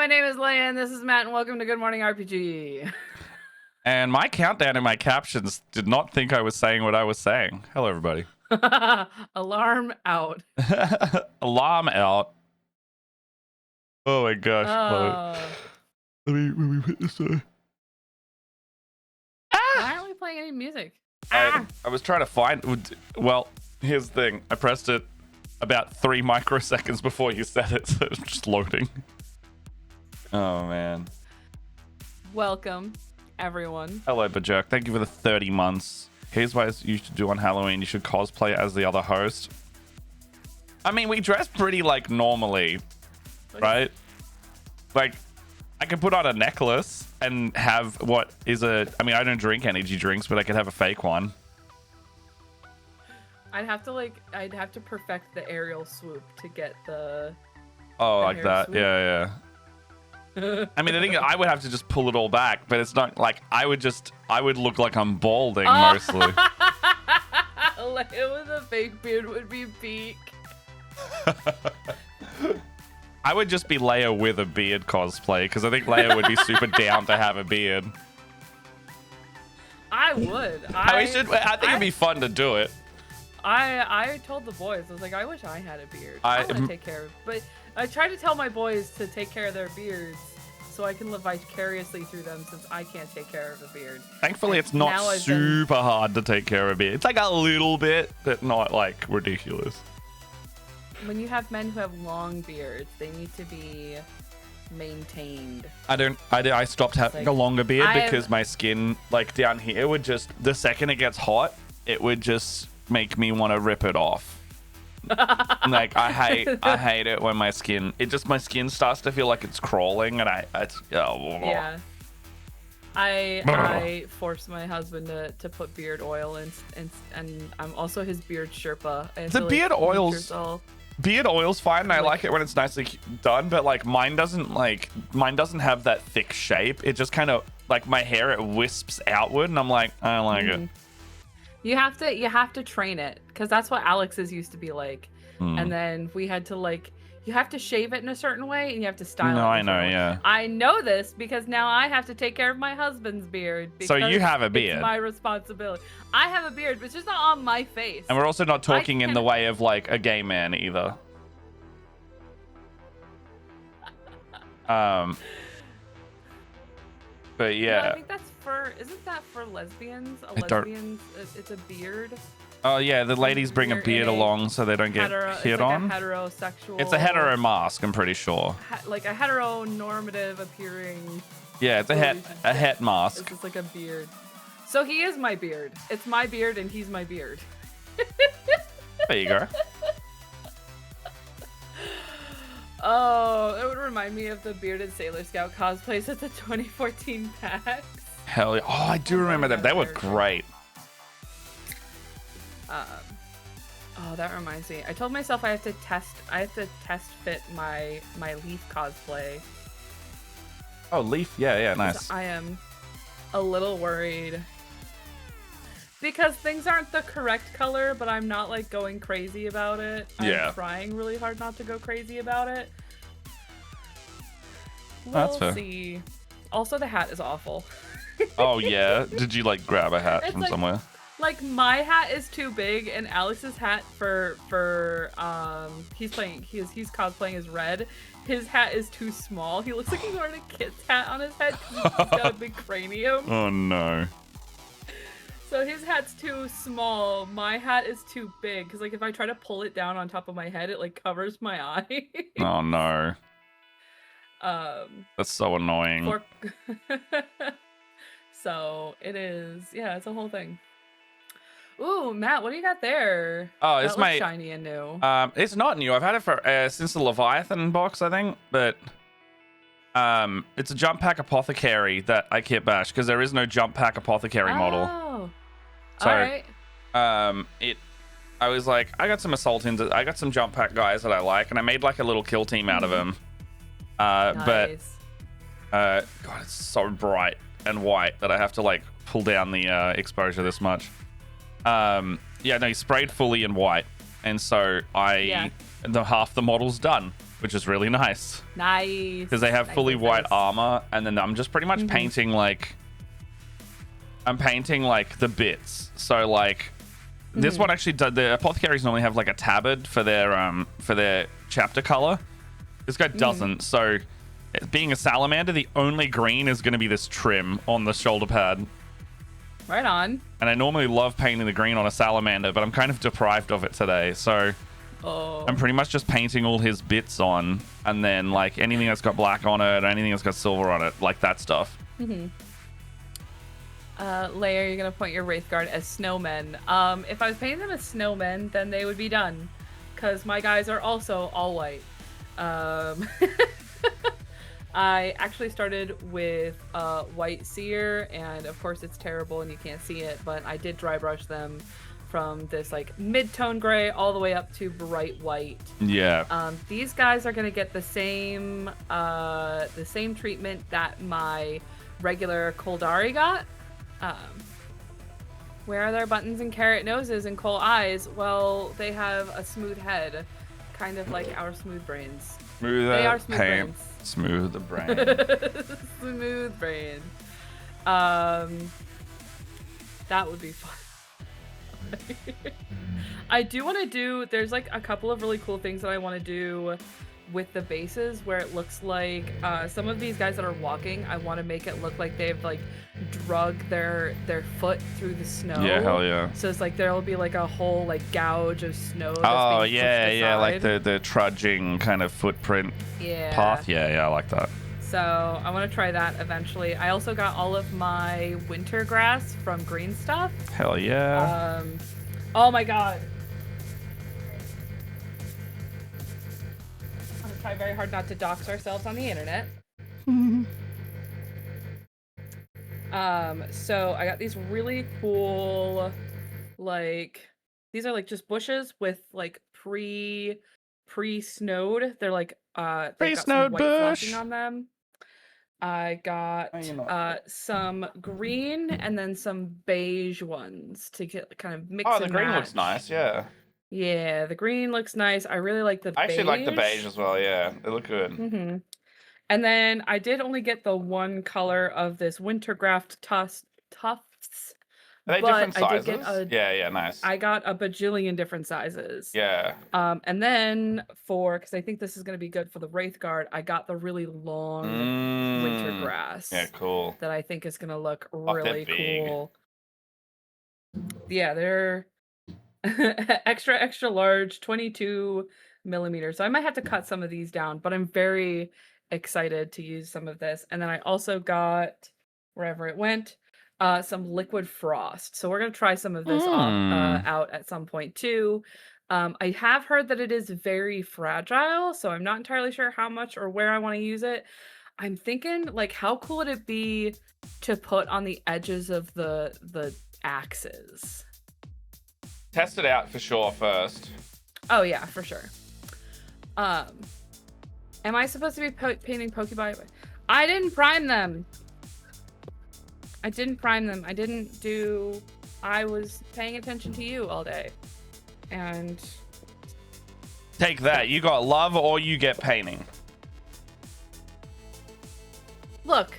my name is Leia, and this is Matt, and welcome to Good Morning RPG. And my countdown in my captions did not think I was saying what I was saying. Hello, everybody. Alarm out. Alarm out. Oh my gosh. Let me put this away. Why aren't we playing any music? I was trying to find. Well, here's the thing. I pressed it about 3 microseconds before you said it, so it was just loading. Oh man. Welcome, everyone. Hello, Bajirk. Thank you for the 30 months. Here's what you should do on Halloween. You should cosplay as the other host. I mean, we dress pretty like normally, right? Like, I could put on a necklace and have what is a... I mean, I don't drink energy drinks, but I could have a fake one. I'd have to perfect the aerial swoop to get the... Oh, like that. Swoop. Yeah. I mean, I think I would have to just pull it all back, but it's not like I would look like I'm balding mostly. Leia with a fake beard would be peak. I would just be Leia with a beard cosplay, because I think Leia would be super down to have a beard. I would. I think it'd be fun to do it. I told the boys, I was like, I wish I had a beard. I want to take care of, but I try to tell my boys to take care of their beards so I can live vicariously through them, since I can't take care of a beard. Thankfully, it's not super hard to take care of a beard. It's like a little bit, but not like ridiculous. When you have men who have long beards, they need to be maintained. I stopped having a longer beard because my skin, like down here, would just, the second it gets hot, it would just make me want to rip it off. Like I hate it when my skin starts to feel like it's crawling, and yeah. I force my husband to put beard oil in, and I'm also his beard Sherpa. The beard oil's fine, and I like it when it's nicely done, but like mine doesn't have that thick shape. It just kind of, like, my hair, it wisps outward, and I'm like, I don't like it. You have to train it, because that's what Alex's used to be like. And then we had to, like, you have to shave it in a certain way, and you have to style it. No, I know, yeah. I know this because now I have to take care of my husband's beard. So you have a beard. It's my responsibility. I have a beard, but it's just not on my face. And we're also not talking in the way of, like, a gay man either. But yeah. No, I think that's isn't that for lesbians? It's a beard. Oh yeah, the ladies bring a beard along so they don't get hit on. Like a heterosexual. It's a hetero mask, I'm pretty sure. Like a heteronormative appearing. Yeah, it's a het mask. It's just like a beard. So he is my beard. It's my beard and he's my beard. There you go. Oh, it would remind me of the bearded Sailor Scout cosplays at the 2014 PAX. Hell yeah. Oh, I do remember them. They were great. Oh, that reminds me. I told myself I have to test fit my Leaf cosplay. Oh, Leaf. Yeah, nice. I am a little worried because things aren't the correct color, but I'm not like going crazy about it. I'm trying really hard not to go crazy about it. We'll see. Also, the hat is awful. Oh yeah. Did you like grab a hat from somewhere? Like, my hat is too big, and Alex's hat for he's cosplaying as Red. His hat is too small. He looks like he's wearing a kid's hat on his head because he's got a big cranium. Oh no. So his hat's too small. My hat is too big because, like, if I try to pull it down on top of my head, it like covers my eye. Oh no. That's so annoying. So it is. Yeah, it's a whole thing. Ooh, Matt, what do you got there? Oh, it's my shiny and new. It's not new. I've had it for since the Leviathan box, I think, but it's a jump pack apothecary that I can't bash because there is no jump pack apothecary model. Oh, so, all right. I was like, I got some assaultins, I got some jump pack guys that I like, and I made like a little kill team out of them. Nice. But God, it's so bright and white that I have to like pull down the exposure this much. Yeah, no, he sprayed fully in white, and so the half the model's done. which is really nice. Nice. Because they have Nice, fully nice, white nice. armor, and then I'm just pretty much painting like... I'm painting like the bits. So like... This one actually... The apothecaries normally have like a tabard for their chapter color. This guy doesn't, so... Being a salamander, the only green is going to be this trim on the shoulder pad. Right on. And I normally love painting the green on a salamander, but I'm kind of deprived of it today. So I'm pretty much just painting all his bits on. And then, like, anything that's got black on it, or anything that's got silver on it, like that stuff. Leia, you're going to point your Wraith Guard as snowmen. If I was painting them as snowmen, then they would be done. Because my guys are also all white. I actually started with White Seer, and of course it's terrible and you can't see it, but I did dry brush them from this like mid-tone gray all the way up to bright white. Yeah. These guys are gonna get the same treatment that my regular Koldari got. Where are their buttons and carrot noses and coal eyes? Well, they have a smooth head, kind of like our smooth brains. They are smooth brains. Smooth the brain. Smooth brain. That would be fun. I do want to do, there's like a couple of really cool things that I want to do with the bases where it looks like some of these guys that are walking, I want to make it look like they've like drug their foot through the snow. Yeah, hell yeah. So it's like there'll be like a whole like gouge of snow. Oh yeah, like the trudging kind of footprint path. Yeah, I like that. So I want to try that eventually. I also got all of my winter grass from Green Stuff. Hell yeah. Oh my god. I'm gonna try very hard not to dox ourselves on the internet. So I got these really cool, like, these are like just bushes with like pre-snowed. They're like Pre-snowed bush flashing on them. I got some green and then some beige ones to get kind of mix. Oh, the green looks nice. Yeah. Yeah, the green looks nice. I really like the beige. I actually like the beige as well. Yeah, they look good. And then I did only get the one color of this Wintergraft tufts. Are they different sizes? I did get yeah, nice. I got a bajillion different sizes. Yeah. And then because I think this is going to be good for the Wraith Guard, I got the really long Wintergrass. Yeah, cool. That I think is going to look really cool. Yeah, they're extra large, 22 millimeters. So I might have to cut some of these down, but I'm very excited to use some of this. And then I also got, wherever it went, some liquid frost. So we're going to try some of this out at some point too. I have heard that it is very fragile, so I'm not entirely sure how much or where I want to use it. I'm thinking, like, how cool would it be to put on the edges of the axes? Test it out for sure first. Oh yeah, for sure. Am I supposed to be painting Pokeball? I didn't prime them. I was paying attention to you all day. And take that. You got love or you get painting. Look,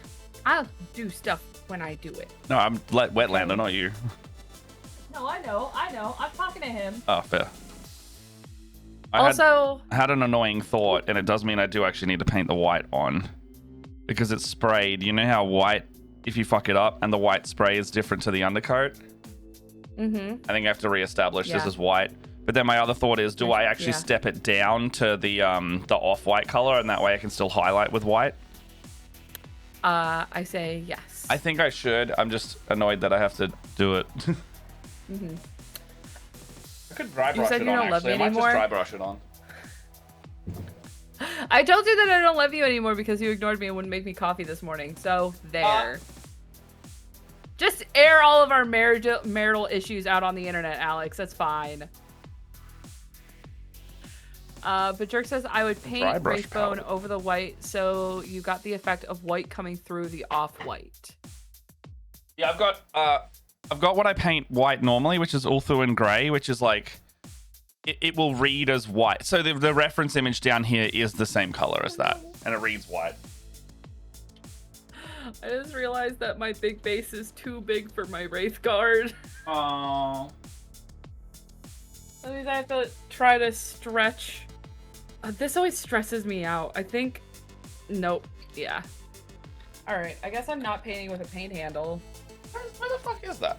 I'll do stuff when I do it. No, I'm Wetlander, not you. No, I know. I'm talking to him. Oh, fair. I had an annoying thought, and it does mean I do actually need to paint the white on. Because it's sprayed. You know how white, if you fuck it up, and the white spray is different to the undercoat? I think I have to reestablish this as white. But then my other thought is, do I actually step it down to the off-white color, and that way I can still highlight with white? I say yes. I think I should. I'm just annoyed that I have to do it. I could dry brush it on, actually. I might just dry brush it on. I told you that I don't love you anymore because you ignored me and wouldn't make me coffee this morning. So, there. Just air all of our marital issues out on the internet, Alex. That's fine. But Jerk says, I would paint Wraithbone over the white so you got the effect of white coming through the off-white. Yeah, I've got what I paint white normally, which is Ulthuan Grey, which is like it will read as white. So the reference image down here is the same color as that, and it reads white. I just realized that my big base is too big for my Wraith Guard. Oh. That means I have to try to stretch. This always stresses me out. I think... Nope. Yeah. Alright, I guess I'm not painting with a paint handle. Where the fuck is that?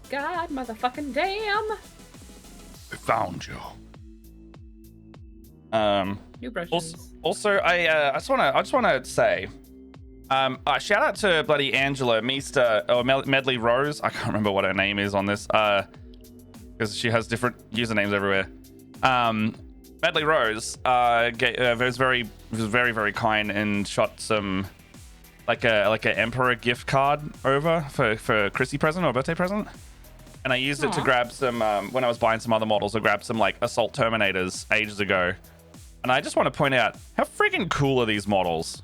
God motherfucking damn! I found you. New brushes. Also, I just wanna say, shout out to bloody Angela Meester or Medley Rose. I can't remember what her name is on this, because she has different usernames everywhere. Medley Rose was very very kind and shot some like a Emperor gift card over for Chrissy present or birthday present. And I used it to grab some, when I was buying some other models, I grabbed some like Assault Terminators ages ago. And I just want to point out, how freaking cool are these models?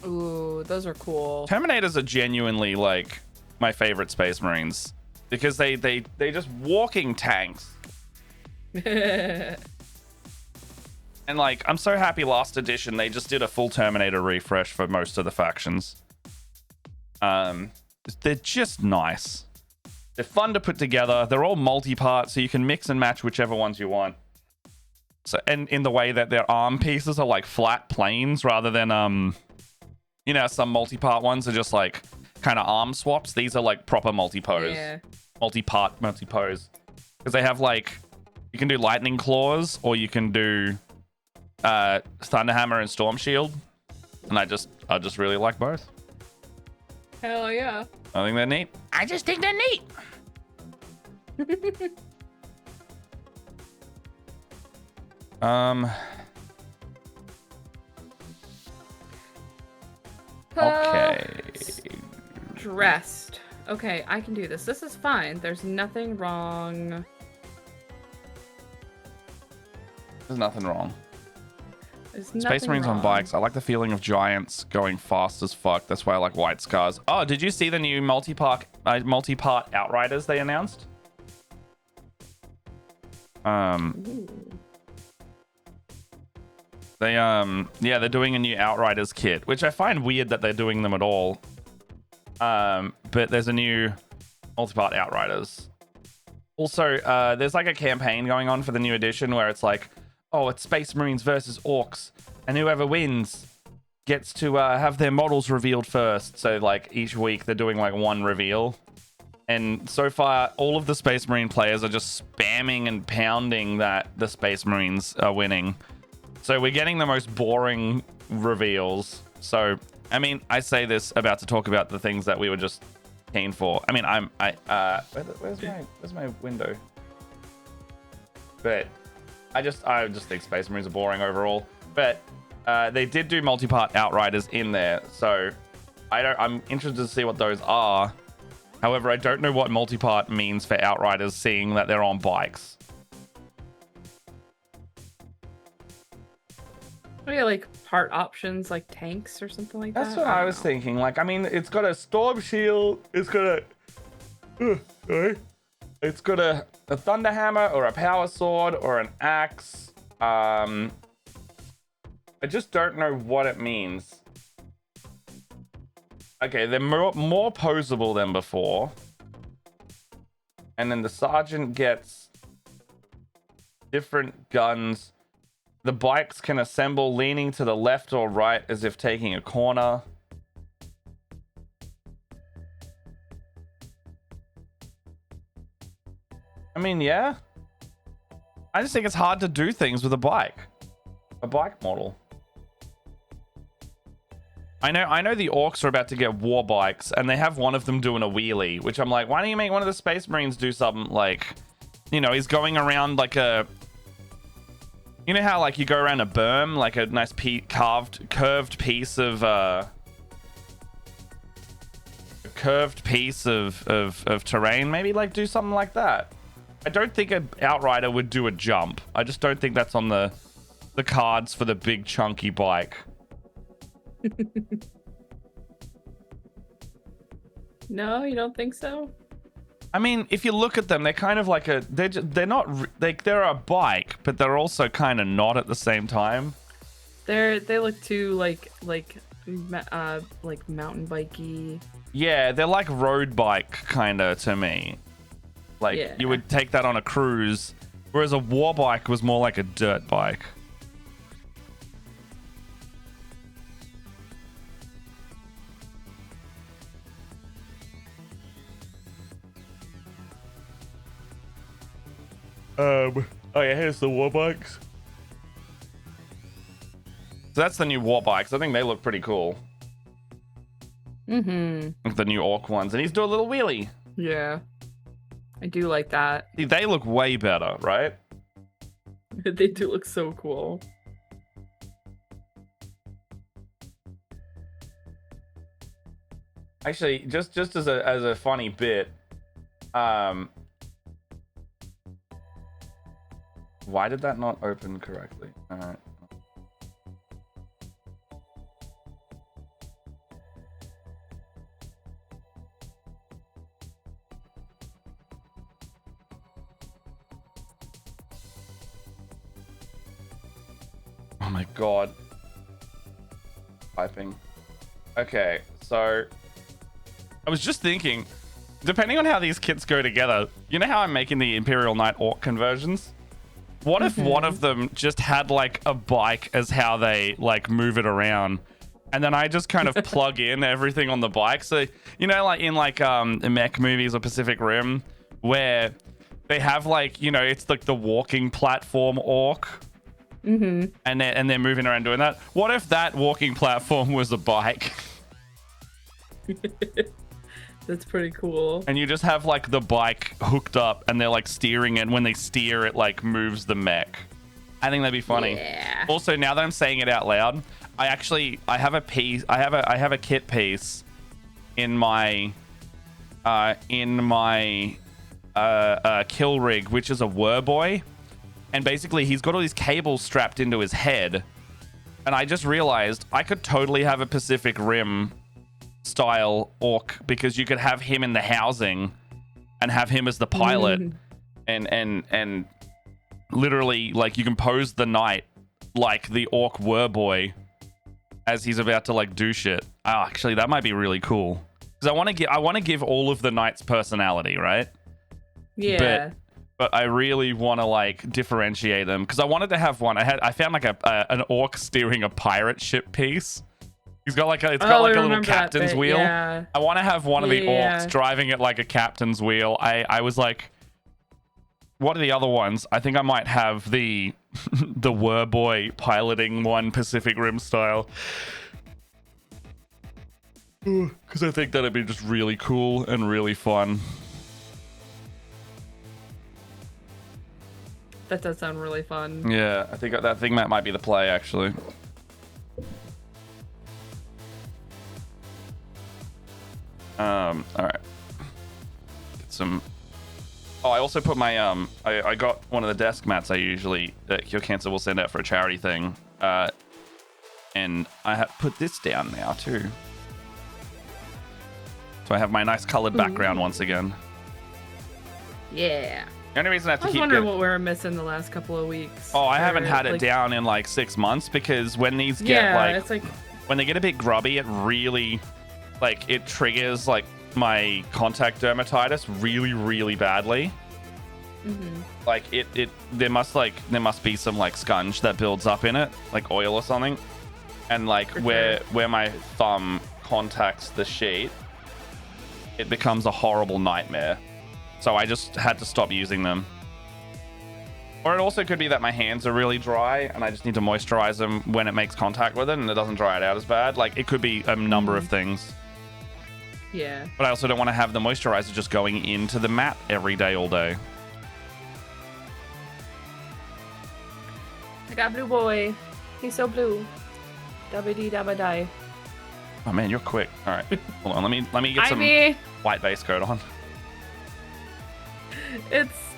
Ooh, those are cool. Terminators are genuinely like my favorite Space Marines because they just walking tanks. And like, I'm so happy last edition, they just did a full Terminator refresh for most of the factions. They're just nice. They're fun to put together. They're all multi-part, so you can mix and match whichever ones you want. So, and in the way that their arm pieces are like flat planes rather than, you know, some multi-part ones are just like kind of arm swaps. These are like proper multi-pose. Yeah. Multi-part, multi-pose. Because they have like, you can do lightning claws or you can do Thunderhammer and Storm Shield. And I just really like both. Hell yeah. I think they're neat. I just think they're neat. Okay. Dressed. Okay, I can do this. This is fine. There's nothing wrong. There's nothing wrong. There's nothing Space Marines wrong. on bikes. I like the feeling of giants going fast as fuck. That's why I like White Scars. Oh, did you see the new multi-part Outriders they announced? Ooh. They're doing a new Outriders kit, which I find weird that they're doing them at all. But there's a new multi-part Outriders. Also, there's like a campaign going on for the new edition where it's like, oh, it's Space Marines versus Orcs, and whoever wins gets to have their models revealed first. So like each week they're doing like one reveal. And so far, all of the Space Marine players are just spamming and pounding that the Space Marines are winning. So we're getting the most boring reveals. So, I mean, I say this about to talk about the things that we were just keen for. I mean, where's my window? But I just think Space Marines are boring overall. But they did do multi-part Outriders in there, so I'm interested to see what those are. However, I don't know what multi-part means for Outriders, seeing that they're on bikes. Maybe like part options, like tanks or something like that. That's what I was thinking. Like, I mean, it's got a Storm Shield. It's got it's got a Thunderhammer or a Power Sword or an Axe. I just don't know what it means. Okay, they're more posable than before. And then the Sergeant gets different guns. The bikes can assemble leaning to the left or right as if taking a corner. I mean, yeah. I just think it's hard to do things with a bike model. I know the Orcs are about to get war bikes, and they have one of them doing a wheelie, which I'm like, why don't you make one of the Space Marines do something like, you know, he's going around like a, you know how like you go around a berm, like a nice curved piece of terrain, maybe like do something like that. I don't think an Outrider would do a jump. I just don't think that's on the cards for the big chunky bike. No, you don't think so? I mean, if you look at them, they're kind of like they're not they're a bike, but they're also kind of not at the same time. They look too like mountain bikey. Yeah, they're like road bike kind of to me. Like Yeah. you would take that on a cruise, whereas a war bike was more like a dirt bike. Oh yeah, here's the war bikes. So that's the new war bikes. I think they look pretty cool. Mm-hmm. The new orc ones, and he's doing a little wheelie. Yeah. I do like that. See, they look way better, right? They do look so cool. Actually, just as a funny bit, why did that not open correctly? All right. Oh my god. Typing. Okay, so I was just thinking, depending on how these kits go together, you know how I'm making the Imperial Knight Orc conversions? What if one of them just had like a bike as how they like move it around, and then I just kind of plug in everything on the bike? So you know, like in mech movies or Pacific Rim, where they have like, you know, it's like the walking platform orc, and they're moving around doing that. What if that walking platform was a bike? That's pretty cool. And you just have like the bike hooked up and they're like steering it. When they steer, it like moves the mech. I think that'd be funny. Yeah. Also, now that I'm saying it out loud, I have a piece. I have a kit piece in my kill rig, which is a Werboy, and basically he's got all these cables strapped into his head. And I just realized I could totally have a Pacific Rim style orc, because you could have him in the housing and have him as the pilot, and literally like you can pose the knight like the orc Werboy as he's about to like do shit. Oh, actually that might be really cool, because I want to give all of the knights personality, right? Yeah. But I really want to like differentiate them, because I wanted to have one. I found like an orc steering a pirate ship piece. He's got like a little captain's wheel. Yeah. I want to have one of the orcs driving it like a captain's wheel. I was like, what are the other ones? I think I might have the the Werboy piloting one Pacific Rim style, because I think that'd be just really cool and really fun. That does sound really fun. Yeah, I think that might be the play, actually. All right. Get some. Oh, I also put my I got one of the desk mats I usually that Cure Cancer will send out for a charity thing. And I have put this down now too. So I have my nice colored background once again. Yeah. The only reason I have to I was keep wondering what we were missing the last couple of weeks. Oh, I haven't had it down in like 6 months, because when these get it's like when they get a bit grubby, it really like it triggers like my contact dermatitis really, really badly. Like there must be some like scunge that builds up in it, like oil or something, and like where my thumb contacts the sheet, it becomes a horrible nightmare. So I just had to stop using them. Or it also could be that my hands are really dry and I just need to moisturize them when it makes contact with it, and it doesn't dry it out as bad. Like, it could be a number of things. Yeah. But I also don't want to have the moisturizer just going into the mat every day, all day. I got Blue Boy. He's so blue. Dabba dee dabba die. Oh man, you're quick. All right, hold on. Let me get some white base coat on.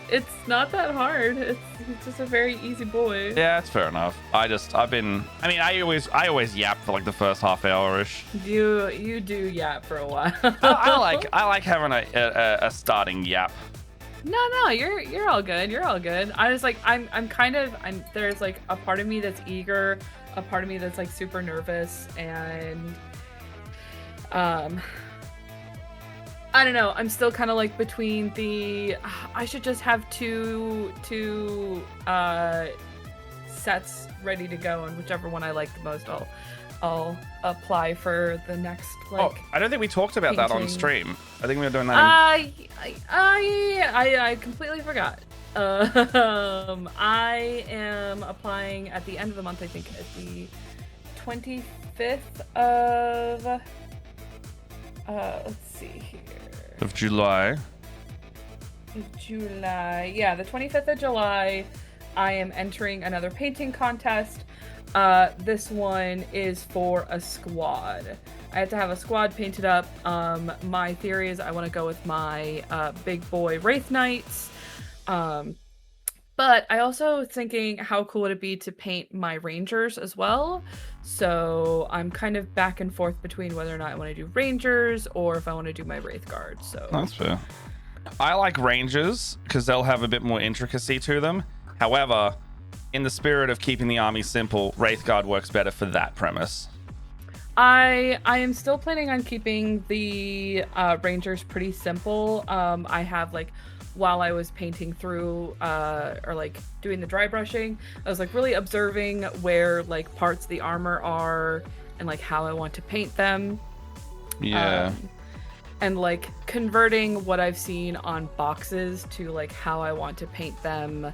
it's not that hard. It's just a very easy boy. Yeah, it's fair enough. I mean, I always yap for like the first half hour-ish. You do yap for a while. I like having a starting yap. No, you're all good. You're all good. I was like, I'm there's like a part of me that's eager, a part of me that's like super nervous, and I don't know. I'm still kind of like between the I should just have two sets ready to go, and whichever one I like the most, I'll apply for the next like. I don't think we talked about that on stream. I think we were doing that. I completely forgot. I am applying at the end of the month. I think at the 25th of. Let's see here. Of July. Yeah, the 25th of July. I am entering another painting contest. This one is for a squad. I have to have a squad painted up. My theory is I want to go with my big boy Wraith Knights. But I also thinking how cool would it be to paint my Rangers as well. So I'm kind of back and forth between whether or not I want to do Rangers or if I want to do my Wraith Guard. So that's fair. I like Rangers because they'll have a bit more intricacy to them. However, in the spirit of keeping the army simple, Wraith Guard works better for that premise. I am still planning on keeping the Rangers pretty simple. I have like, while I was painting through or like doing the dry brushing, I was like really observing where like parts of the armor are and like how I want to paint them. Yeah. And like converting what I've seen on boxes to like how I want to paint them.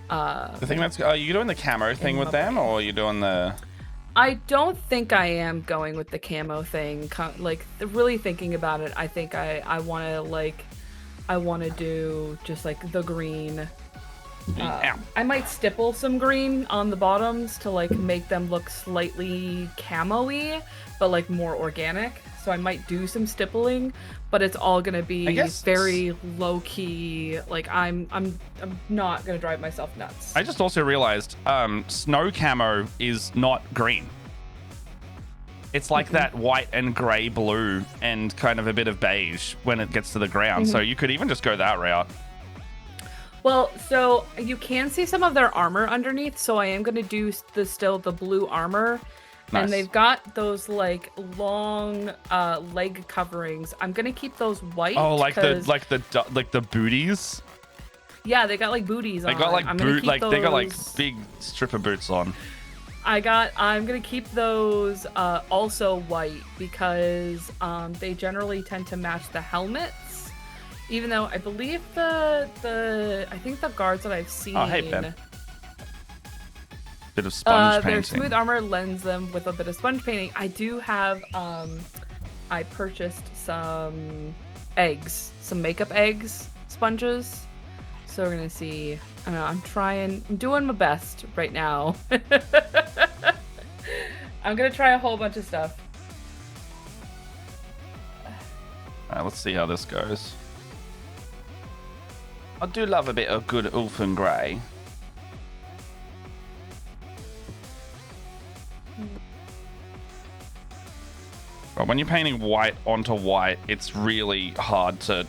The thing that's, are you doing the camo thing with them, or are you doing the? I don't think I am going with the camo thing. Like really thinking about it, I think I want to like. I want to do just like the green. I might stipple some green on the bottoms to like make them look slightly camo-y, but like more organic. So I might do some stippling, but it's all gonna be very low key. Like I'm not gonna drive myself nuts. I just also realized snow camo is not green. It's like that white and gray blue and kind of a bit of beige when it gets to the ground. So you could even just go that route. Well, so you can see some of their armor underneath. So I am going to do still the blue armor. Nice. And they've got those like long leg coverings. I'm going to keep those white. Oh, like the booties? Yeah, they got like booties on. They got like they got like big stripper boots on. I'm gonna keep those also white because they generally tend to match the helmets. Even though I believe I think the guards that I've seen. Oh, hey Ben. Bit of sponge painting. Their smooth armor lends them with a bit of sponge painting. I do have I purchased some eggs, some makeup eggs, sponges. So we're gonna see. I don't know, I'm doing my best right now. I'm gonna try a whole bunch of stuff. Let's see how this goes. I do love a bit of good Ulfen Grey. But when you're painting white onto white, it's really hard to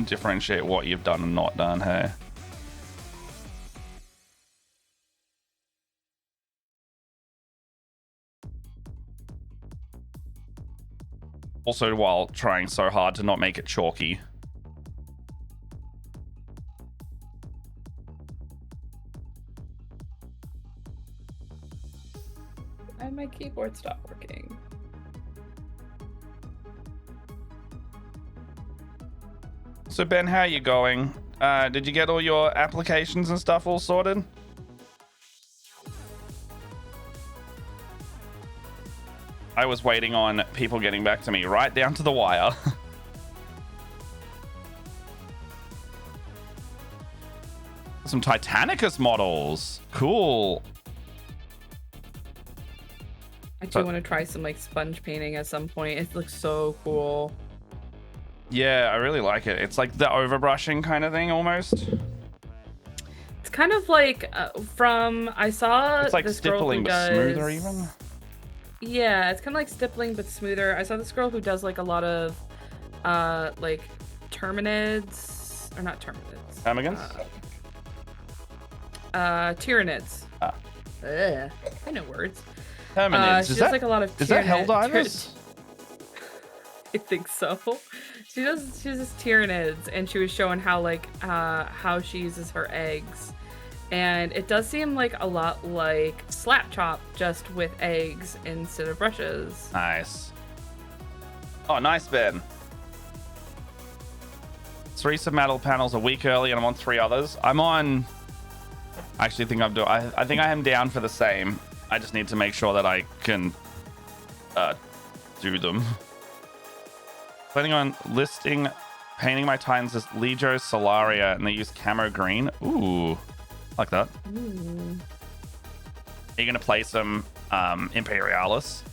differentiate what you've done and not done, hey? Also, while trying so hard to not make it chalky. And my keyboard stopped working. So Ben, how are you going? Did you get all your applications and stuff all sorted? I was waiting on people getting back to me right down to the wire. Some Titanicus models. Cool. I do want to try some like sponge painting at some point. It looks so cool. Yeah, I really like it. It's like the overbrushing kind of thing almost. It's kind of like I saw It's like this girl who stippling, but does smoother even. Yeah, it's kind of like stippling but smoother. I saw this girl who does like a lot of like Terminids or not Terminids. Termagants? Tyranids. Ah. Ugh, I know words. Terminids. She does like a lot of Is that Helldivers? I think so. She does Tyranids, and she was showing how how she uses her eggs. And it does seem like a lot like Slap Chop, just with eggs instead of brushes. Nice. Oh, nice, Ben. 3 submetal panels a week early, and I'm on 3 others. I'm on... I actually think I'm doing... I think I am down for the same. I just need to make sure that I can do them. Planning on painting my Titans as Legio Solaria, and they use camo green. Ooh, like that. Ooh. Are you gonna play some Imperialis?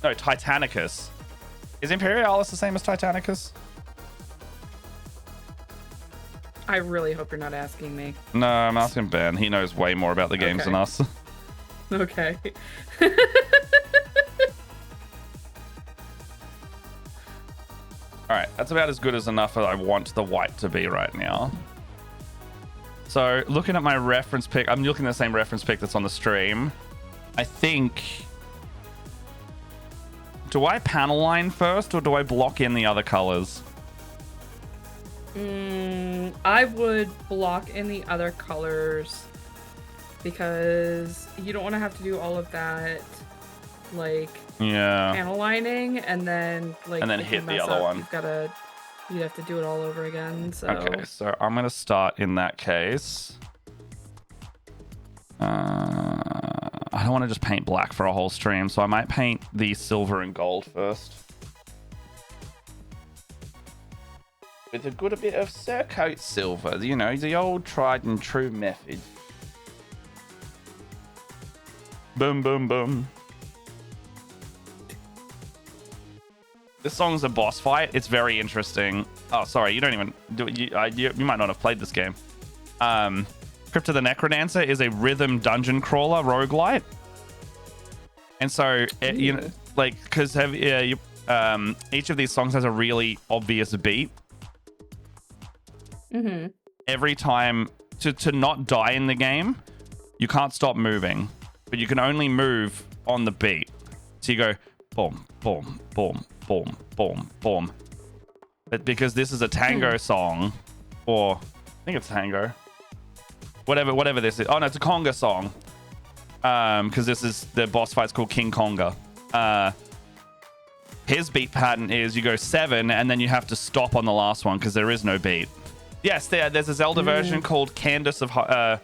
No, Titanicus. Is Imperialis the same as Titanicus? I really hope you're not asking me. No, I'm asking Ben. He knows way more about the games than us. Okay. Alright, that's about as good as enough as I want the white to be right now. So, looking at my reference pick, I'm looking at the same reference pick that's on the stream. I think... Do I panel line first, or do I block in the other colors? I would block in the other colors because you don't want to have to do all of that, like, panel lining and then hit the other one. You'd have to do it all over again. So okay, so I'm gonna start in that case. I don't want to just paint black for a whole stream, so I might paint the silver and gold first. With a good bit of Surcoat silver, you know, the old tried and true method. Boom, boom, boom. This song's a boss fight. It's very interesting. Oh, sorry, you don't even do it. You might not have played this game. Crypt of the Necrodancer is a rhythm dungeon crawler roguelite. And so, you know, like, because each of these songs has a really obvious beat. Mm-hmm. Every time to not die in the game, you can't stop moving, but you can only move on the beat. So you go boom, boom, boom, boom, boom, boom. But because this is a tango song, or I think it's tango, whatever this is. Oh no, it's a conga song. Because this is the boss fight's called King Konga. His beat pattern is you go 7 and then you have to stop on the last one because there is no beat. Yes, there's a Zelda version called Cadence of Hyrule.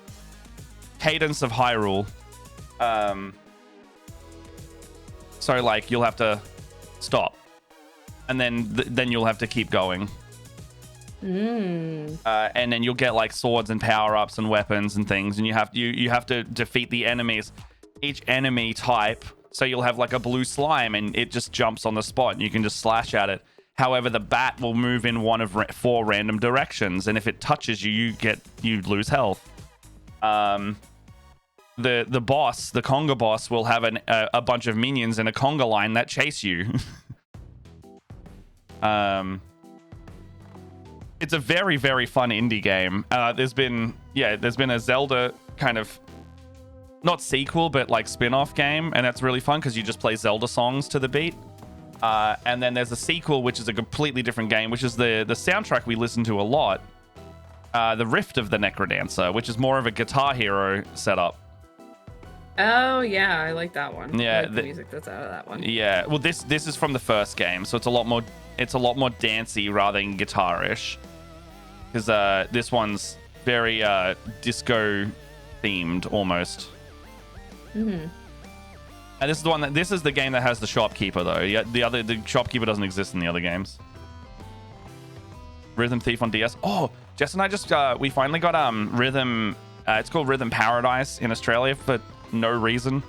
So like you'll have to stop, and then you'll have to keep going. And then you'll get like swords and power ups and weapons and things, and you have to defeat the enemies, each enemy type. So you'll have like a blue slime, and it just jumps on the spot, and you can just slash at it. However, the bat will move in one of 4 random directions, and if it touches you, you lose health. The boss, the conga boss, will have a bunch of minions in a conga line that chase you. It's a very, very fun indie game. There's been a Zelda kind of not sequel, but like spin-off game, and that's really fun because you just play Zelda songs to the beat. And then there's a sequel, which is a completely different game, which is the soundtrack we listen to a lot. The Rift of the Necrodancer, which is more of a Guitar Hero setup. Oh yeah, I like that one. Yeah, I like the music that's out of that one. Yeah, well, this is from the first game, so it's a lot more dancey rather than guitar-ish. Because this one's very disco themed almost. Mm-hmm. And this is the game that has the shopkeeper though. Yeah, the shopkeeper doesn't exist in the other games. Rhythm Thief on DS. Oh, Jess and I just we finally got Rhythm. It's called Rhythm Paradise in Australia for no reason.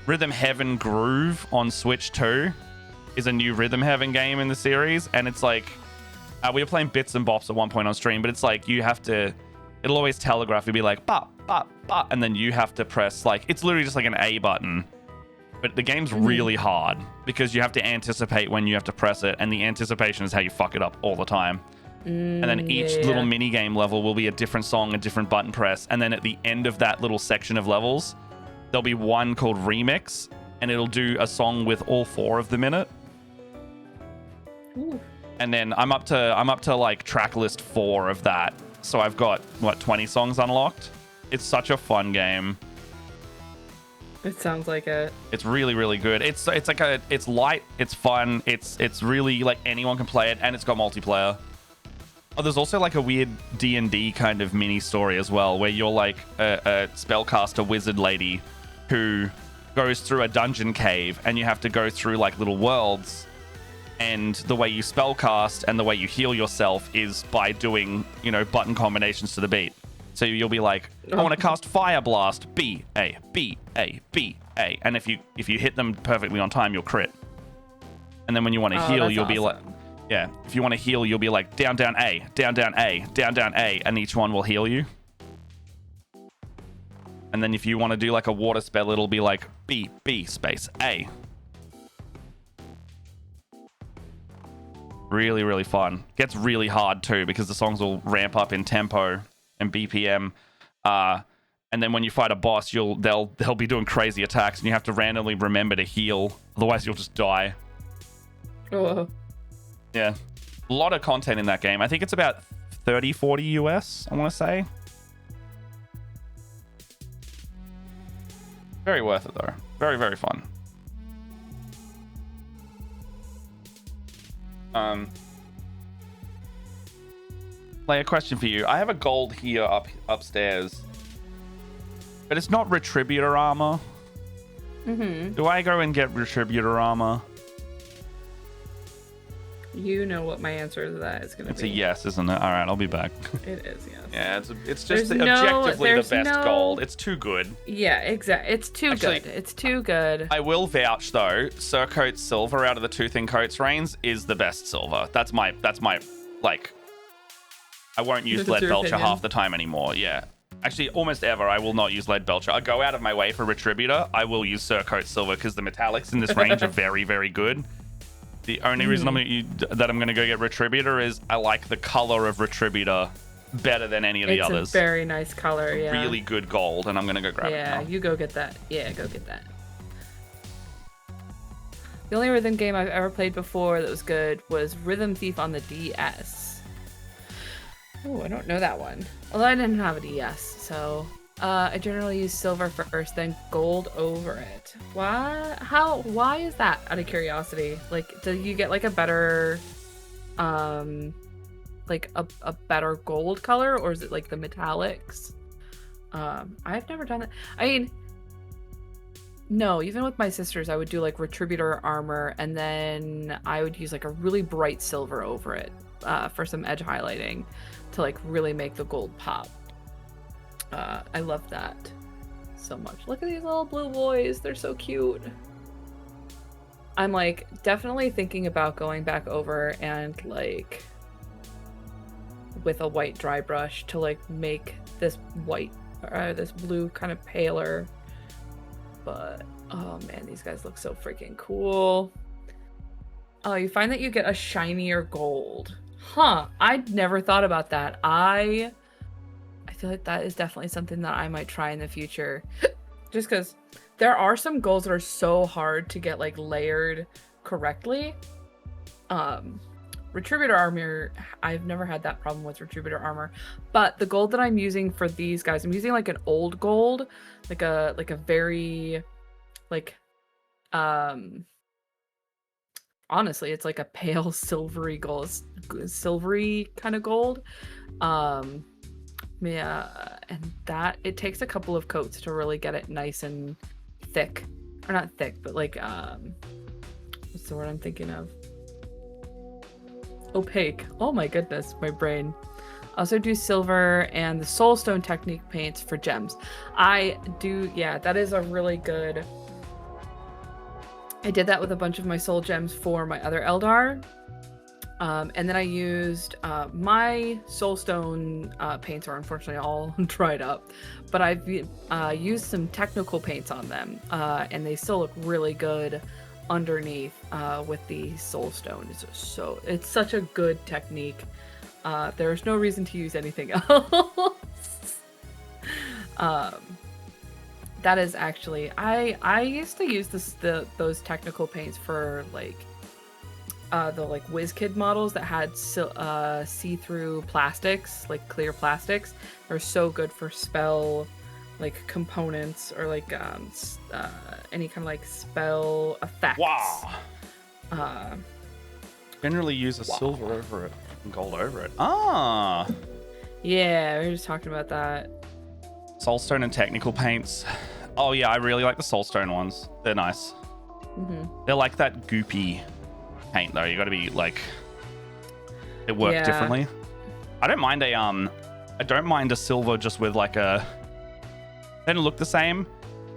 Rhythm Heaven Groove on Switch 2 is a new Rhythm Heaven game in the series, and it's like we were playing Bits and Bops at one point on stream, but it's like you have to it'll always telegraph. It'll be like, ba, ba, ba, and then you have to press, like, it's literally just like an A button. But the game's really hard because you have to anticipate when you have to press it, and the anticipation is how you fuck it up all the time. And then each little mini game level will be a different song, a different button press, and then at the end of that little section of levels, there'll be one called Remix, and it'll do a song with all 4 of them in it. Ooh. And then I'm up to like track list 4 of that, so I've got 20 songs unlocked. It's such a fun game. It sounds like it. It's really, really good. It's light, it's fun, it's really like anyone can play it, and it's got multiplayer. Oh, there's also like a weird D&D kind of mini story as well, where you're like a spellcaster wizard lady who goes through a dungeon cave, and you have to go through like little worlds, and the way you spellcast and the way you heal yourself is by doing, button combinations to the beat. So you'll be like, I want to cast Fire Blast, B, A, B, A, B, A. And if you hit them perfectly on time, you'll crit. And then when you want to heal, you'll be like, yeah, if you want to heal, you'll be like, down, down, A, down, down, A, down, down, A, and each one will heal you. And then if you want to do like a water spell, it'll be like B, B, space, A. Really, really fun. Gets really hard too, because the songs will ramp up in tempo and BPM, and then when you fight a boss, they'll be doing crazy attacks, and you have to randomly remember to heal, otherwise you'll just die. Oh. Yeah, a lot of content in that game. I think it's about 30-40 US, I want to say. Very worth it though. Very, very fun. A question for you. I have a gold here upstairs, but it's not Retributor armor. Do I go and get Retributor armor? You know what my answer to that is going to be. It's a yes, isn't it? All right, I'll be back. It is, yes. Yeah, it's just objectively the best gold. It's too good. Yeah, exactly. It's too good. It's too good. I will vouch though. Surcoat Silver out of the two thin coats range is the best silver. That's my like. I won't use Lead Belcher half the time anymore. Yeah. Actually, almost ever, I will not use Lead Belcher. I go out of my way for Retributor. I will use Surcoat Silver because the metallics in this range are very, very good. The only reason I'm going to go get Retributor is I like the color of Retributor better than any of the others. It's a very nice color, yeah. Really good gold, and I'm going to go grab it now. Yeah, you go get that. Yeah, go get that. The only rhythm game I've ever played before that was good was Rhythm Thief on the DS. Oh, I don't know that one. Although I didn't have a DS, so I generally use silver first, then gold over it. Why? Why is that? Out of curiosity, like, do you get like a better, like a better gold color, or is it like the metallics? I've never done that. I mean, no. Even with my sisters, I would do like Retributor armor, and then I would use like a really bright silver over it for some edge highlighting, to like really make the gold pop. I love that so much. Look at these little blue boys. They're so cute. I'm like definitely thinking about going back over and like with a white dry brush to like make this white or this blue kind of paler. But oh man, these guys look so freaking cool. Oh, you find that you get a shinier gold. Huh, I'd never thought about that. I feel like that is definitely something that I might try in the future. Just because there are some golds that are so hard to get like layered correctly. Retributor armor, I've never had that problem with Retributor armor. But the gold that I'm using for these guys, I'm using like an old gold, like a very like honestly, it's like a pale silvery gold, silvery kind of gold. Yeah, and that it takes a couple of coats to really get it nice and thick, or not thick, but like what's the word I'm thinking of? Opaque. Oh my goodness, my brain. I also do silver and the Soulstone Technique paints for gems. I do, yeah, that is a really good. I did that with a bunch of my soul gems for my other Eldar. And then I used my Soulstone paints are unfortunately all dried up, but I've used some technical paints on them, and they still look really good underneath with the Soulstone. It's such a good technique. There's no reason to use anything else. That is actually I used to use those technical paints for like the like WizKid models that had see-through plastics, like clear plastics. They're so good for spell like components or like any kind of like spell effects. Wow. Generally use a silver over it and gold over it. Ah. Yeah, we were just talking about that. Soulstone and technical paints. Oh yeah, I really like the Soulstone ones. They're nice. They're like that goopy paint though. You got to be like, it works differently. I don't mind a silver just with like a, they don't look the same,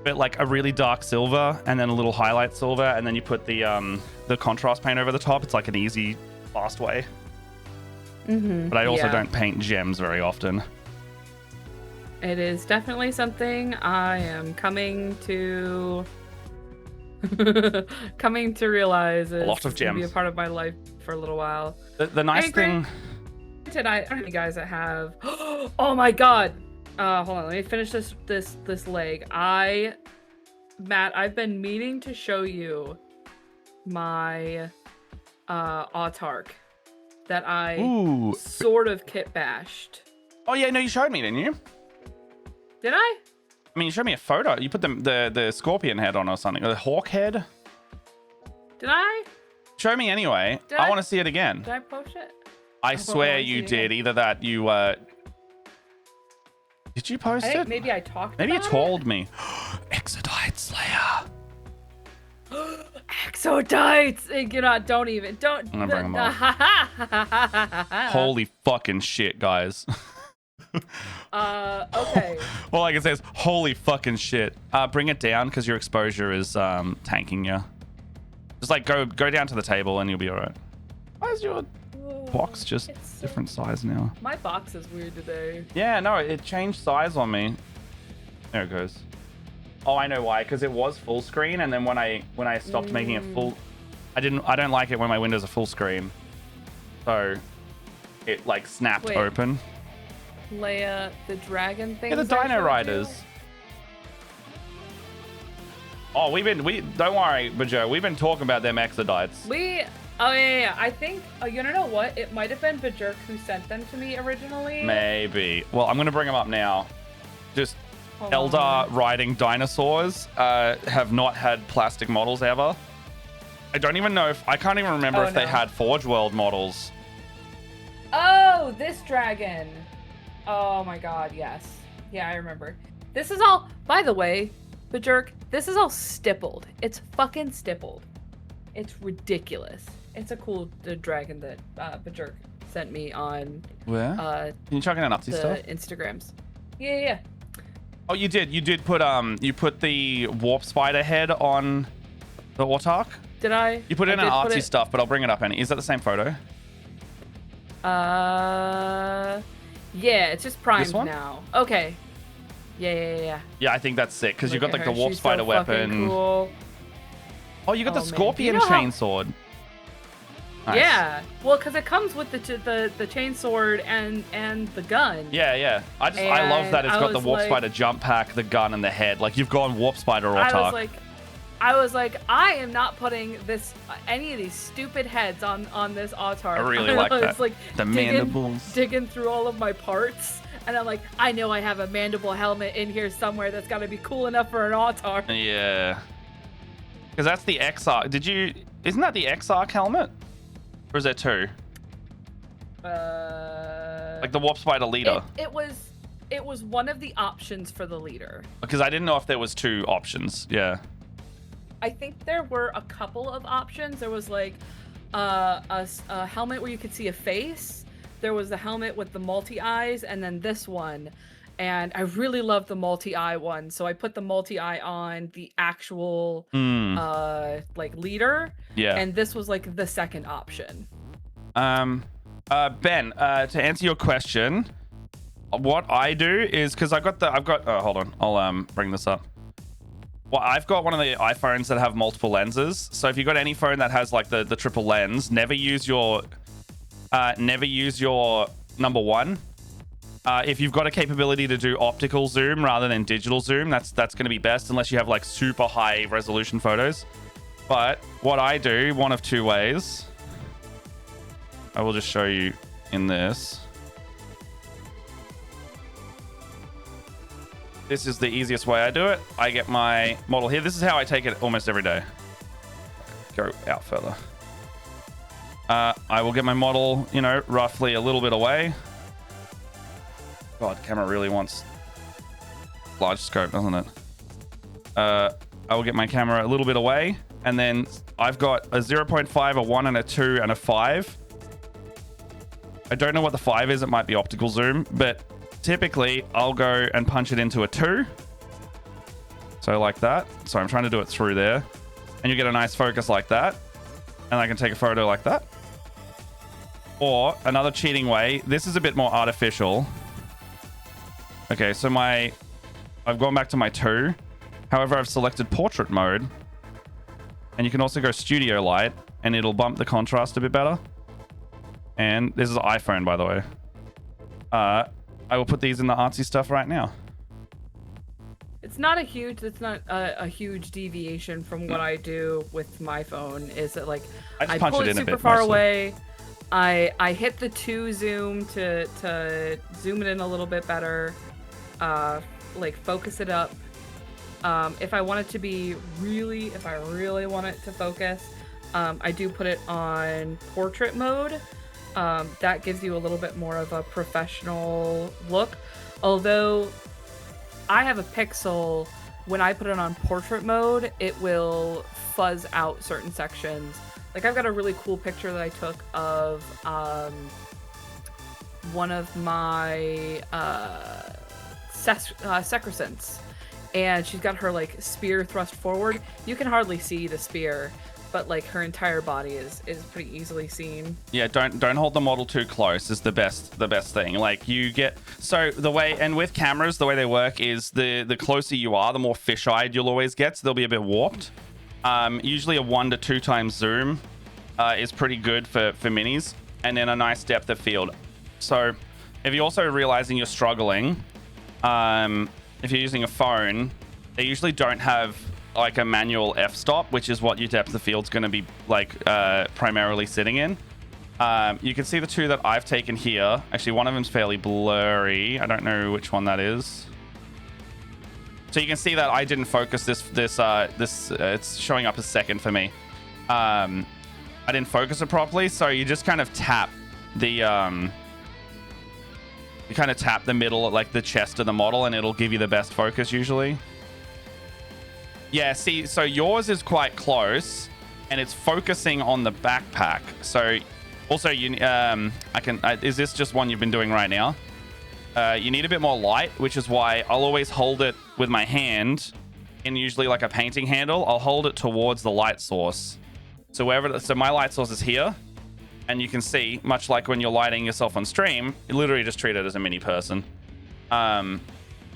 but like a really dark silver and then a little highlight silver, and then you put the contrast paint over the top. It's like an easy, fast way. But I also don't paint gems very often. It is definitely something I am coming to realize is a lot of gems. Gonna be a part of my life for a little while. The nice thing. I don't know you guys that have. Oh my god! Hold on, let me finish this leg. Matt, I've been meaning to show you my Autark that I sort of kit bashed. Oh yeah, no, you showed me, didn't you? Did I? I mean, you showed me a photo. You put the scorpion head on or something, or the hawk head. Did I? Show me anyway. I want to see it again. Did I post it? I swear you did. Either that you did you post it? Maybe I talked. Maybe you told me. Exodite Slayer. Exodites! Don't even. I'm gonna bring them up. Holy fucking shit, guys. Okay. All I can say is holy fucking shit. Bring it down because your exposure is tanking you. Just like go down to the table and you'll be alright. Why is your box just different size now? My box is weird today. Yeah, no, it changed size on me. There it goes. Oh, I know why. Because it was full screen, and then when I stopped making it full, I don't like it when my windows are full screen. So it like snapped open. Leia, the dragon thing. Yeah, the Dino Riders. Oh, don't worry, Bajo. We've been talking about them Exodites. Oh yeah. I think. Oh, you know what? It might have been Bajirk who sent them to me originally. Maybe. Well, I'm gonna bring them up now. Just Eldar riding dinosaurs have not had plastic models ever. I don't even know I can't even remember if they had Forge World models. Oh, this dragon. Oh my god, yes. Yeah, I remember. This is all, by the way, Bajirk, this is all stippled. It's fucking stippled. It's ridiculous. It's a cool dragon that Bajirk sent me on. Where? Can you chuck in an Nazi stuff? Instagrams. Yeah. Oh, you did. You did put you put the warp spider head on the Autark. Did I? You put in an artsy stuff, but I'll bring it up. Is that the same photo? Yeah, it's just primed now. Okay. Yeah. Yeah, I think that's sick because you got like the warp spider weapon. Cool. Oh, you got the scorpion chainsword. Nice. Yeah, well, because it comes with the chainsword and the gun. Yeah. I love that it's got the warp spider jump pack, the gun, and the head. Like you've gone warp spider Autark. I was like, I am not putting any of these stupid heads on this Autark. I really like that. It's like the mandibles. Digging through all of my parts, and I'm like, I know I have a mandible helmet in here somewhere that's got to be cool enough for an Autark. Yeah, because that's the Exarch. Isn't that the Exarch helmet? Or is there two? Like the warp spider leader. It was one of the options for the leader. Because I didn't know if there was two options. Yeah. I think there were a couple of options. There was like a helmet where you could see a face. There was the helmet with the multi-eyes, and then this one. And I really loved the multi-eye one, so I put the multi-eye on the actual like leader. Yeah. And this was like the second option. Ben, to answer your question, what I do is because I've got oh, hold on, I'll bring this up. Well, I've got one of the iPhones that have multiple lenses. So if you've got any phone that has like the triple lens, never use your number one. If you've got a capability to do optical zoom rather than digital zoom, that's going to be best unless you have like super high resolution photos. But what I do, one of two ways. I will just show you in this. This is the easiest way I do it. I get my model here. This is how I take it almost every day. Go out further. I will get my model, you know, roughly a little bit away. God, camera really wants large scope, doesn't it? I will get my camera a little bit away, and then I've got a 0.5, a 1, and a 2, and a 5. I don't know what the 5 is. It might be optical zoom, but typically I'll go and punch it into a 2. So like that. So I'm trying to do it through there. And you get a nice focus like that. And I can take a photo like that. Or another cheating way. This is a bit more artificial. Okay, so I've gone back to my 2. However, I've selected portrait mode. And you can also go studio light, and it'll bump the contrast a bit better. And this is an iPhone, by the way. I will put these in the artsy stuff right now. It's not a huge deviation from what I do with my phone. Is that like I pull it super far away. I hit the 2 zoom to zoom it in a little bit better. Like focus it up. If I want it to be if I really want it to focus, I do put it on portrait mode. That gives you a little bit more of a professional look. Although I have a Pixel, when I put it on portrait mode, it will fuzz out certain sections. Like I've got a really cool picture that I took of one of my secrescents, and she's got her like spear thrust forward. You can hardly see the spear, but like her entire body is pretty easily seen. Yeah, don't hold the model too close is the best thing. Like you get, so the way, and with cameras, the way they work is the closer you are, the more fisheyed you'll always get, so they'll be a bit warped. Usually a 1 to 2 times zoom is pretty good for minis, and then a nice depth of field. So if you're also realizing you're struggling, if you're using a phone, they usually don't have like a manual f-stop, which is what your depth of field's going to be like primarily sitting in. You can see the 2 that I've taken here. Actually, one of them's fairly blurry. I don't know which one that is. So you can see that I didn't focus this. It's showing up as second for me. I didn't focus it properly, so you just kind of tap the you kind of tap the middle, like the chest of the model, and it'll give you the best focus usually. Yeah, see, so yours is quite close, and it's focusing on the backpack. So, also, is this just one you've been doing right now? You need a bit more light, which is why I'll always hold it with my hand, in usually like a painting handle. I'll hold it towards the light source. So my light source is here, and you can see, much like when you're lighting yourself on stream, you literally just treat it as a mini person.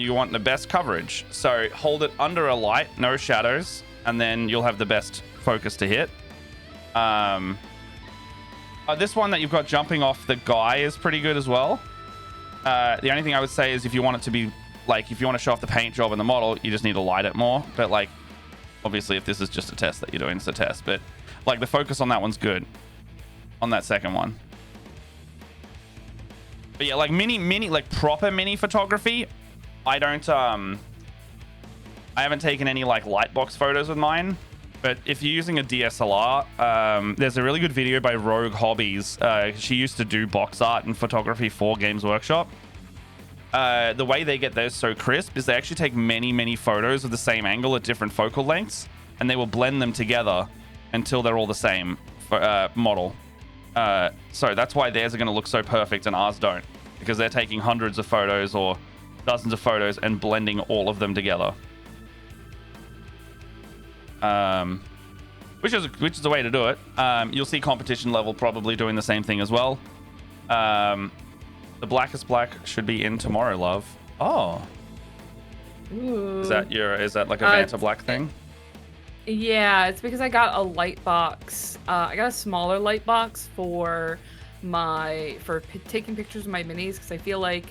You want the best coverage, so hold it under a light, no shadows, and then you'll have the best focus to hit. This one that you've got jumping off the guy is pretty good as well. The only thing I would say is if you want it to be like, if you want to show off the paint job in the model, you just need to light it more. But like, obviously, if this is just a test that you're doing, it's a test. But like the focus on that one's good, on that second one. But yeah, like like proper mini photography, I haven't taken any like lightbox photos with mine, but if you're using a DSLR, there's a really good video by Rogue Hobbies. She used to do box art and photography for Games Workshop. The way they get those so crisp is they actually take many photos of the same angle at different focal lengths, and they will blend them together until they're all the same model. So that's why theirs are going to look so perfect and ours don't, because they're taking hundreds of photos or dozens of photos and blending all of them together. which is the way to do it. You'll see competition level probably doing the same thing as well. The Blackest Black should be in tomorrow, love. Oh. Ooh. Is that like a Vanta Black thing? Yeah, it's because I got a light box. I got a smaller light box for taking pictures of my minis, because I feel like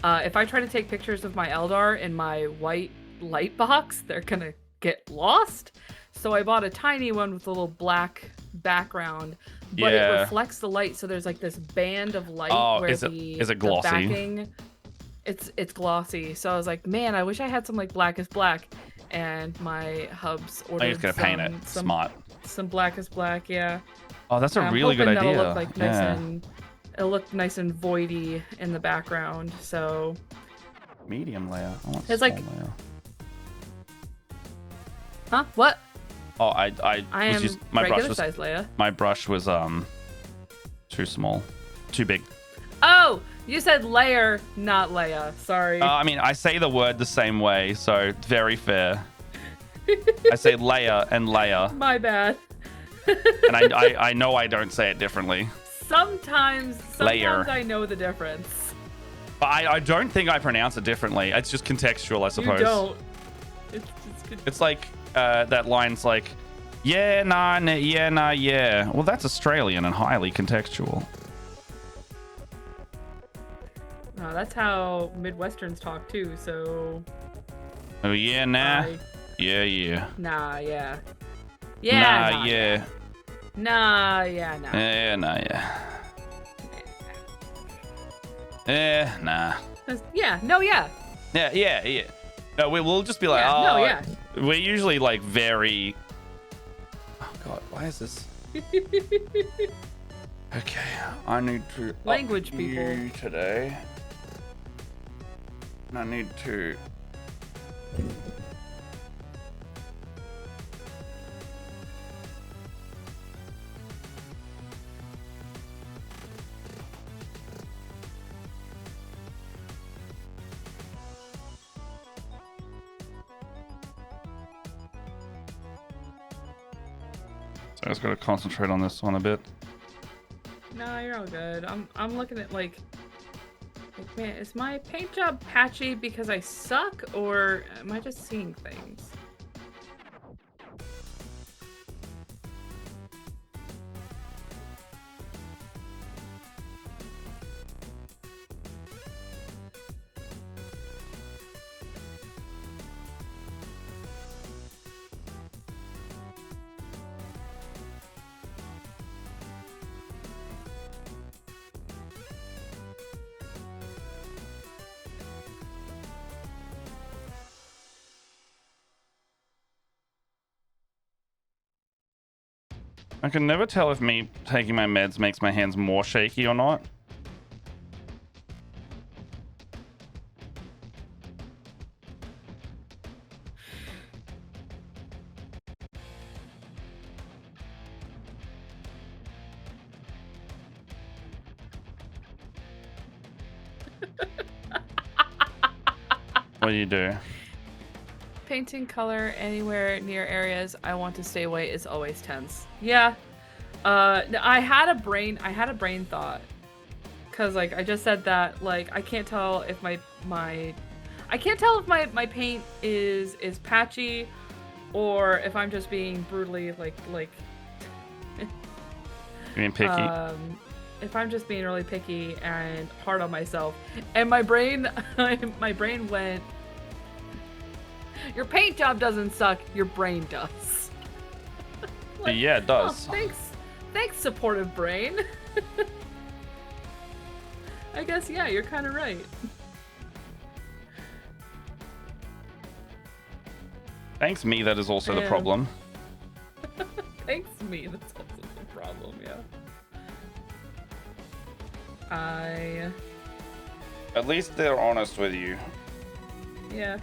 if I try to take pictures of my Eldar in my white light box, they're gonna get lost. So I bought a tiny one with a little black background, but it reflects the light, so there's like this band of light where is it glossy? The backing, it's glossy. So I was like, man, I wish I had some like Blackest Black, and my hubs ordered. I'm just gonna paint it smart. Some Blackest Black, yeah. Oh, that's a really good idea. Look like it'll look nice and voidy in the background. So medium layer. I want it's small like, layer. Huh? What? Oh, I am just my regular brush was size Leia. my brush was too small, too big. Oh, you said layer, not Leia. Sorry. I mean, I say the word the same way, so very fair. I say layer and layer. My bad. And I know I don't say it differently. Sometimes Layer. I know the difference. But I don't think I pronounce it differently. It's just contextual, I suppose. You don't. It's like that line's like, yeah, nah, yeah, nah, yeah. Well, that's Australian and highly contextual. No, that's how Midwesterns talk too, so... Oh, yeah, nah. Yeah, yeah. Nah, yeah. Yeah, nah, yeah. Nah, yeah, nah. Yeah, nah, yeah. Yeah, nah. Yeah, no, yeah. Yeah, yeah, yeah. No, we'll just be like, yeah, oh, no, yeah. We're usually like very... Oh, God, why is this? Okay, I need to language up people you today. And I need to... So I just gotta concentrate on this one a bit. No, you're all good. I'm looking at like, man, is my paint job patchy because I suck, or am I just seeing things? I can never tell if me taking my meds makes my hands more shaky or not. What do you do? Painting color anywhere near areas I want to stay away is always tense. Yeah. I had a brain thought. Cause like I just said that, like I can't tell if my paint is patchy, or if I'm just being brutally like You mean picky? If I'm just being really picky and hard on myself. And my brain went, your paint job doesn't suck, your brain does. Like, yeah, it does. Oh, thanks, supportive brain. I guess, yeah, you're kind of right. Thanks, me, that is also the problem. Thanks, me, that's also the problem, yeah. At least they're honest with you. Yeah.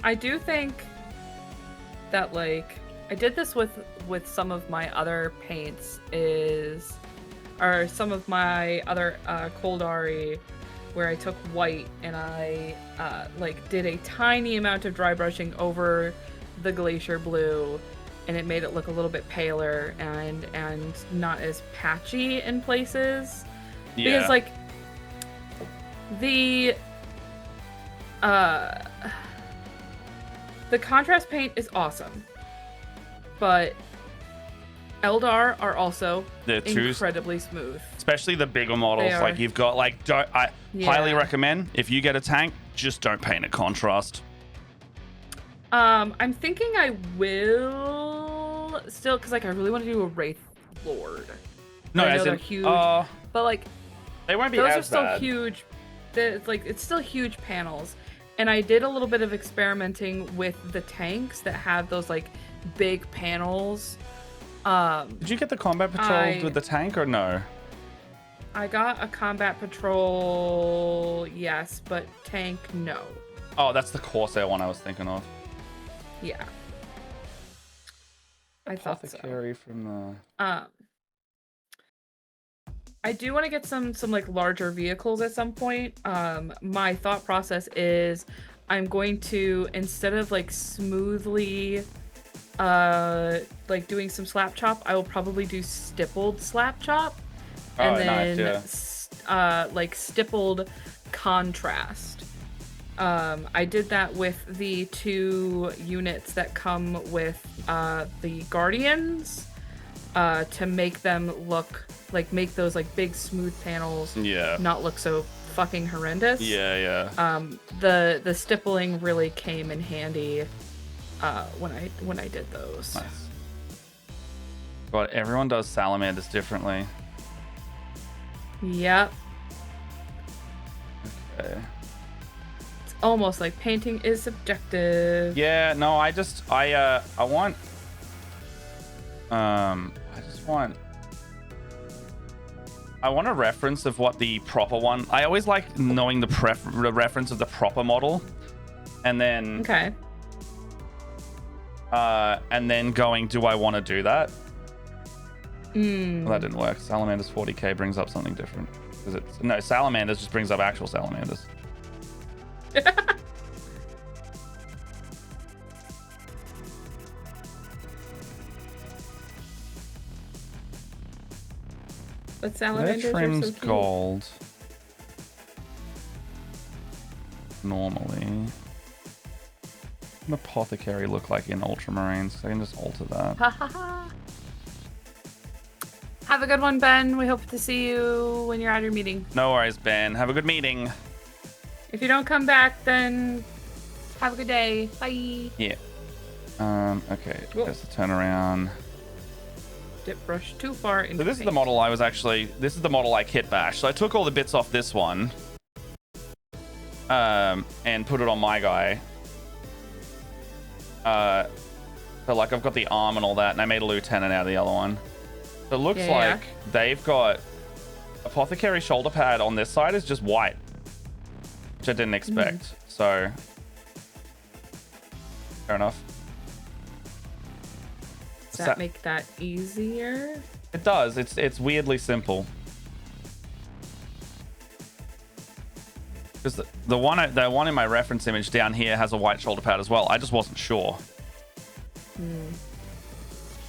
I do think that, like, I did this with some of my other paints or some of my other Koldari, where I took white and I like did a tiny amount of dry brushing over the glacier blue and it made it look a little bit paler and not as patchy in places. Yeah. Because like the contrast paint is awesome, but Eldar are also incredibly smooth. Especially the bigger models. Like you've got like highly recommend if you get a tank, just don't paint it contrast. I'm thinking I will still, because like I really want to do a Wraith Lord. No, I know as they're in, huge, but like they won't be those as are still bad. huge. It's still huge panels, and I did a little bit of experimenting with the tanks that have those like big panels. Did you get the combat patrol with the tank or no? I got a combat patrol, yes, but tank, no. Oh, that's the Corsair one I was thinking of. Yeah. I thought so. From the... I do want to get some like larger vehicles at some point. My thought process is I'm going to, instead of like smoothly like doing some slap chop, I will probably do stippled slap chop. And then like stippled contrast. I did that with the 2 units that come with the Guardians to make them look like, make those like big smooth panels not look so fucking horrendous. The stippling really came in handy when I did those. Nice. God, everyone does salamanders differently. Yep. Okay. It's almost like painting is subjective. Yeah, no, I want a reference of what the proper one. I always like knowing the reference of the proper model, and then and then going, do I want to do that? Well, that didn't work. Salamanders 40k brings up something different. No, salamanders just brings up actual salamanders. But salamanders Their trim's are so cute. gold. Normally. An apothecary look like in ultramarines, so I can just alter that. Ha ha ha. Have a good one, Ben. We hope to see you when you're at your meeting. No worries, Ben. Have a good meeting. If you don't come back, then have a good day. Bye. Yeah. Okay. There's the turnaround. Dip brush too far into So this is the model this is the model I kit bashed. So I took all the bits off this one. And put it on my guy. So like I've got the arm and all that, and I made a lieutenant out of the other one. So it looks like they've got apothecary shoulder pad on this side is just white, which I didn't expect. So fair enough. Does that make that easier? It does. It's weirdly simple. Because the one in my reference image down here has a white shoulder pad as well. I just wasn't sure. And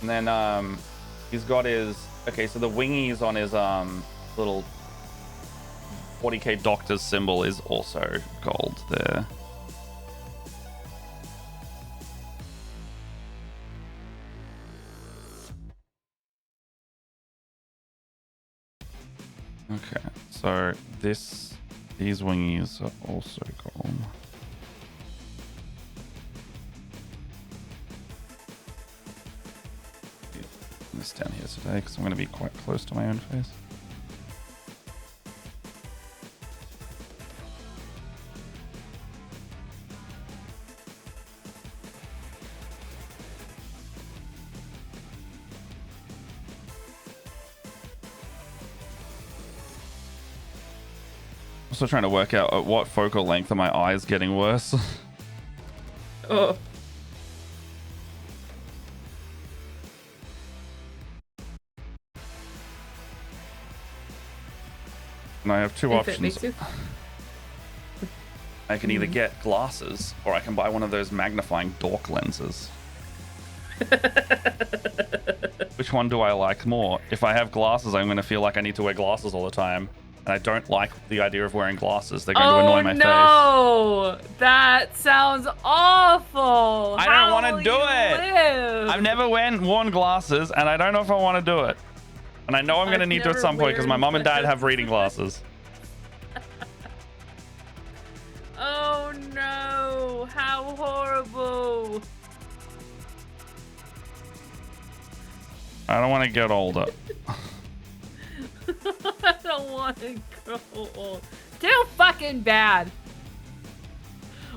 then he's got his so the wingies on his little 40k doctor's symbol is also gold there. Okay, so these wingies are also gold. This down here today because I'm going to be quite close to my own face. Also trying to work out at what focal length are my eyes getting worse. Oh. And I have two options. It makes you... I can either get glasses or I can buy one of those magnifying dork lenses. Which one do I like more? If I have glasses, I'm going to feel like I need to wear glasses all the time. And I don't like the idea of wearing glasses. They're going to annoy my face. Oh, no! That sounds awful! I don't want to do it! I've never worn glasses, and I don't know if I want to do it. And I know I'm going to need to at some point, because my mom and dad have reading glasses. Oh no! How horrible! I don't want to get older. I don't want to go old. Too fucking bad.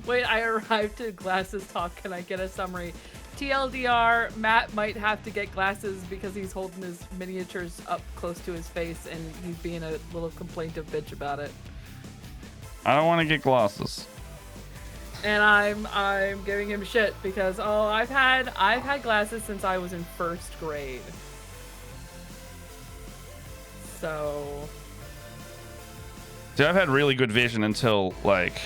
Wait, I arrived to glasses talk. Can I get a summary? TLDR, Matt might have to get glasses because he's holding his miniatures up close to his face and he's being a little complaintive bitch about it. I don't want to get glasses. And I'm giving him shit because I've had glasses since I was in first grade. So See, I've had really good vision until like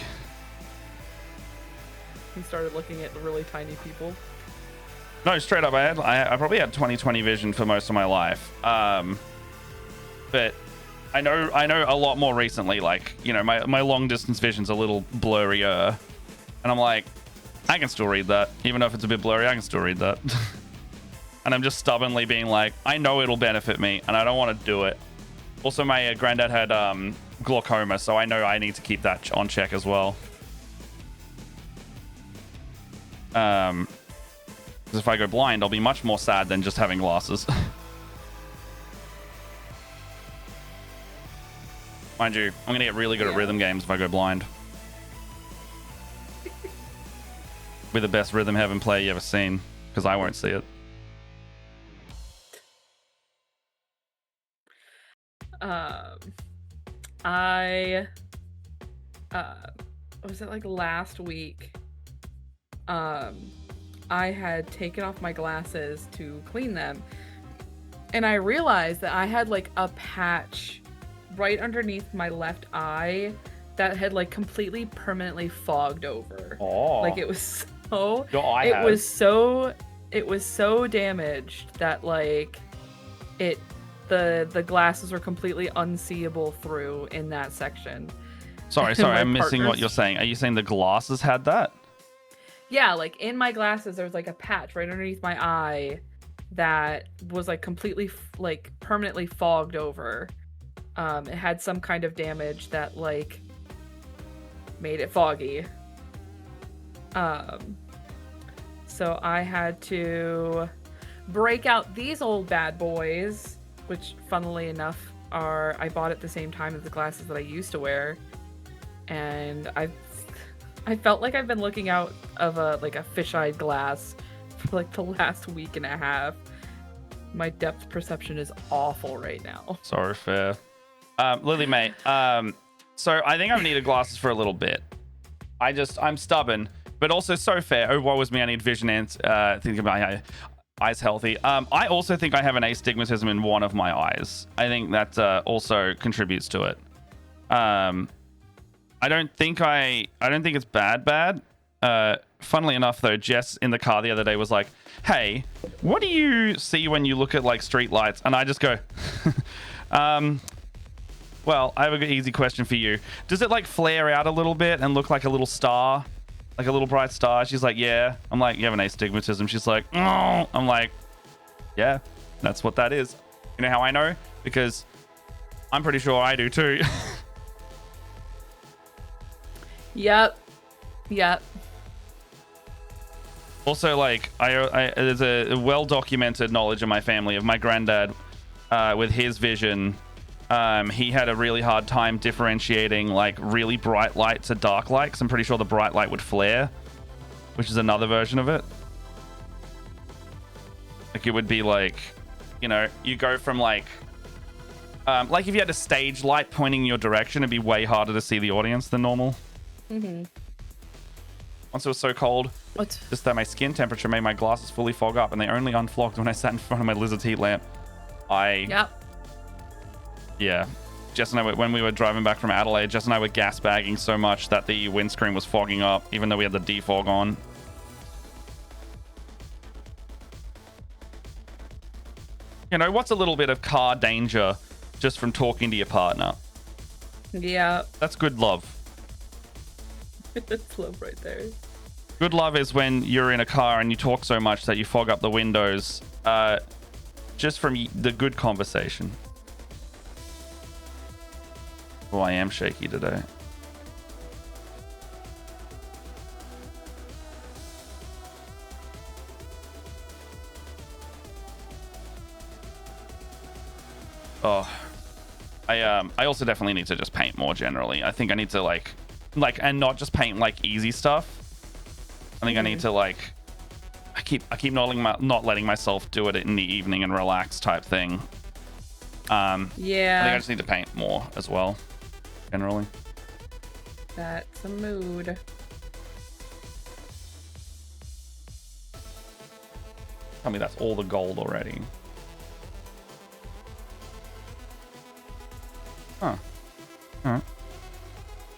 he started looking at the really tiny people. No, straight up, I probably had 20/20 vision for most of my life. But I know a lot more recently. Like, you know, my long distance vision's a little blurrier, and I'm like, I can still read that, even though if it's a bit blurry, I can still read that. And I'm just stubbornly being like, I know it'll benefit me, and I don't want to do it. Also, my granddad had glaucoma, so I know I need to keep that on check as well. Because if I go blind, I'll be much more sad than just having glasses. Mind you, I'm gonna get really good at rhythm games if I go blind. Be the best Rhythm Heaven player you ever seen, because I won't see it. Was it like last week? I had taken off my glasses to clean them, and I realized that I had like a patch right underneath my left eye that had like completely permanently fogged over. Oh. Like it was so it was so damaged that like the glasses were completely unseeable through in that section. Sorry, I'm missing what you're saying. Are you saying the glasses had that? Yeah, like in my glasses, there was like a patch right underneath my eye that was like completely like permanently fogged over. It had some kind of damage that like made it foggy. So I had to break out these old bad boys, which funnily enough I bought at the same time as the glasses that I used to wear. And I felt like I've been looking out of a fisheye glass for like the last week and a half. My depth perception is awful right now. Sorry, fair. Lily, mate. So I think I've needed glasses for a little bit. I'm stubborn, but also so fair. Oh, woe is me, I need vision and think of my eyes healthy. I also think I have an astigmatism in one of my eyes. I think that also contributes to it. I don't think it's bad. Funnily enough, though, Jess in the car the other day was like, "Hey, what do you see when you look at like street lights?" And I just go, "Well, I have an easy question for you. Does it like flare out a little bit and look like a little star, like a little bright star?" She's like, "Yeah." I'm like, "You have an astigmatism." She's like, "Oh." I'm like, "Yeah, that's what that is." You know how I know? Because I'm pretty sure I do too. Yep. Also, like, there's a well-documented knowledge in my family of my granddad with his vision. He had a really hard time differentiating like really bright light to dark light, 'cause I'm pretty sure the bright light would flare, which is another version of it. Like it would be like, you know, you go from like if you had a stage light pointing in your direction, it'd be way harder to see the audience than normal. Mm-hmm. Once it was so cold, just that my skin temperature made my glasses fully fog up, and they only unflogged when I sat in front of my Lizard's heat lamp. Yeah. Jess and I, when we were driving back from Adelaide, Jess and I were gas bagging so much that the windscreen was fogging up, even though we had the defog on. You know, what's a little bit of car danger just from talking to your partner? Yeah. That's good love. That's love right there. Good love is when you're in a car and you talk so much that you fog up the windows just from the good conversation. Oh, I am shaky today. Oh, I also definitely need to just paint more generally. I think I need to like and not just paint like easy stuff. I think I need to like I keep not letting myself do it in the evening and relax type thing. Yeah. I think I just need to paint more as well, generally. That's a mood. Tell me that's all the gold already. Huh. All right.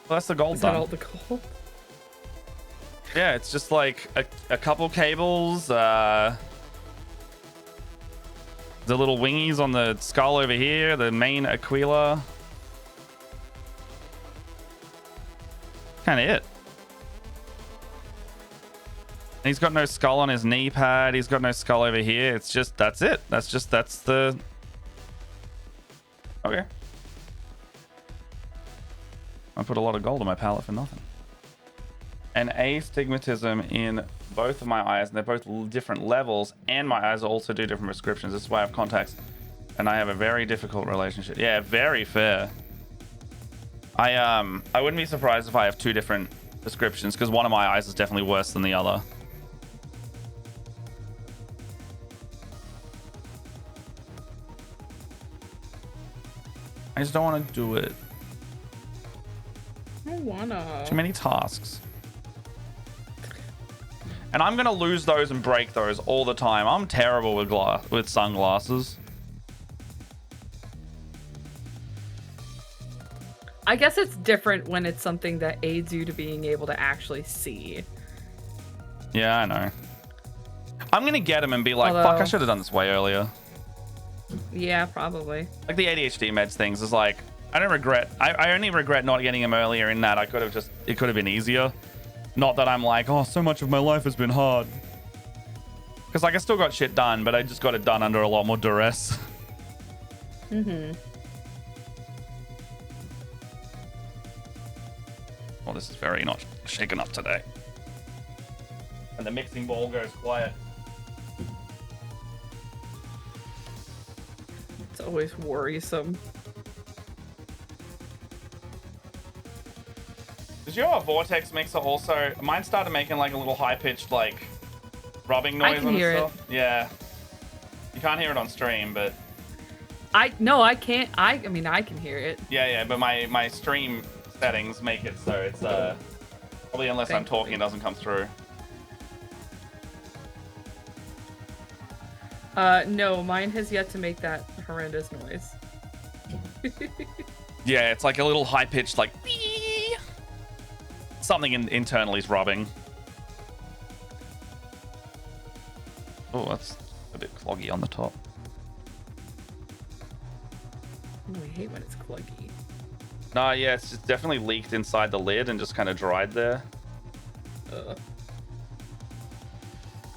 Well, that's the gold done. Is that all the gold? Yeah, it's just like a couple cables, the little wingies on the skull over here, the main Aquila. Kind of it. And he's got no skull on his knee pad. He's got no skull over here. It's just, that's it. That's the... Okay. I put a lot of gold on my palette for nothing. And astigmatism in both of my eyes, and they're both different levels, and my eyes also do different prescriptions. This is why I have contacts, and I have a very difficult relationship. Yeah, very fair. I wouldn't be surprised if I have two different prescriptions, because one of my eyes is definitely worse than the other. I just don't want to do it. I wanna. Too many tasks. And I'm gonna lose those and break those all the time. I'm terrible with sunglasses. I guess it's different when it's something that aids you to being able to actually see. Yeah, I know. I'm gonna get him and be like, fuck, I should have done this way earlier. Yeah, probably. Like the ADHD meds things is like, I don't regret. I only regret not getting him earlier in that. It could have been easier. Not that I'm like, oh, so much of my life has been hard. Because like I still got shit done, but I just got it done under a lot more duress. Mm-hmm. Well, this is very not shaken up today. And the mixing ball goes quiet. It's always worrisome. Does your Vortex mixer also... Mine started making like a little high-pitched like rubbing noise. I can hear it. Yeah. You can't hear it on stream, but... No, I can't. I mean, I can hear it. Yeah, but my stream settings make it so it's probably unless I'm talking, it doesn't come through. No, mine has yet to make that horrendous noise. Yeah, it's like a little high-pitched like... Something internally is rubbing. Oh, that's a bit cloggy on the top. Oh, I hate when it's cluggy. No, yeah, it's just definitely leaked inside the lid and just kind of dried there.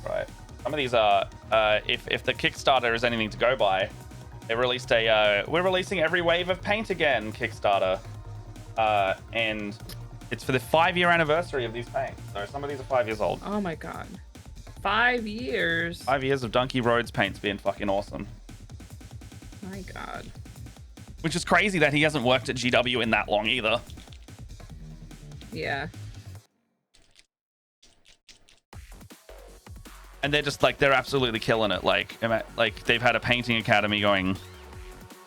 Right. Some of these are, if the Kickstarter is anything to go by, they released we're releasing every wave of paint again Kickstarter. And it's for the 5-year anniversary of these paints. So some of these are 5 years old. Oh my god. 5 years. 5 years of Donkey Roads paints being fucking awesome. My god. Which is crazy that he hasn't worked at GW in that long either. Yeah. And they're just like, they're absolutely killing it. Like they've had a painting academy going.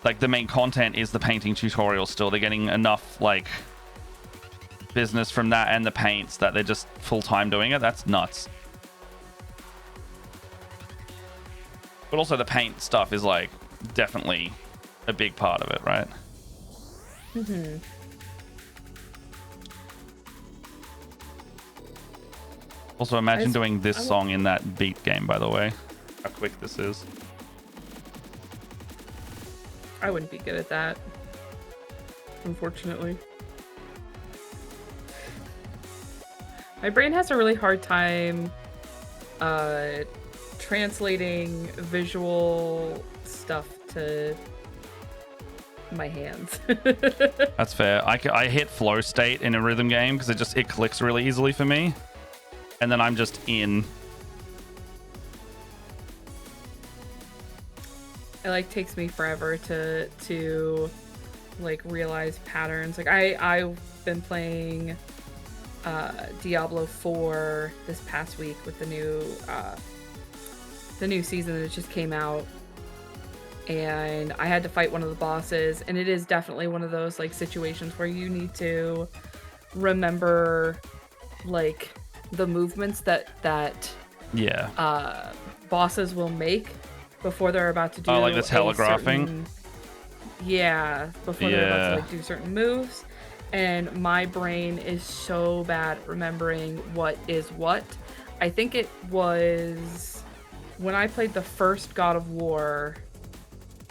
Like the main content is the painting tutorial still. They're getting enough like business from that and the paints that they're just full-time doing it. That's nuts. But also the paint stuff is like definitely a big part of it, right? Mm-hmm. Also imagine doing this song in that beat game, by the way. How quick this is. I wouldn't be good at that, unfortunately. My brain has a really hard time translating visual stuff to my hands. That's fair. I hit flow state in a rhythm game because it clicks really easily for me, and then I'm just in. It like takes me forever to like realize patterns. Like I've been playing Diablo 4 this past week with the new season that just came out, and I had to fight one of the bosses, and it is definitely one of those like situations where you need to remember like the movements that bosses will make before they're about to do like the telegraphing. Before they're about to like do certain moves. And my brain is so bad at remembering what is what. I think it was when I played the first God of War,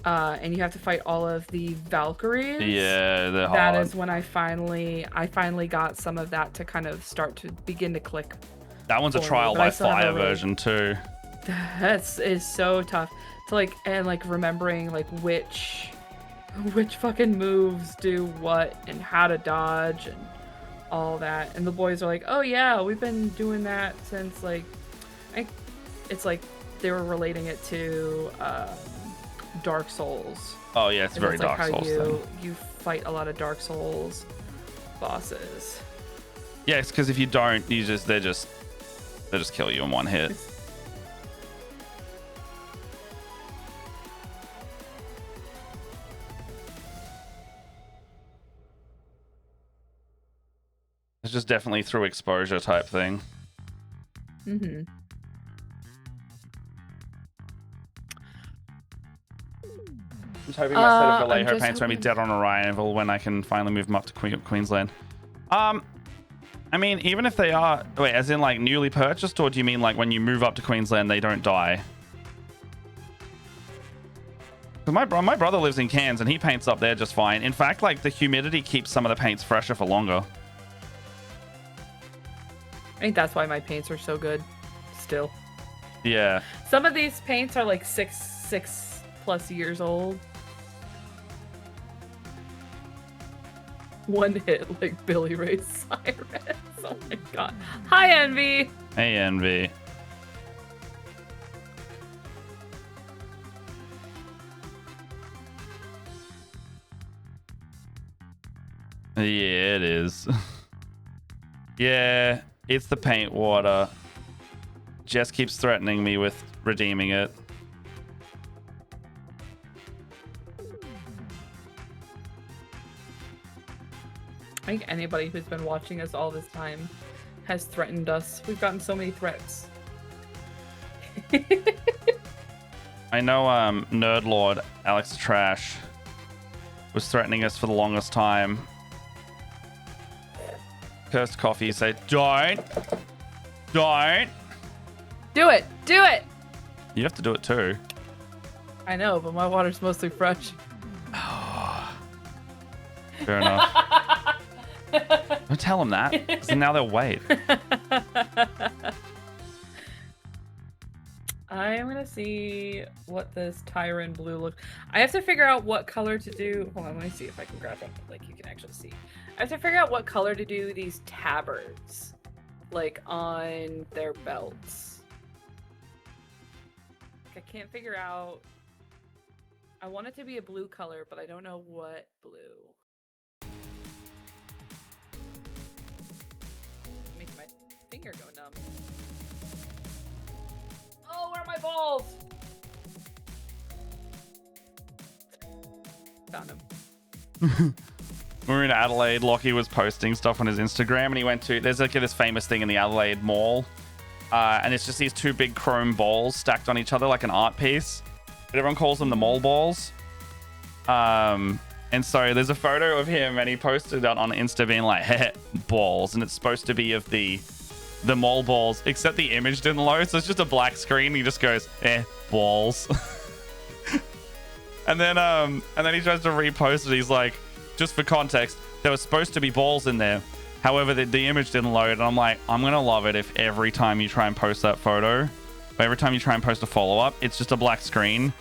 and you have to fight all of the Valkyries. Yeah, that is when I finally got some of that to kind of start to begin to click. That one's a trial by fire version too. That is so tough to like, and like remembering like which fucking moves do what and how to dodge and all that. And the boys are like, oh yeah, we've been doing that since like, it's like they were relating it to Dark Souls. Oh yeah, it's very like Dark Souls thing. You fight a lot of Dark Souls bosses. Yeah, it's because if you don't, they just kill you in one hit. It's just definitely through exposure type thing. Mm-hmm. I'm hoping my set of Vallejo paints won't be dead on arrival when I can finally move them up to Queensland. I mean, even if they are... Wait, as in like newly purchased, or do you mean like when you move up to Queensland, they don't die? Because my brother lives in Cairns and he paints up there just fine. In fact, like the humidity keeps some of the paints fresher for longer. I think that's why my paints are so good still. Yeah. Some of these paints are like six plus years old. One hit like Billy Ray Cyrus. Oh my god. Hi, Envy. Hey, Envy. Yeah, it is. Yeah, it's the paint water. Jess keeps threatening me with redeeming it. I think anybody who's been watching us all this time has threatened us. We've gotten so many threats. I know Nerd Lord Alex Trash was threatening us for the longest time. Cursed Coffee say, don't do it. You have to do it too. I know, but my water's mostly fresh. Fair enough. Don't tell them that, because now they'll wait. I am gonna see what this Tyron blue looks. I have to figure out what color to do. Hold on, let me see if I can grab it like you can actually see. I have to figure out what color to do these tabards, like on their belts. I can't figure out. I want it to be a blue color, but I don't know what blue. Make my finger go numb. Oh, where are my balls? Found him. We were in Adelaide. Lockie was posting stuff on his Instagram, and he went to... There's like this famous thing in the Adelaide Mall, and it's just these two big chrome balls stacked on each other like an art piece. But everyone calls them the mall balls. And so there's a photo of him, and he posted that on Insta being like, heh, balls. And it's supposed to be of the mall balls, except the image didn't load, so it's just a black screen. He just goes, balls. and then he tries to repost it. He's like, just for context, there was supposed to be balls in there. However, the image didn't load. And I'm like, I'm going to love it if every time you try and post that photo, or every time you try and post a follow-up, it's just a black screen.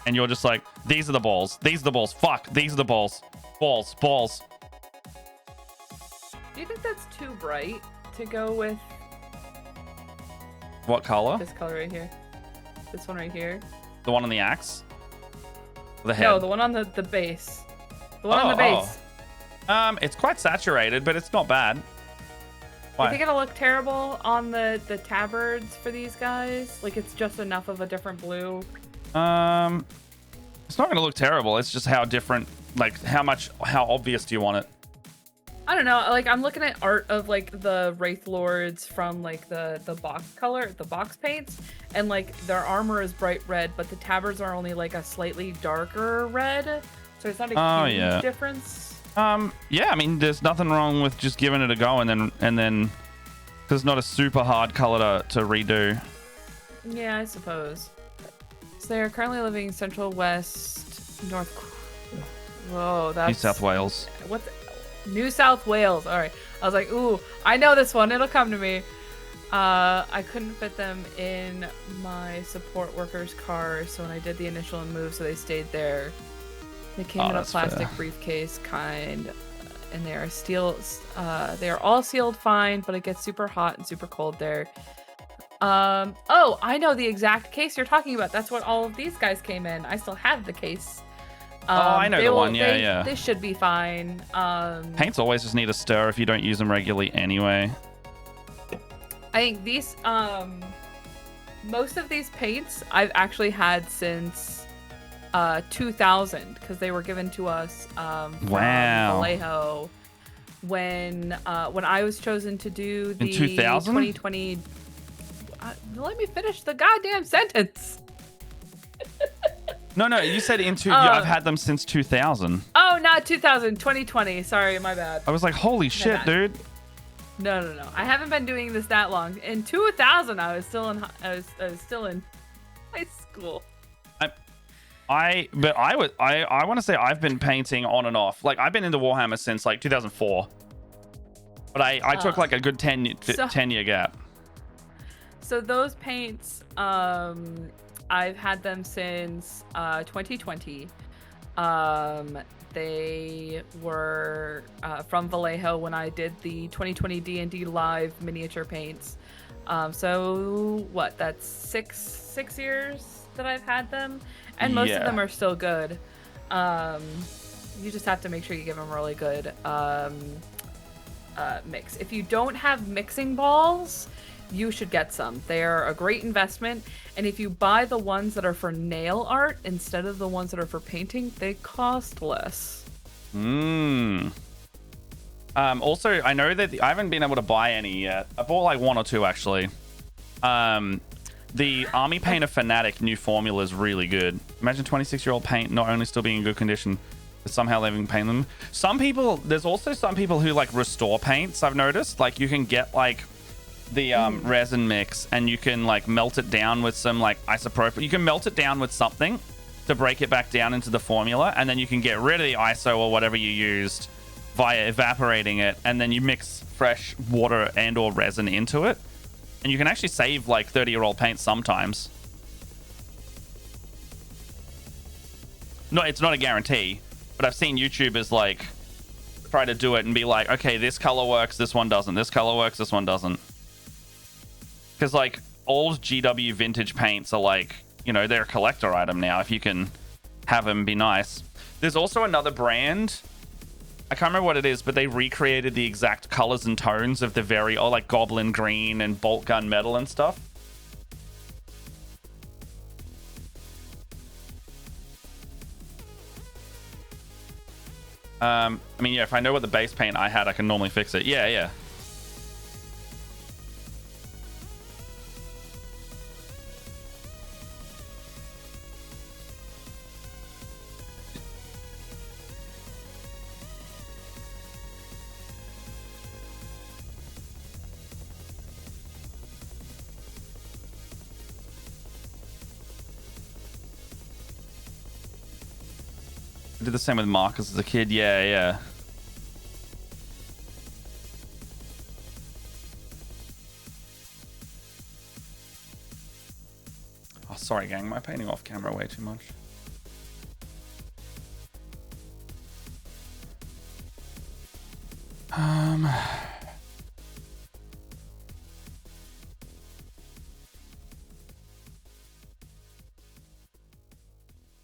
And you're just like, these are the balls. These are the balls. Fuck, these are the balls. Balls, balls. Do you think that's too bright to go with What color? this color right here? This one right here? The one on the axe? The head? No, the one on the base. The one on the base. It's quite saturated, but it's not bad. You Why? think it'll look terrible on the tabards for these guys? Like it's just enough of a different blue? It's not going to look terrible. It's just how different, like how obvious do you want it? I don't know. Like I'm looking at art of like the Wraith Lords from like the box color, the box paints, and like their armor is bright red, but the tabards are only like a slightly darker red, so it's not a huge difference. Yeah, I mean, there's nothing wrong with just giving it a go, and then because it's not a super hard color to redo. Yeah, I suppose. So they are currently living Central West North. Whoa, that's New South Wales. What? New South Wales. All right. I was like, ooh, I know this one. It'll come to me. I couldn't fit them in my support worker's car, so when I did the initial move, so they stayed there. They came in a plastic briefcase kind, and they are they are all sealed fine, but it gets super hot and super cold there. Oh, I know the exact case you're talking about. That's what all of these guys came in. I still have the case. I know the one. Yeah. They should be fine. Paints always just need a stir if you don't use them regularly anyway. I think these, most of these paints I've actually had since 2000 because they were given to us from Vallejo when I was chosen to do the 2020. Let me finish the goddamn sentence. No, you said I've had them since 2000. Oh, not 2000, 2020. Sorry, my bad. I was like, holy shit, dude. No. I haven't been doing this that long. In 2000, I was still in high school. I want to say I've been painting on and off. Like I've been into Warhammer since like 2004. But I took like a good 10-year gap. So those paints, I've had them since 2020. They were from Vallejo when I did the 2020 D&D live miniature paints. So what? That's six years that I've had them, and most of them are still good. You just have to make sure you give them really good mix. If you don't have mixing balls, you should get some. They are a great investment, and if you buy the ones that are for nail art instead of the ones that are for painting, they cost less. Also, I know that I haven't been able to buy any yet. I bought like one or two actually. The Army Painter Fanatic new formula is really good. Imagine 26-year-old paint not only still being in good condition, but somehow they can paint them. There's also some people who like restore paints. I've noticed, like you can get like the resin mix, and you can like melt it down with some like isopropyl. You can melt it down with something to break it back down into the formula, and then you can get rid of the iso or whatever you used via evaporating it, and then you mix fresh water and or resin into it, and you can actually save like 30-year-old paint sometimes. No, it's not a guarantee, but I've seen YouTubers like try to do it and be like, okay, this color works, this one doesn't. This color works, this one doesn't. Because like old GW vintage paints are like, you know, they're a collector item now. If you can have them, be nice. There's also another brand. I can't remember what it is, but they recreated the exact colors and tones of the like Goblin Green and Bolt Gun Metal and stuff. I mean, yeah, if I know what the base paint I had, I can normally fix it. Yeah. did the same with markers as a kid. Yeah, yeah. Oh, sorry, gang. My painting off camera way too much.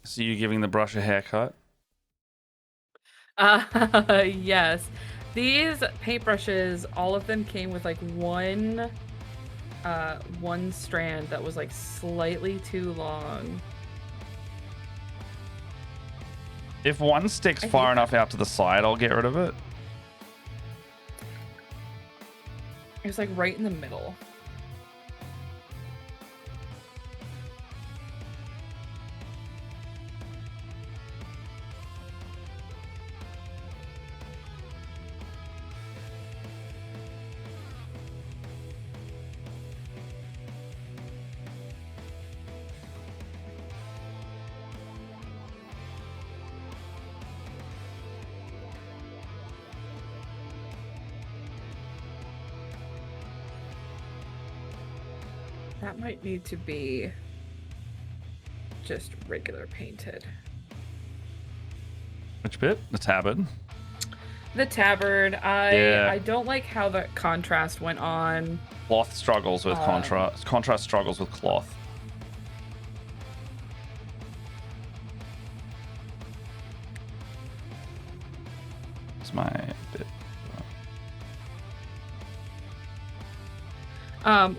So you giving the brush a haircut? Yes. These paintbrushes, all of them came with like one strand that was like slightly too long. If one sticks far enough out to the side, I'll get rid of it. It was like right in the middle. That might need to be just regular painted. Which bit? The tabard? The tabard. I don't like how the contrast went on. Cloth struggles with contrast. Contrast struggles with cloth. It's my bit.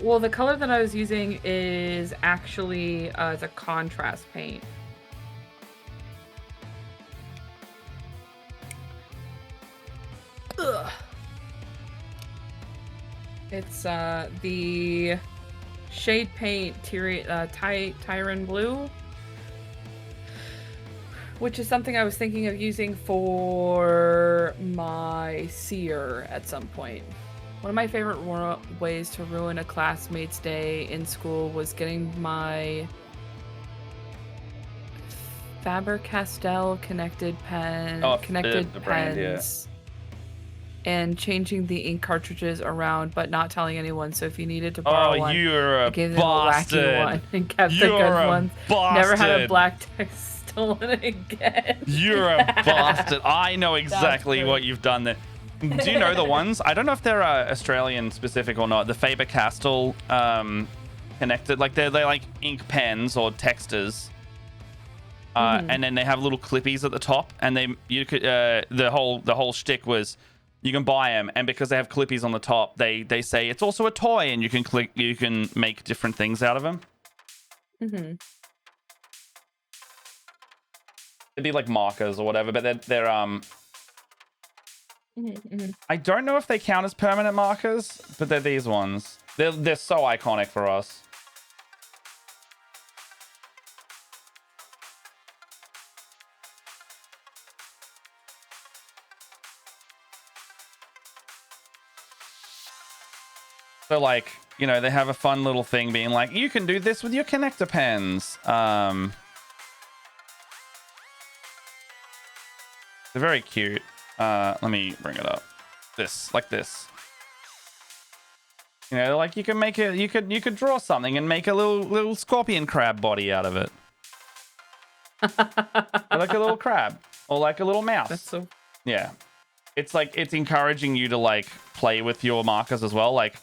Well, the color that I was using is actually it's a contrast paint. Ugh. It's the shade paint Tyran Blue, which is something I was thinking of using for my seer at some point. One of my favorite ways to ruin a classmate's day in school was getting my Faber-Castell connected pen, the brand, pens, and changing the ink cartridges around, but not telling anyone. So if you needed to borrow one, you're a gave them a wacky one and kept the good ones. Never had a black text stolen again. You're a bastard. I know exactly what you've done there. Do you know the ones? I don't know if they're Australian specific or not. The Faber-Castell connected, like they're like ink pens or texters, and then they have little clippies at the top. And you could the whole shtick was you can buy them, and because they have clippies on the top, they say it's also a toy, and you can make different things out of them. Mm-hmm. It'd be like markers or whatever, but they're I don't know if they count as permanent markers, but they're these ones. They're so iconic for us. So like, you know, they have a fun little thing being like, you can do this with your connector pens. They're very cute. Let me bring it up. Like this. You know, like you can make it. You could draw something and make a little scorpion crab body out of it, like a little crab or like a little mouse. That's so. Yeah, it's like it's encouraging you to like play with your markers as well. Like,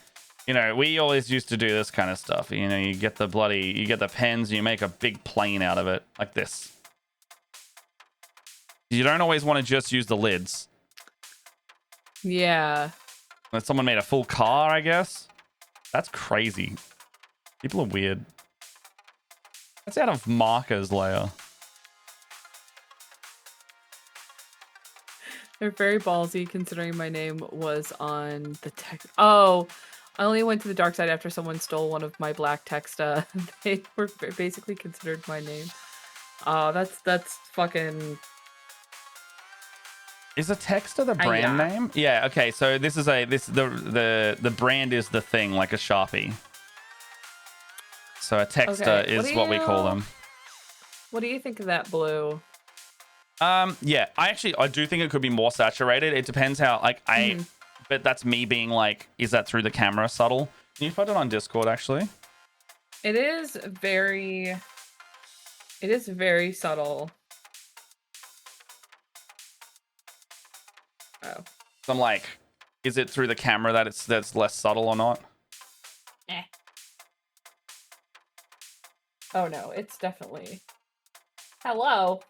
you know, we always used to do this kind of stuff. You know, you get the pens, and you make a big plane out of it like this. You don't always want to just use the lids. Yeah. If someone made a full car, I guess. That's crazy. People are weird. That's out of markers layer. They're very ballsy considering my name was on the text. Oh, I only went to the dark side after someone stole one of my black texta. They were basically considered my name. Oh, that's fucking... Is a Texta the brand name? Yeah. Okay. So this is the brand is the thing, like a Sharpie. So a Texta is what we call them. What do you think of that blue? Yeah, I do think it could be more saturated. It depends how but that's me being like, is that through the camera subtle? Can you put it on Discord actually? It is very subtle. Oh. So I'm like, is it through the camera that's less subtle or not? Oh no, it's definitely. Hello.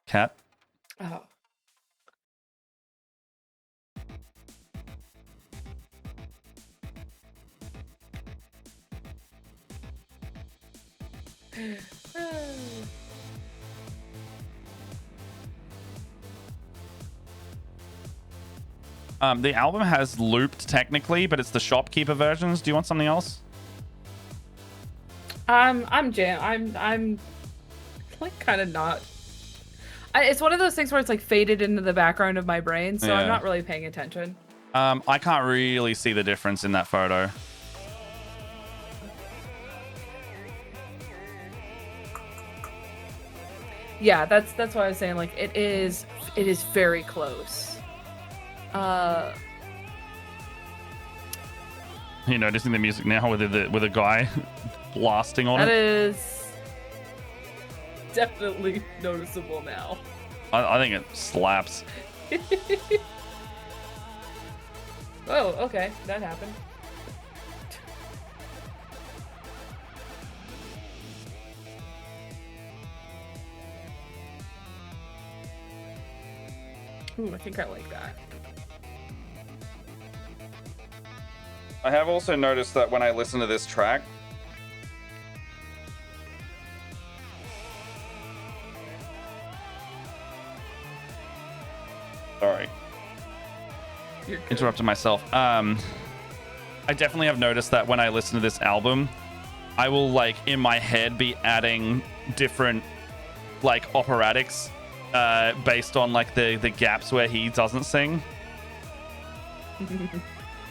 Cat. Oh. The album has looped technically, but it's the shopkeeper versions. Do you want something else? I'm like kind of not. It's one of those things where it's like faded into the background of my brain, so I'm not really paying attention. I can't really see the difference in that photo. Yeah, that's why I was saying like it is very close. You're noticing the music now with a guy blasting on it. That is definitely noticeable now. I think it slaps. Oh, okay, that happened. Ooh, I think I like that. I have also noticed that when I listen to this track, sorry, interrupted myself. I definitely have noticed that when I listen to this album, I will like in my head be adding different like operatics based on like the gaps where he doesn't sing.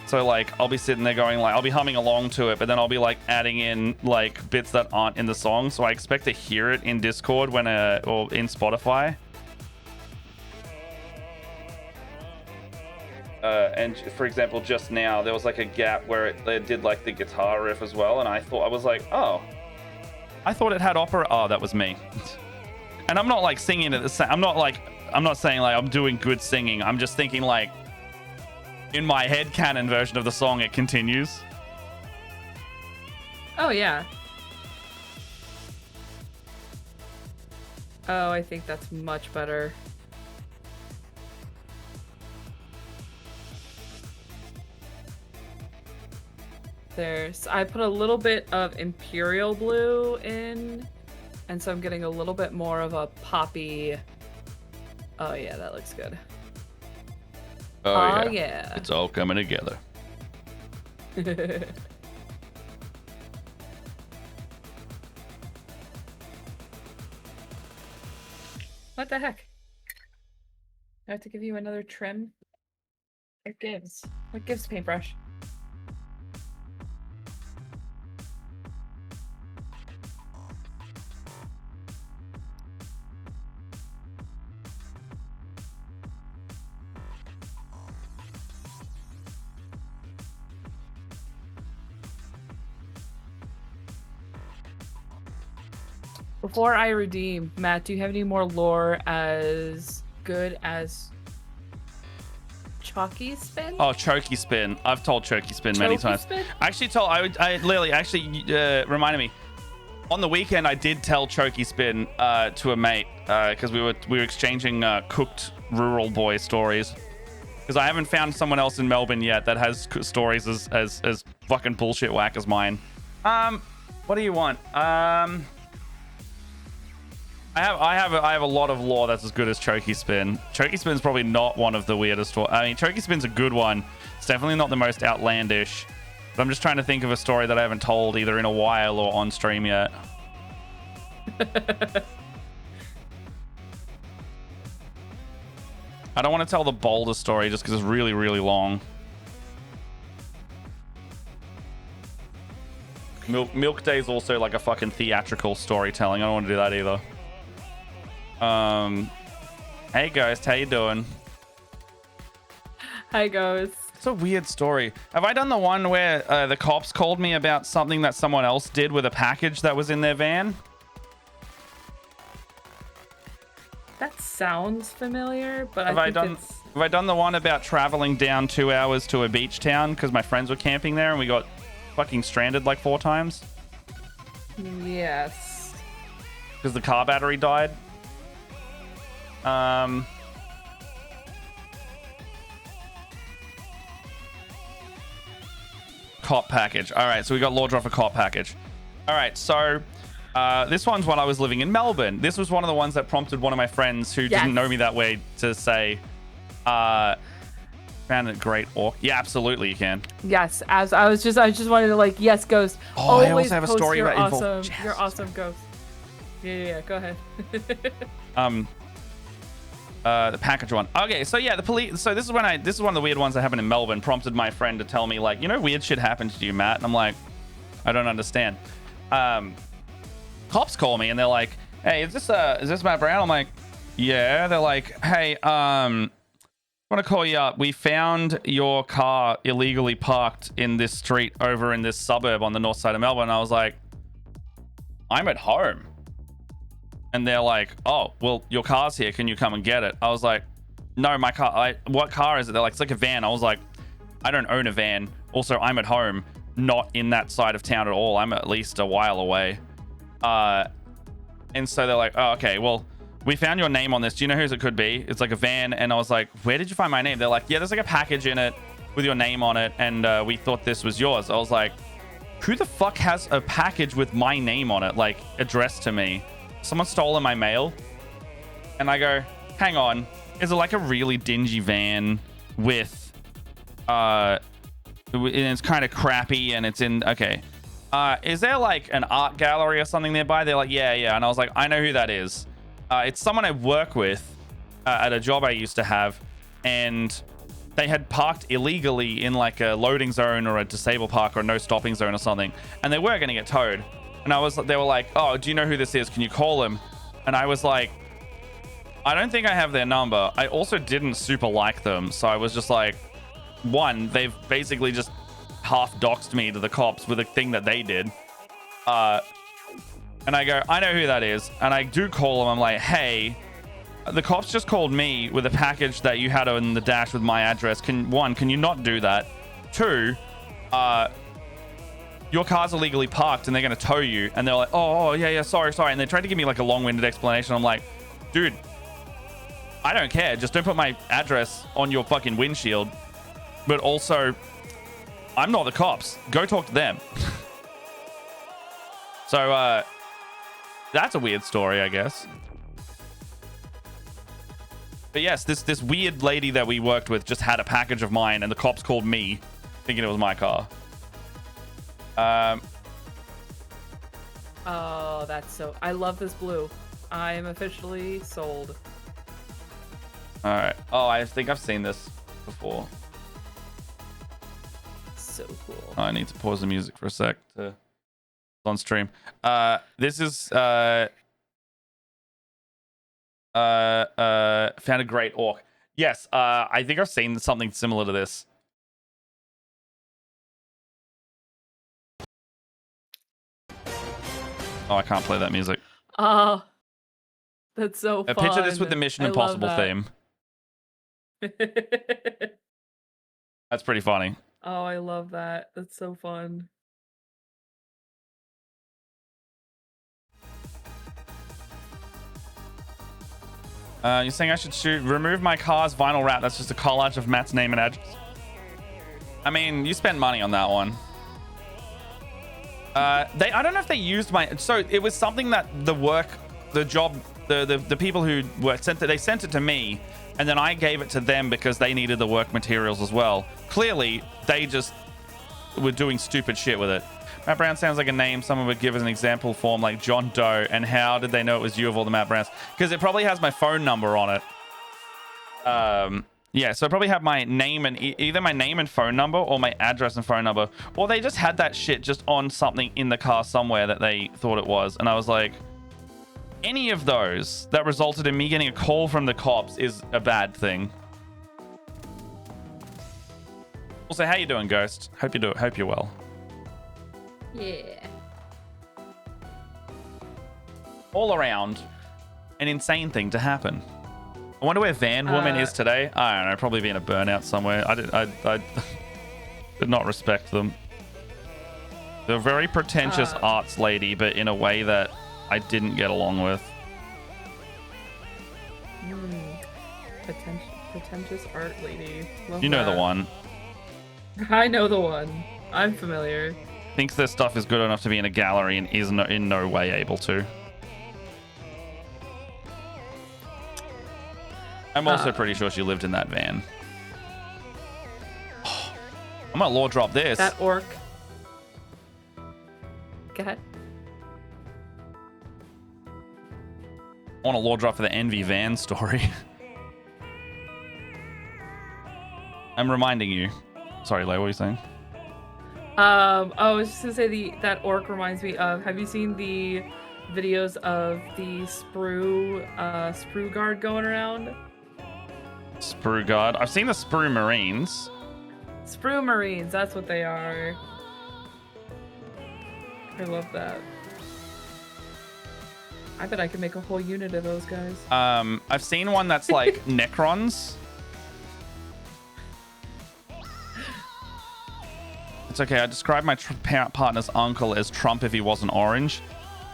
So like I'll be sitting there going like I'll be humming along to it, but then I'll be like adding in like bits that aren't in the song. So I expect to hear it in Discord or in Spotify. And for example, just now there was like a gap where they did like the guitar riff as well, and I was like, oh, I thought it had opera. Oh, that was me. And I'm not like singing at the same. I'm not saying like I'm doing good singing. I'm just thinking like. In my headcanon version of the song, it continues. Oh, yeah. Oh, I think that's much better. I put a little bit of Imperial Blue in, and so I'm getting a little bit more of a poppy. Oh, yeah, that looks good. Oh, yeah. It's all coming together. What the heck? I have to give you another trim? What gives? What gives, paintbrush? Before I redeem, Matt, do you have any more lore as good as Chalky Spin? Oh, Choky Spin. I've told Choky Spin many times. Spin? I actually told, I literally reminded me. On the weekend, I did tell Choky Spin to a mate because we were exchanging cooked rural boy stories. Because I haven't found someone else in Melbourne yet that has stories as fucking bullshit whack as mine. What do you want? I have a lot of lore that's as good as Choky Spin. Choky Spin's probably not one of the weirdest. I mean, Choky Spin's a good one. It's definitely not the most outlandish. But I'm just trying to think of a story that I haven't told either in a while or on stream yet. I don't want to tell the Boulder story just because it's really, really long. Milk Day is also like a fucking theatrical storytelling. I don't want to do that either. Hey Ghost, how you doing? Hi, Ghost. It's a weird story. Have I done the one where the cops called me about something that someone else did with a package that was in their van? That sounds familiar, but Have I done the one about traveling down 2 hours to a beach town because my friends were camping there and we got fucking stranded like 4 times? Yes. Because the car battery died? Cop package. All right, so we got law drop a cop package. All right, so this one's when I was living in Melbourne. This was one of the ones that prompted one of my friends who didn't know me that way to say, found a great orc. Yeah, absolutely, you can. Yes, as I just wanted to like, yes, Ghost. Oh, I also have a story your about awesome, your awesome Ghost. Yeah, go ahead. The package one. Okay, so yeah, the police. So this is one of the weird ones that happened in Melbourne. Prompted my friend to tell me like, weird shit happened to you, Matt. And I'm like, I don't understand. Cops call me and they're like, hey, is this Matt Brown? I'm like, yeah. They're like, hey, I want to call you up. We found your car illegally parked in this street over in this suburb on the north side of Melbourne. And I was like, I'm at home. And they're like, oh, well, your car's here. Can you come and get it? I was like, no, my car. What car is it? They're like, it's like a van. I was like, I don't own a van. Also, I'm at home, not in that side of town at all. I'm at least a while away. And so they're like, oh, okay, well, we found your name on this. Do you know whose it could be? It's like a van. And I was like, where did you find my name? They're like, yeah, there's like a package in it with your name on it. And we thought this was yours. I was like, who the fuck has a package with my name on it, like addressed to me? Someone stolen my mail. And I go, hang on, is it like a really dingy van with and it's kind of crappy and it's in okay, is there like an art gallery or something nearby? They're like, yeah. And I was like, I know who that is. It's someone I work with at a job I used to have, and they had parked illegally in like a loading zone or a disabled park or a no stopping zone or something, and they were going to get towed. And they were like, oh, do you know who this is? Can you call him? And I was like, I don't think I have their number. I also didn't super like them. So I was just like, one, they've basically just half doxed me to the cops with a thing that they did. And I go, I know who that is. And I do call them. I'm like, hey, the cops just called me with a package that you had on the dash with my address. Can you not do that? 2, your car's illegally parked and they're going to tow you. And they're like, oh, yeah, sorry. And they tried to give me like a long-winded explanation. I'm like, dude, I don't care. Just don't put my address on your fucking windshield. But also, I'm not the cops. Go talk to them. So, that's a weird story, I guess. But yes, this weird lady that we worked with just had a package of mine and the cops called me thinking it was my car. Oh, that's so... I love this blue. I am officially sold. All right. Oh, I think I've seen this before. So cool. Oh, I need to pause the music for a sec to on stream. This is found a great orc. Yes, I think I've seen something similar to this. Oh, I can't play that music. Oh, that's so fun. Picture this with the Mission Impossible theme. That's pretty funny. Oh, I love that. That's so fun. You're saying I should remove my car's vinyl wrap. That's just a collage of Matt's name and address. I mean, you spent money on that one. I don't know if they used my... So it was something that the people who worked they sent it to me, and then I gave it to them because they needed the work materials as well. Clearly, they just were doing stupid shit with it. Matt Brown sounds like a name someone would give as an example form, like John Doe. And how did they know it was you of all the Matt Browns? Because it probably has my phone number on it. Yeah, so I probably have my name and either my name and phone number or my address and phone number. Or they just had that shit just on something in the car somewhere that they thought it was. And I was like, any of those that resulted in me getting a call from the cops is a bad thing. Also, how you doing, Ghost? Hope you're well. Yeah. All around, an insane thing to happen. I wonder where Van Woman is today. I don't know, probably being a burnout somewhere. I did not respect them. They're a very pretentious arts lady, but in a way that I didn't get along with. Pretentious art lady. Love You know that. the one. I know the one. I'm familiar. Thinks their stuff is good enough to be in a gallery and is in no way able to. I'm also pretty sure she lived in that van. I might law drop this. That orc. Go ahead. I want a law drop for the Envy van story. I'm reminding you. Sorry, Leigh, what were you saying? I was just gonna say that orc reminds me of. Have you seen the videos of the sprue guard going around? Sprue guard. I've seen the Sprue Marines. Sprue Marines. That's what they are. I love that. I bet I could make a whole unit of those guys. I've seen one that's like Necrons. It's okay. I described my partner's uncle as Trump if he wasn't orange.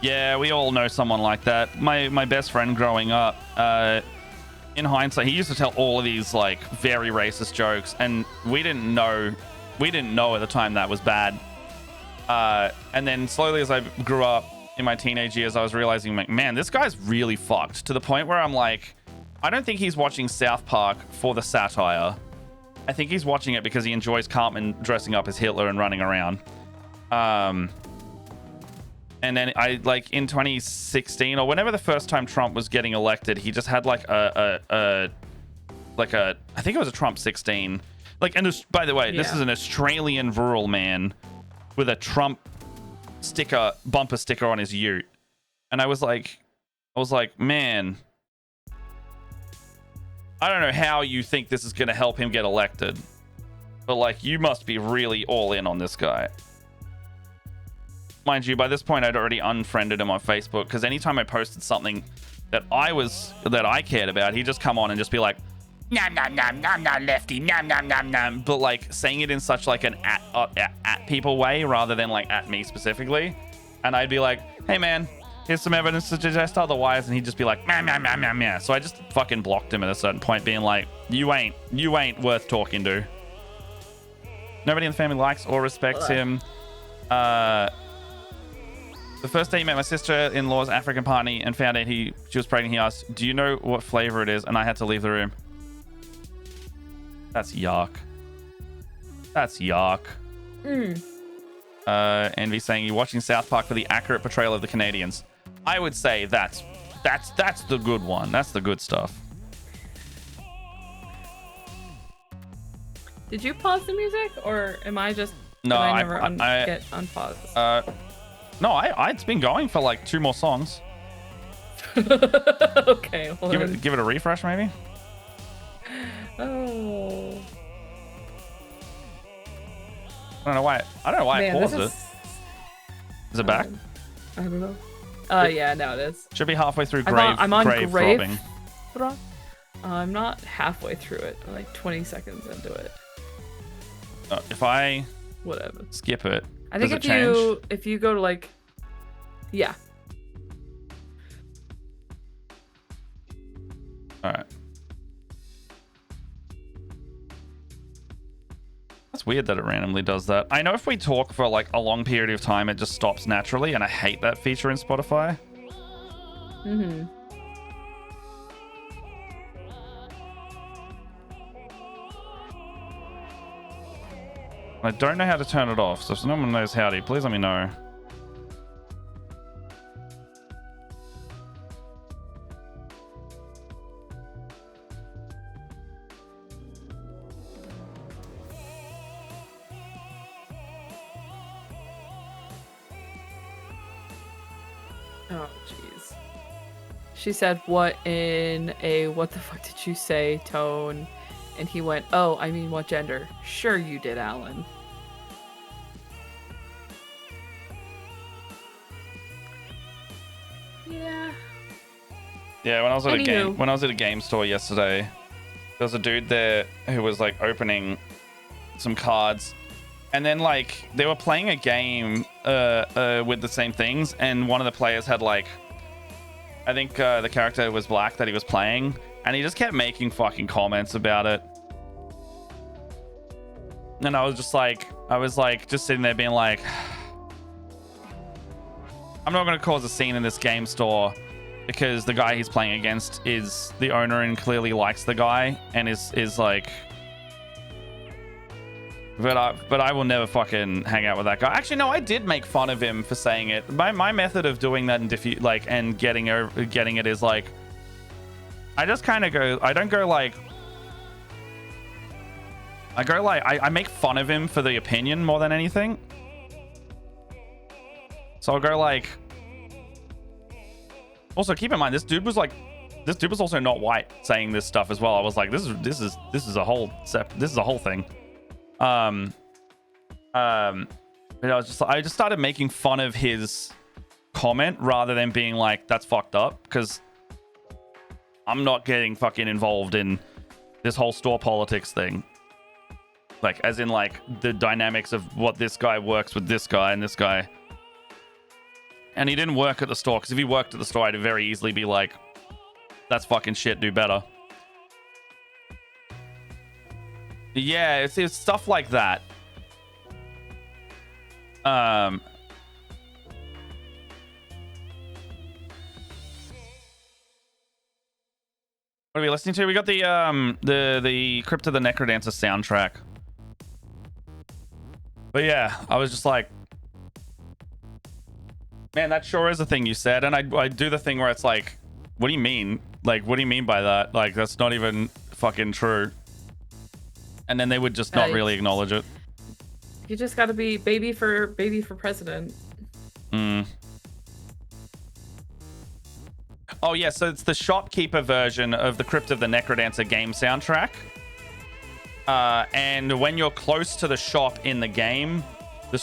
Yeah, we all know someone like that. My best friend growing up, in hindsight, he used to tell all of these like very racist jokes, and we didn't know at the time that was bad. And then slowly as I grew up in my teenage years, I was realizing, like, man, this guy's really fucked, to the point where I'm like, I don't think he's watching South Park for the satire. I think he's watching it because he enjoys Cartman dressing up as Hitler and running around. And then I, like, in 2016 or whenever the first time Trump was getting elected, he just had like I think it was a Trump 16. Like, and by the way, this is an Australian rural man with a Trump bumper sticker on his ute. And I was like, man, I don't know how you think this is going to help him get elected, but like, you must be really all in on this guy. Mind you, by this point, I'd already unfriended him on Facebook, because anytime I posted something that I cared about, he'd just come on and just be like, nom nom nom nom nom lefty nom nom nom nom, but like saying it in such like an at people way rather than like at me specifically. And I'd be like, hey man, here's some evidence to suggest otherwise, and he'd just be like, meh, meh, meh, meh, meh. So I just fucking blocked him at a certain point, being like, you ain't worth talking to. Nobody in the family likes or respects him. The first day he met my sister-in-law's African party and found out she was pregnant, he asked, do you know what flavor it is? And I had to leave the room. That's yuck. That's yuck. Envy saying, you're watching South Park for the accurate portrayal of the Canadians. I would say that's the good one. That's the good stuff. Did you pause the music, or am I just? No, I never get unpaused. No, it's been going for like 2 more songs. Okay. Well Give it a refresh, maybe. Oh. I don't know why I paused it. Is it back? I don't know. Yeah, now it is. Should be halfway through I'm on grave Grave throbbing. I'm not halfway through it. I'm like 20 seconds into it. If I whatever skip it, I think if you go to like, yeah. All right. That's weird that it randomly does that. I know if we talk for like a long period of time, it just stops naturally, and I hate that feature in Spotify. I don't know how to turn it off, so if someone knows how to, please let me know. Oh, jeez. She said, "What in a what the fuck did you say tone?" And he went, "Oh, I mean, what gender?" Sure you did, Alan. Yeah. Yeah, when I was at a game store yesterday, there was a dude there who was like opening some cards, and then like they were playing a game with the same things, and one of the players had like, I think the character was black that he was playing, and he just kept making fucking comments about it. And I was just sitting there being like, I'm not going to cause a scene in this game store because the guy he's playing against is the owner and clearly likes the guy and is like, but I will never fucking hang out with that guy. Actually, no, I did make fun of him for saying it. My method of doing that and getting it is like, I just kind of go. I don't go like. I make fun of him for the opinion more than anything. So I'll go like. Also, keep in mind this dude was also not white saying this stuff as well. I was like, this is a whole thing. But I just started making fun of his comment rather than being like, that's fucked up, because I'm not getting fucking involved in this whole store politics thing. Like, as in like the dynamics of what this guy works with this guy and this guy. And he didn't work at the store, because if he worked at the store, I'd very easily be like, that's fucking shit, do better. Yeah, it's stuff like that. What are we listening to? We got the Crypt of the Necrodancer soundtrack. But yeah, I was just like, man, that sure is a thing you said. And I do the thing where it's like, what do you mean? Like, what do you mean by that? Like, that's not even fucking true. And then they would just not really acknowledge it. You just gotta be baby for president. Oh yeah, so it's the shopkeeper version of the Crypt of the Necrodancer game soundtrack. And when you're close to the shop in the game, the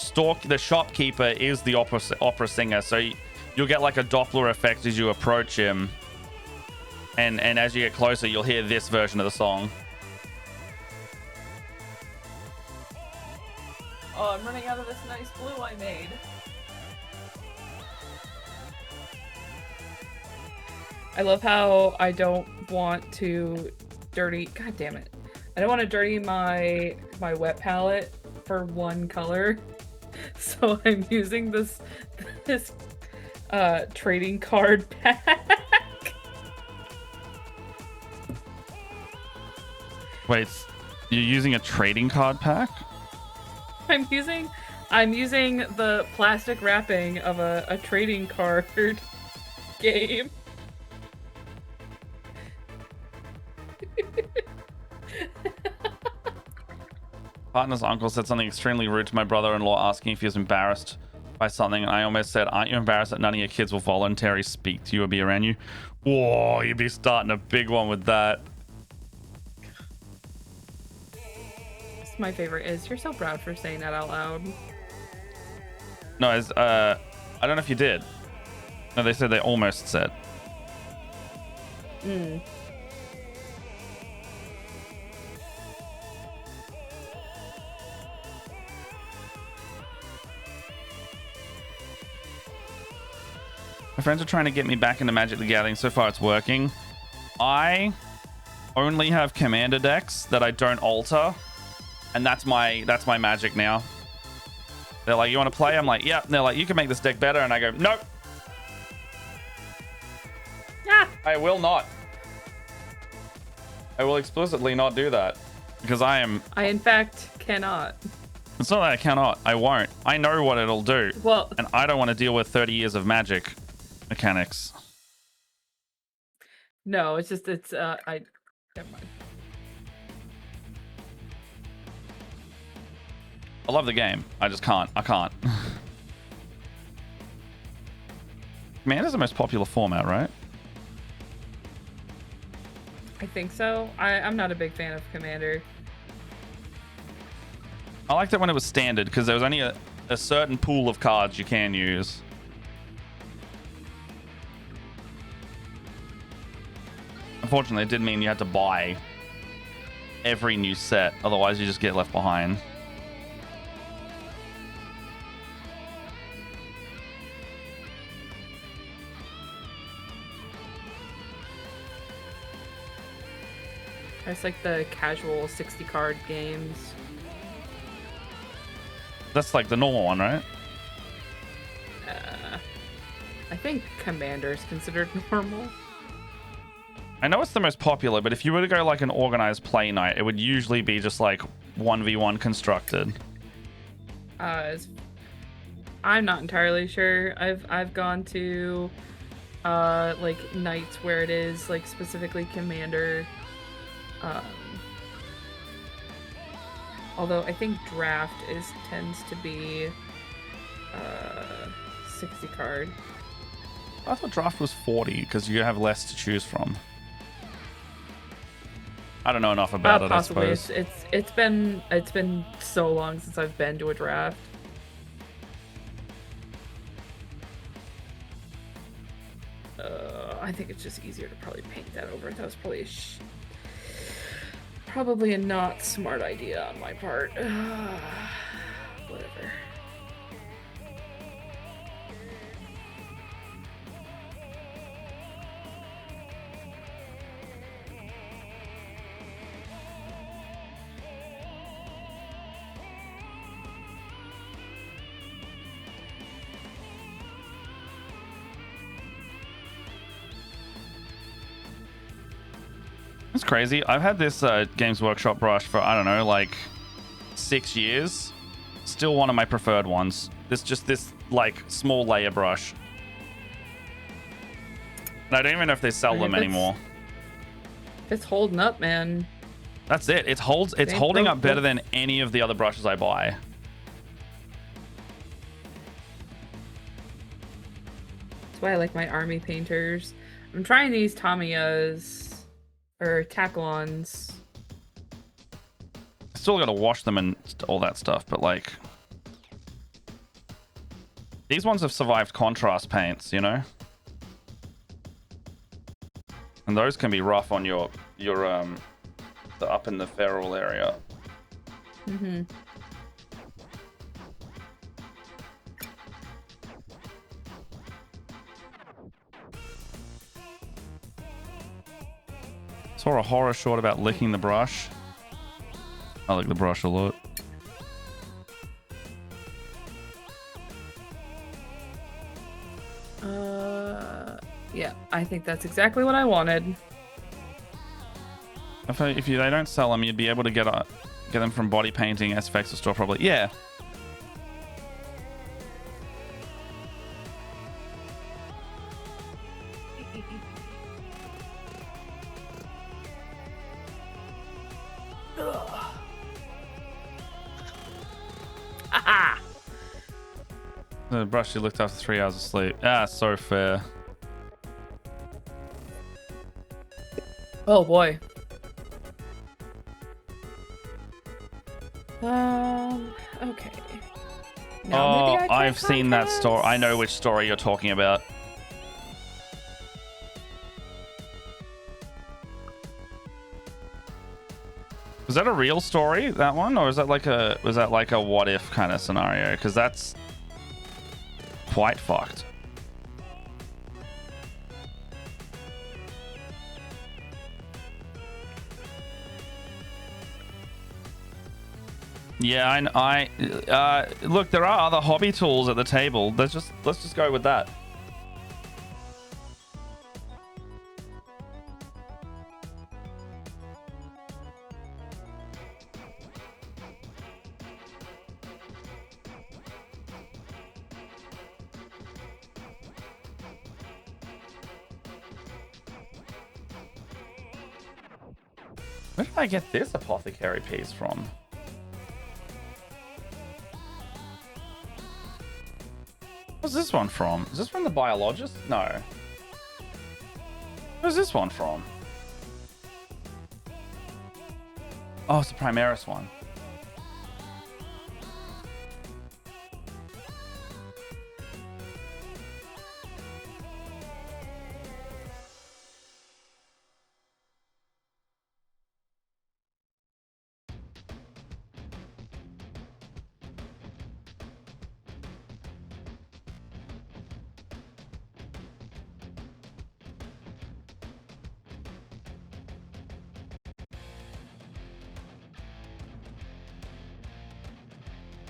shopkeeper is the opera singer. So you'll get like a Doppler effect as you approach him. And as you get closer, you'll hear this version of the song. Oh, I'm running out of this nice blue I made. I love how I don't want to dirty... God damn it. I don't want to dirty my wet palette for one color. So I'm using this trading card pack. Wait, you're using a trading card pack? I'm using the plastic wrapping of a trading card game. Partner's uncle said something extremely rude to my brother-in-law, asking if he was embarrassed by something. I almost said, aren't you embarrassed that none of your kids will voluntarily speak to you or be around you? Whoa, you'd be starting a big one with that. My favorite is, you're so proud for saying that out loud. No, I don't know if you did. No, they said they almost said. My friends are trying to get me back into Magic the Gathering. So far, it's working. I only have commander decks that I don't alter. And that's my Magic now. They're like, you want to play? I'm like, yeah. And they're like, you can make this deck better. And I go, nope. Ah. I will not. I will explicitly not do that. Because I in fact cannot. It's not that I cannot. I won't. I know what it'll do. Well, and I don't want to deal with 30 years of Magic mechanics. No, it's just, never mind. I love the game. I just can't. I can't. Commander's the most popular format, right? think so. I'm not a big fan of Commander. I liked it when it was standard because there was only a certain pool of cards you can use. Unfortunately, it did mean you had to buy every new set, otherwise you just get left behind. It's like the casual 60 card games. That's like the normal one, right? I think Commander is considered normal. I know it's the most popular, but if you were to go like an organized play night, it would usually be just like 1v1 constructed. I'm not entirely sure. I've gone to like nights where it is like specifically Commander. Although I think draft tends to be 60 card. I thought draft was 40 because you have less to choose from. I don't know enough about it. Possibly. I suppose It's been so long since I've been to a draft. I think it's just easier to probably paint that over. That was probably probably a not smart idea on my part. Whatever. it's crazy. I've had this Games Workshop brush for, I don't know, like 6 years. Still one of my preferred ones. This like small layer brush. And I don't even know if they sell them anymore. It's holding up, man. That's it. It's holding up better than any of the other brushes I buy. That's why I like my army painters. I'm trying these Tamiyas or Taklons. I still got to wash them and all that stuff, but like these ones have survived contrast paints, you know? And those can be rough on your the up in the feral area. Mm-hmm. Saw a horror short about licking the brush. I like the brush a lot. Yeah, I think that's exactly what I wanted. If they don't sell them, you'd be able to get them from Body Painting, SFX, or store probably. Yeah. The brush you looked after 3 hours of sleep. Ah, so fair. Oh boy. Okay. Now, oh, I've seen that story. I know which story you're talking about. Was that a real story, that one, or was that like a what if kind of scenario? Because that's quite fucked. Yeah, I look, there are other hobby tools at the table. Let's just go with that. Where did I get this apothecary piece from? What's this one from? Is this from the biologist? No. Where's this one from? Oh, it's the Primaris one.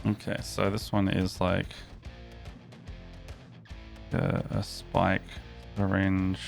Okay, so this one is like a spike syringe.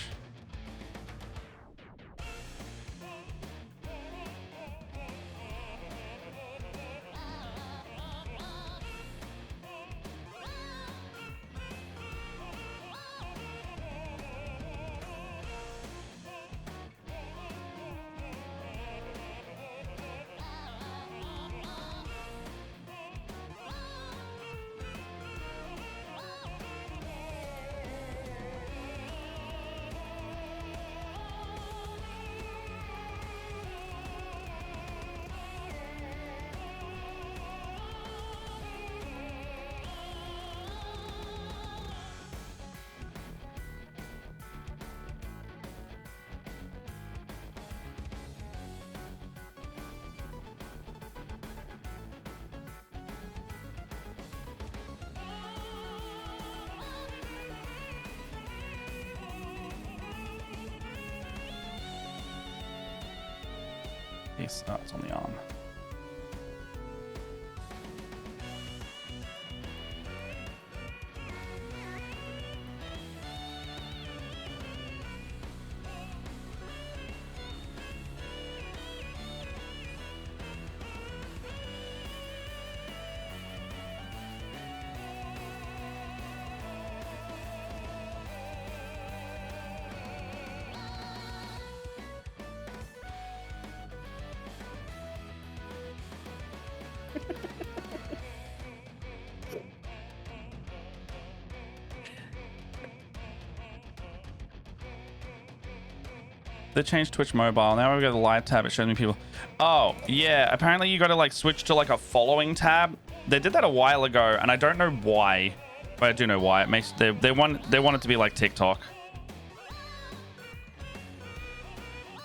It's on the arm. They changed Twitch mobile. Now we've got the live tab. It shows me people. Oh, yeah. Apparently you got to like switch to like a following tab. They did that a while ago and I don't know why, but I do know why. It makes they want it to be like TikTok.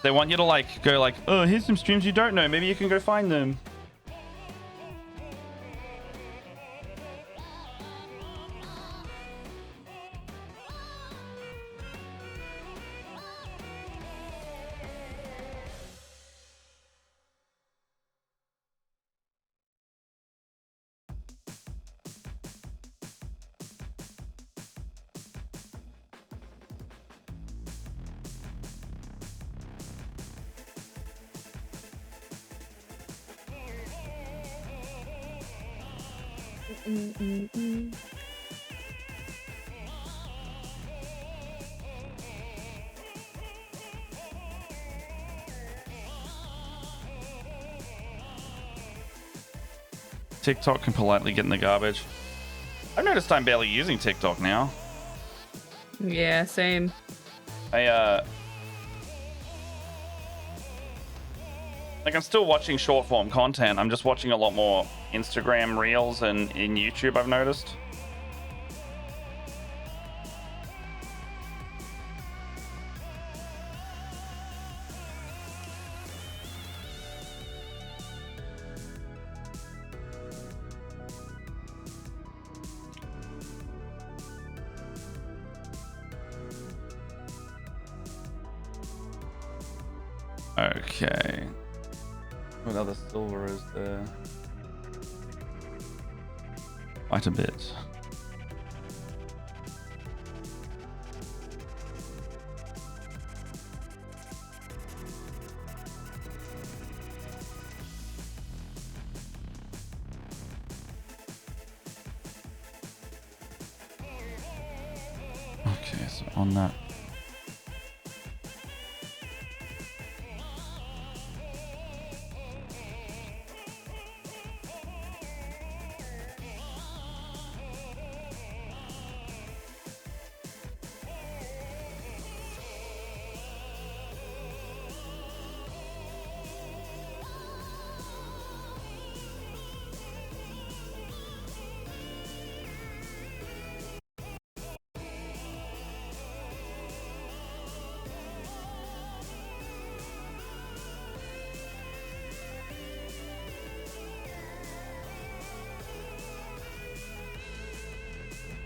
They want you to like go like, oh, here's some streams you don't know. Maybe you can go find them. TikTok can politely get in the garbage. I've noticed I'm barely using TikTok now. Yeah, same. Like I'm still watching short form content. I'm just watching a lot more Instagram Reels and in YouTube, I've noticed. Okay. What other silver is there? Quite a bit. Okay, so on that.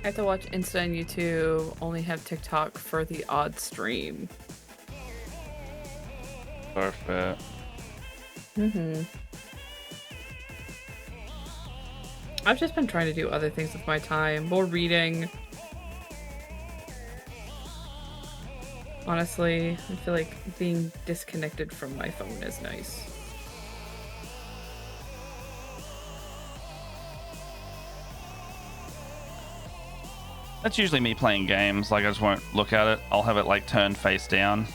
I have to watch Insta and YouTube. Only have TikTok for the odd stream. Perfect. I've just been trying to do other things with my time. More reading. Honestly, I feel like being disconnected from my phone is nice. That's usually me playing games. Like, I just won't look at it. I'll have it, like, turned face down.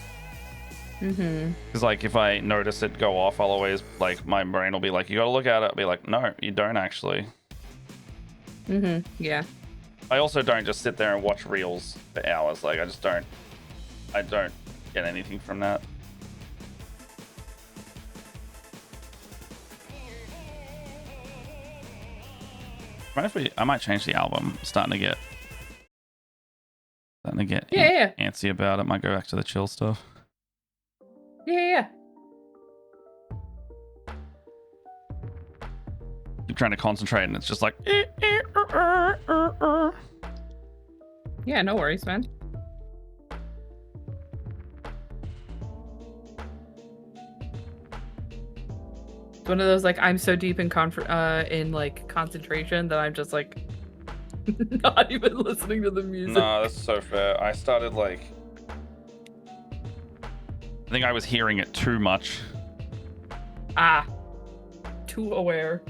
Because, like, if I notice it go off, I'll always, like, my brain will be like, you gotta look at it. I'll be like, no, you don't actually. Yeah. I also don't just sit there and watch reels for hours. Like, I don't get anything from that. I might change the album. I'm starting to get antsy about it. Might go back to the chill stuff. Yeah. Keep trying to concentrate and it's just like Yeah, no worries, man. It's one of those, like, I'm so deep in like concentration that I'm just like not even listening to the music. No, that's so fair. I started, like, I think I was hearing it too much. Too aware.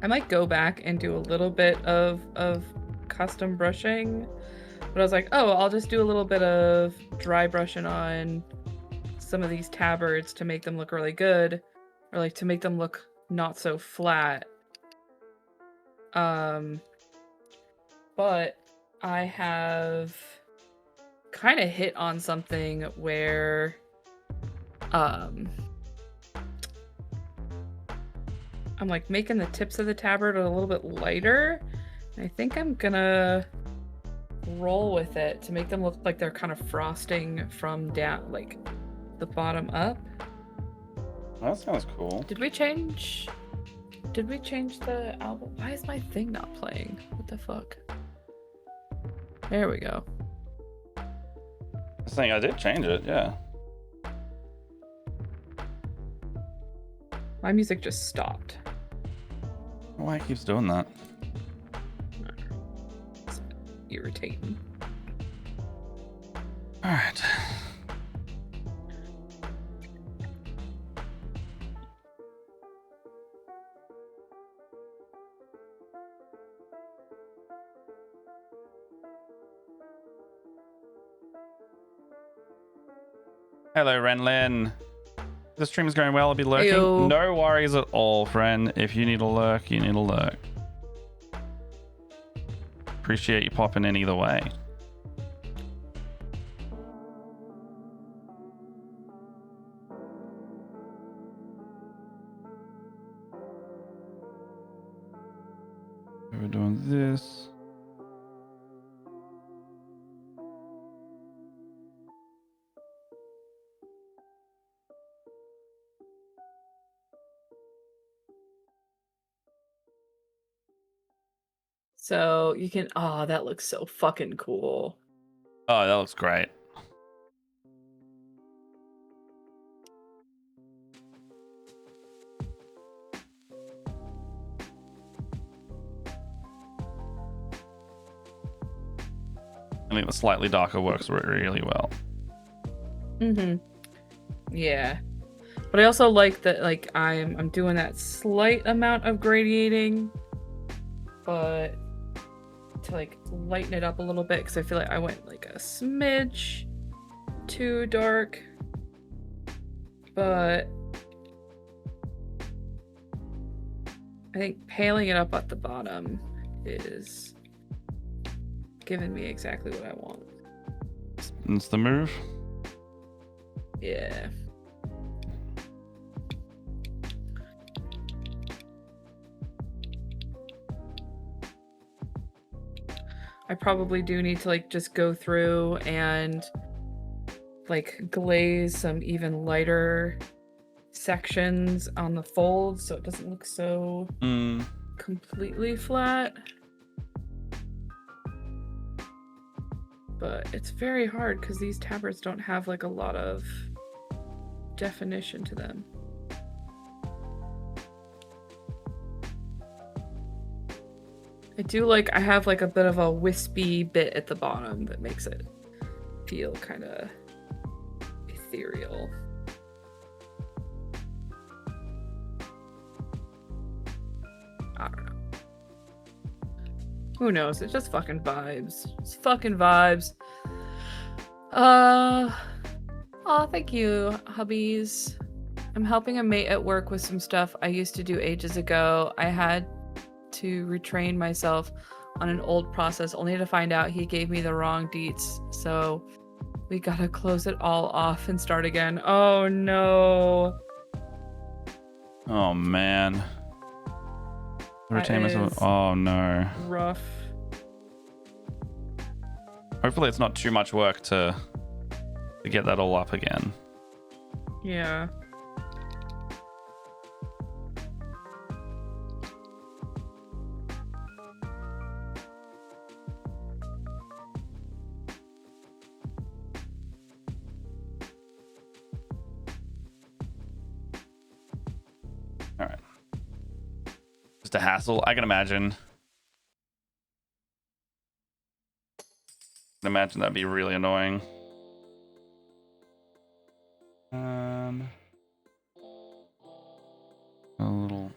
I might go back and do a little bit of custom brushing, but I was like, oh, I'll just do a little bit of dry brushing on some of these tabards to make them look really good, or like to make them look not so flat. But I have kind of hit on something where I'm like making the tips of the tabard a little bit lighter. And I think I'm gonna roll with it to make them look like they're kind of frosting from down, like the bottom up. That sounds cool. Did we change the album? Why is my thing not playing? What the fuck? There we go. I think I did change it, yeah. My music just stopped. Why it keeps doing that? It's irritating. All right. Hello, Renlin. The stream's going well. I'll be lurking. Ew. No worries at all, friend. If you need a lurk, you need a lurk. Appreciate you popping in either way. We're doing this. So you can, oh, that looks so fucking cool. Oh, that looks great. I think the slightly darker works really well. Yeah. But I also like that, like, I'm doing that slight amount of gradiating, but to like lighten it up a little bit, because I feel like I went like a smidge too dark. But I think paling it up at the bottom is giving me exactly what I want. It's the move. Yeah. I probably do need to like just go through and like glaze some even lighter sections on the folds so it doesn't look so completely flat. But it's very hard because these tabards don't have like a lot of definition to them. I have like a bit of a wispy bit at the bottom that makes it feel kind of ethereal. I don't know. Who knows? It's just fucking vibes. It's fucking vibes. Oh, thank you, hubbies. I'm helping a mate at work with some stuff I used to do ages ago. I had to retrain myself on an old process only to find out he gave me the wrong deets. So we gotta close it all off and start again. Oh no. Oh man. Oh no. Rough. Hopefully it's not too much work to get that all up again. Yeah. All right. Just a hassle, I can imagine. That'd be really annoying. A little.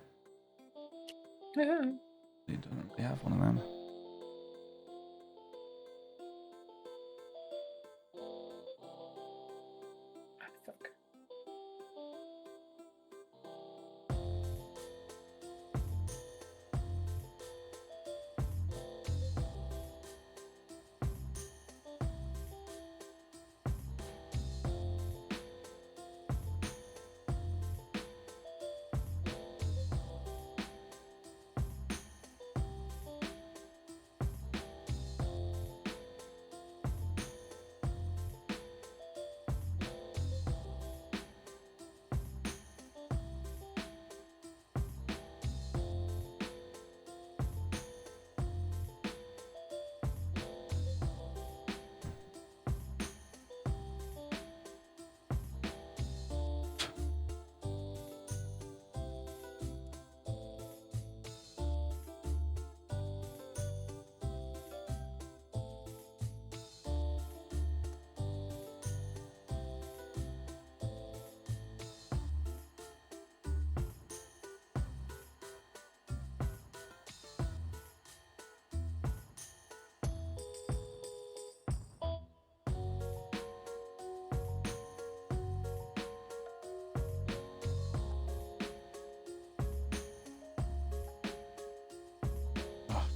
Yeah. They don't really have one of them. Fuck.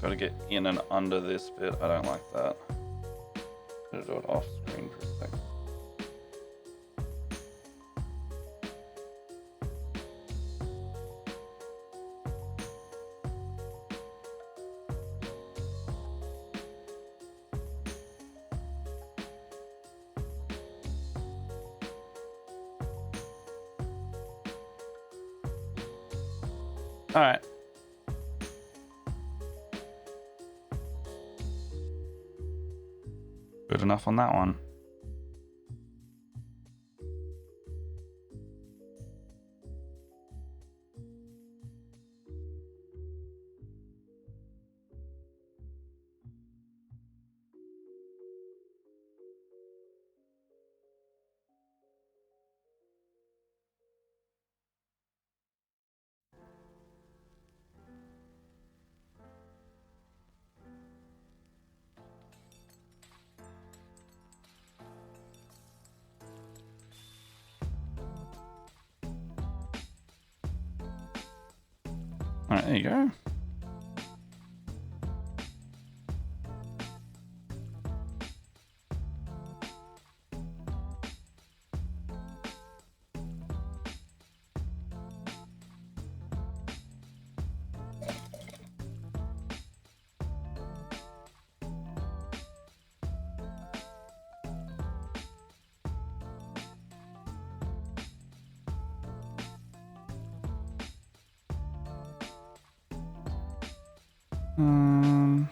Gotta get in and under this bit. I don't like that. Gotta do it off screen for a second. All right. Good enough on that one. All right, there you go. Um.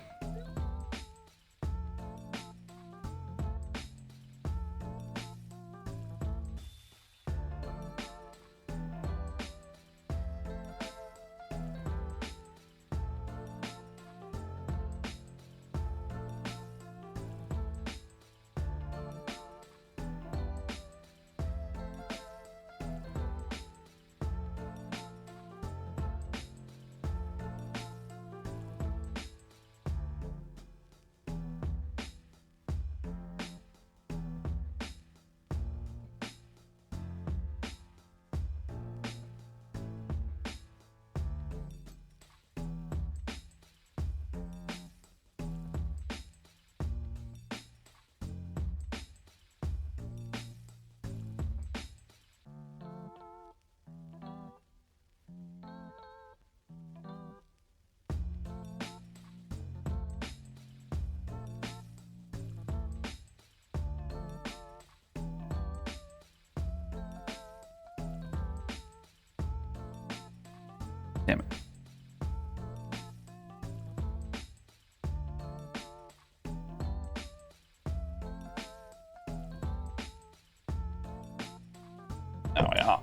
Damn it. Oh yeah.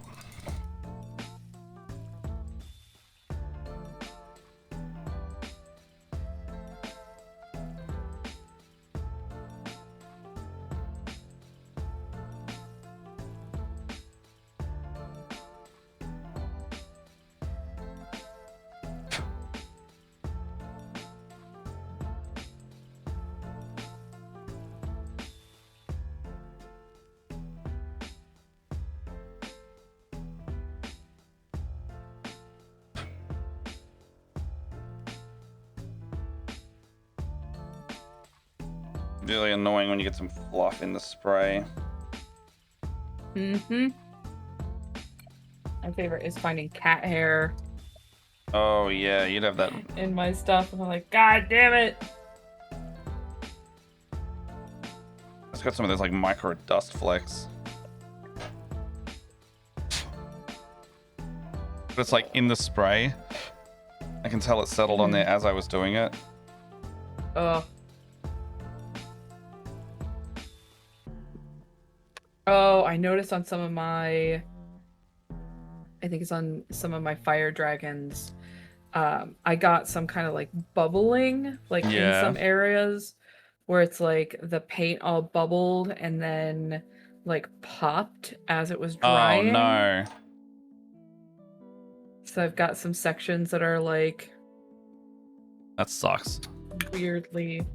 Really annoying when you get some fluff in the spray. Mm-hmm. My favorite is finding cat hair Oh yeah, you'd have that. in my stuff, and I'm like, God damn it! It's got some of those like micro dust flecks. But it's like in the spray. I can tell it settled on there as I was doing it. Ugh. Oh, I noticed on some of my, I think it's on some of my fire dragons, I got some kind of like bubbling, like in some areas where it's like the paint all bubbled and then like popped as it was drying. Oh no. So I've got some sections that are like That sucks. weirdly.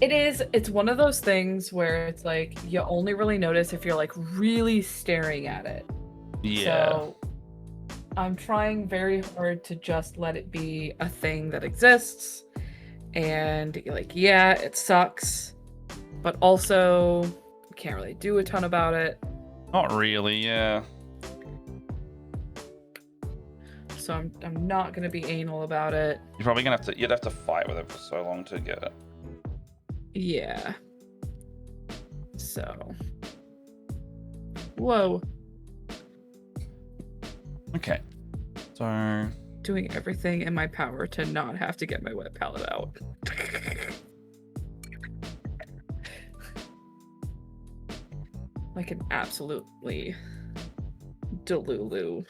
It's one of those things where it's like you only really notice if you're like really staring at it. Yeah. So I'm trying very hard to just let it be a thing that exists. And like, yeah, it sucks, but also you can't really do a ton about it. Not really, yeah. So I'm not gonna be anal about it. You're probably gonna you'd have to fight with it for so long to get it. Yeah. So. Whoa. Okay. So Doing everything in my power to not have to get my wet palette out. Like an absolutely delulu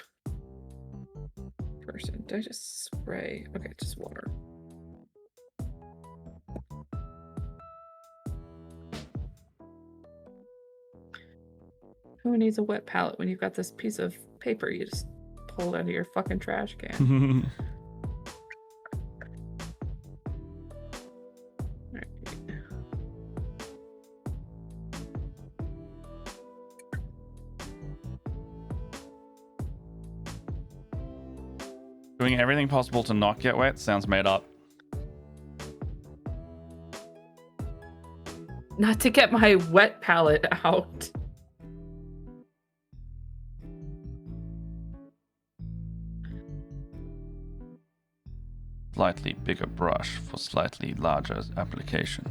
person. Did I just spray? Okay, just water. Who needs a wet palette when you've got this piece of paper you just pulled out of your fucking trash can? Right. doing everything possible to not get wet sounds made up. Not to get my wet palette out. Slightly bigger brush for slightly larger application.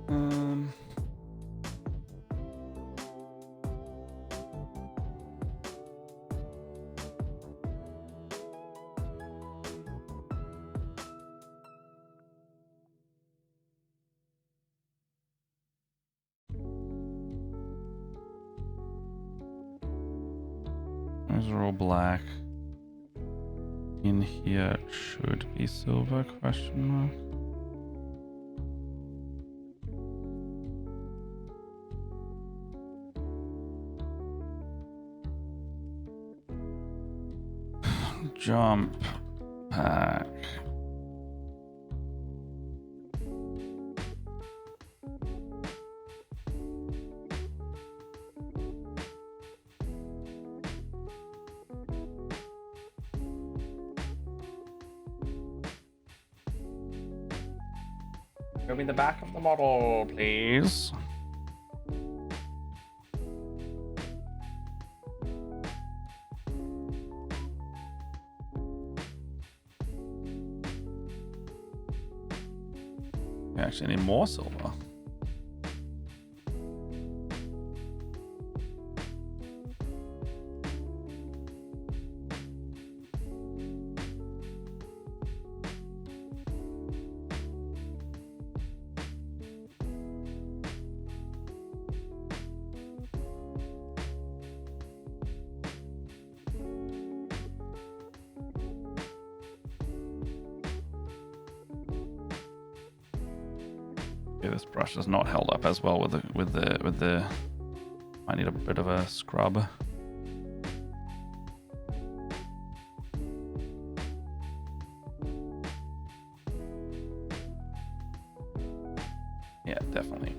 Those are all black. In here it should be silver, question mark. Jump pack. Show me the back of the model, please. We actually need more silver. Yeah, this brush is not held up as well with the. I need a bit of a scrub. Yeah, definitely.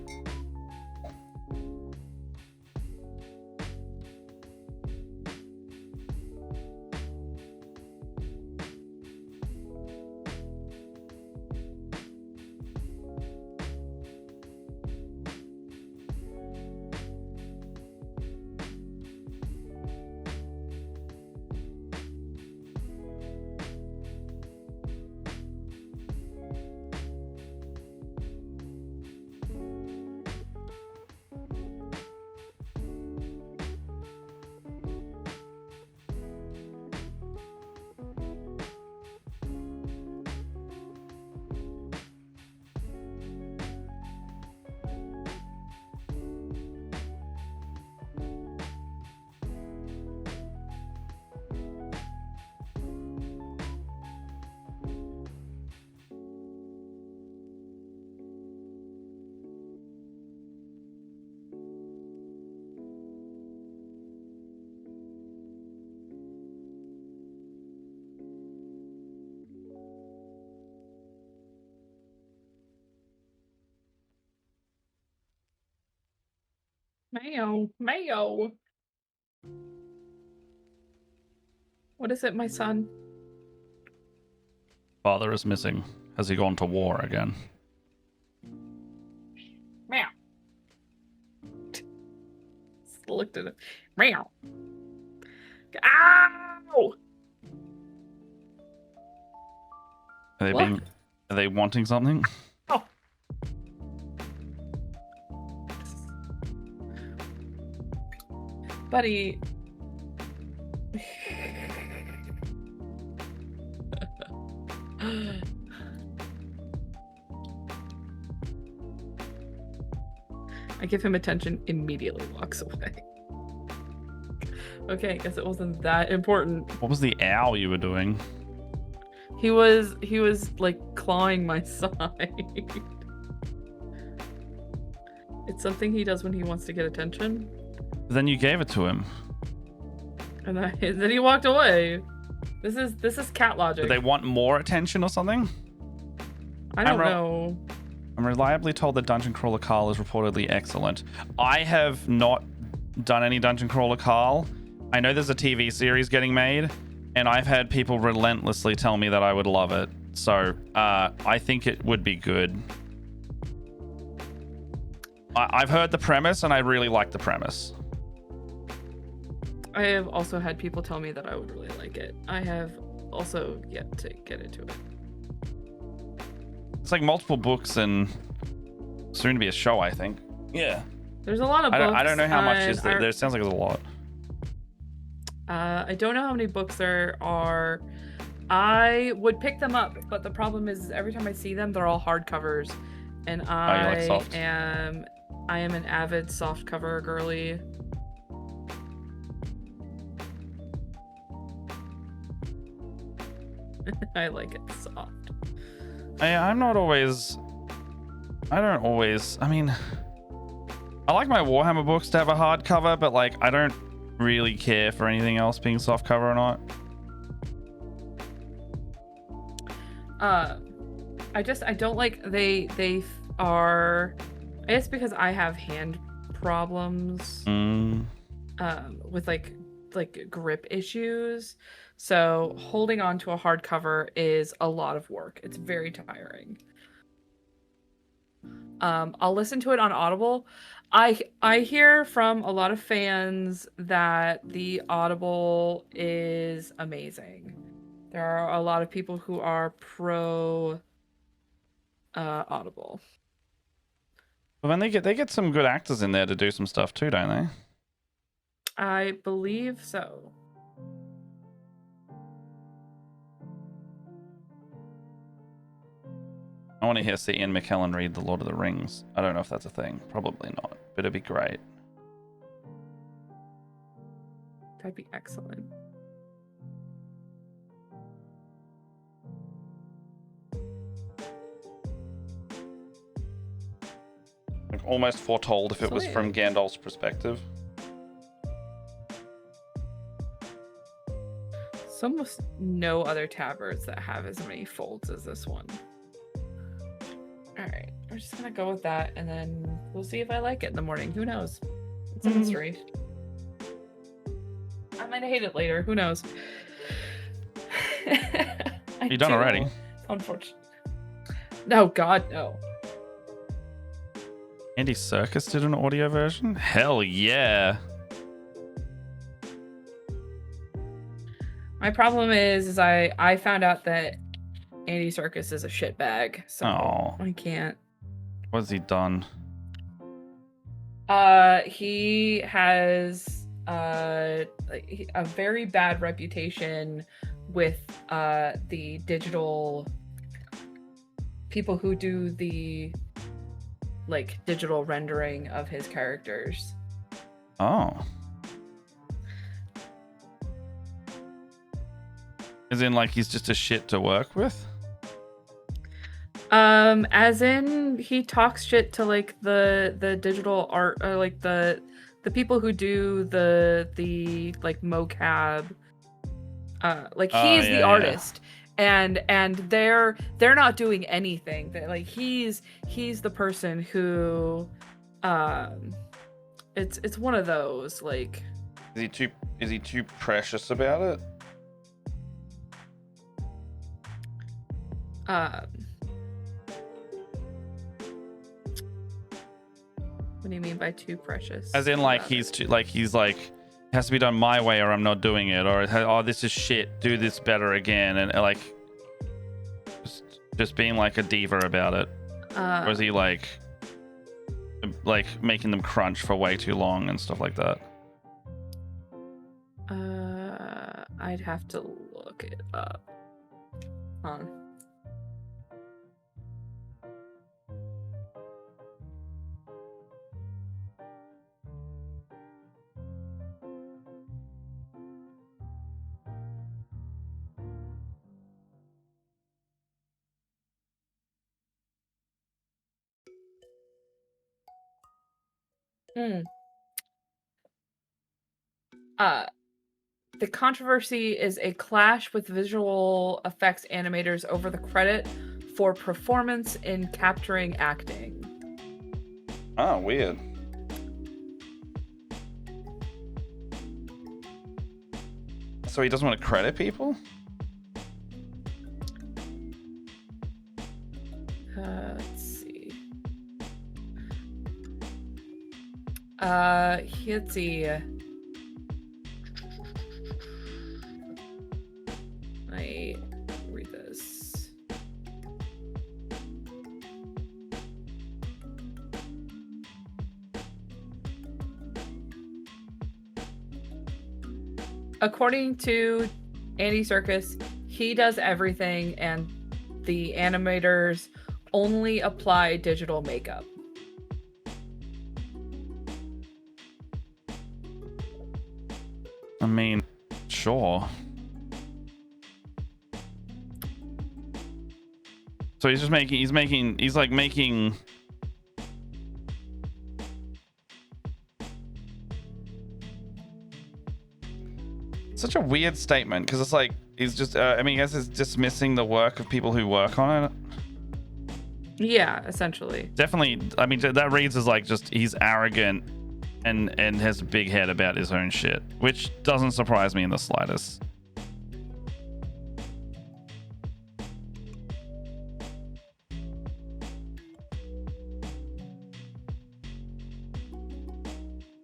Mayo. What is it, my son? Father is missing. Has he gone to war again? Meow. Looked at it. Meow. Ow! Are they wanting something? Oh. Buddy. I give him attention, immediately walks away. Okay, I guess it wasn't that important. What was the owl you were doing? He was like clawing my side. It's something he does when he wants to get attention. Then you gave it to him. And then he walked away. This is cat logic. Do they want more attention or something? I don't know. I'm reliably told that Dungeon Crawler Carl is reportedly excellent. I have not done any Dungeon Crawler Carl. I know there's a TV series getting made, and I've had people relentlessly tell me that I would love it. So I think it would be good. I've heard the premise, and I really like the premise. I have also had people tell me that I would really like it. I have also yet to get into it. It's like multiple books and Soon to be a show, I think. Yeah. There's a lot of books. I don't know how much and is there. There sounds like there's a lot. I don't know how many books there are. I would pick them up, but the problem is every time I see them, they're all hardcovers, and you like soft? I am an avid softcover girly. I like it soft. I'm not always. I don't always. I mean, I like my Warhammer books to have a hardcover, but like I don't really care for anything else being softcover or not. I don't like they are, I guess because I have hand problems with like grip issues, so holding on to a hardcover is a lot of work. It's very tiring. I'll listen to it on Audible. I hear from a lot of fans that the Audible is amazing. There are a lot of people who are pro Audible. But then they get some good actors in there to do some stuff too, don't they? I believe so. I want to see Ian McKellen read The Lord of the Rings. I don't know if that's a thing. Probably not, but it'd be great. That'd be excellent. Like almost foretold if it was from Gandalf's perspective. There's almost no other tabards that have as many folds as this one. Alright, we're just gonna go with that, and then we'll see if I like it in the morning. Who knows? It's a mystery. I might hate it later. Who knows? You done already? Unfortunately. No, God, no. Andy Serkis did an audio version? Hell yeah. My problem is I found out that Andy Serkis is a shitbag, so I can't. What's he done? He has a very bad reputation with the digital people who do the digital rendering of his characters. Oh. As in, like, he's just a shit to work with? As in, he talks shit to the digital art, or the people who do the mocap. He's the artist, and they're not doing anything. He's the person who, it's one of those Is he too precious about it? What do you mean by too precious? As in, he's too, it has to be done my way or I'm not doing it, or this is shit, do this better again, and just being like a diva about it. Or is he making them crunch for way too long and stuff like that? I'd have to look it up. The controversy is a clash with visual effects animators over the credit for performance in capturing acting. Oh, weird. So he doesn't want to credit people? Let's see. Let's see. I read this. according to Andy Serkis, he does everything, and the animators only apply digital makeup. I mean, sure. So he's like making such a weird statement, because it's like he's just I mean, I guess it's dismissing the work of people who work on it. Yeah, essentially. Definitely. I mean, that reads as like just he's arrogant and has a big head about his own shit, which doesn't surprise me in the slightest.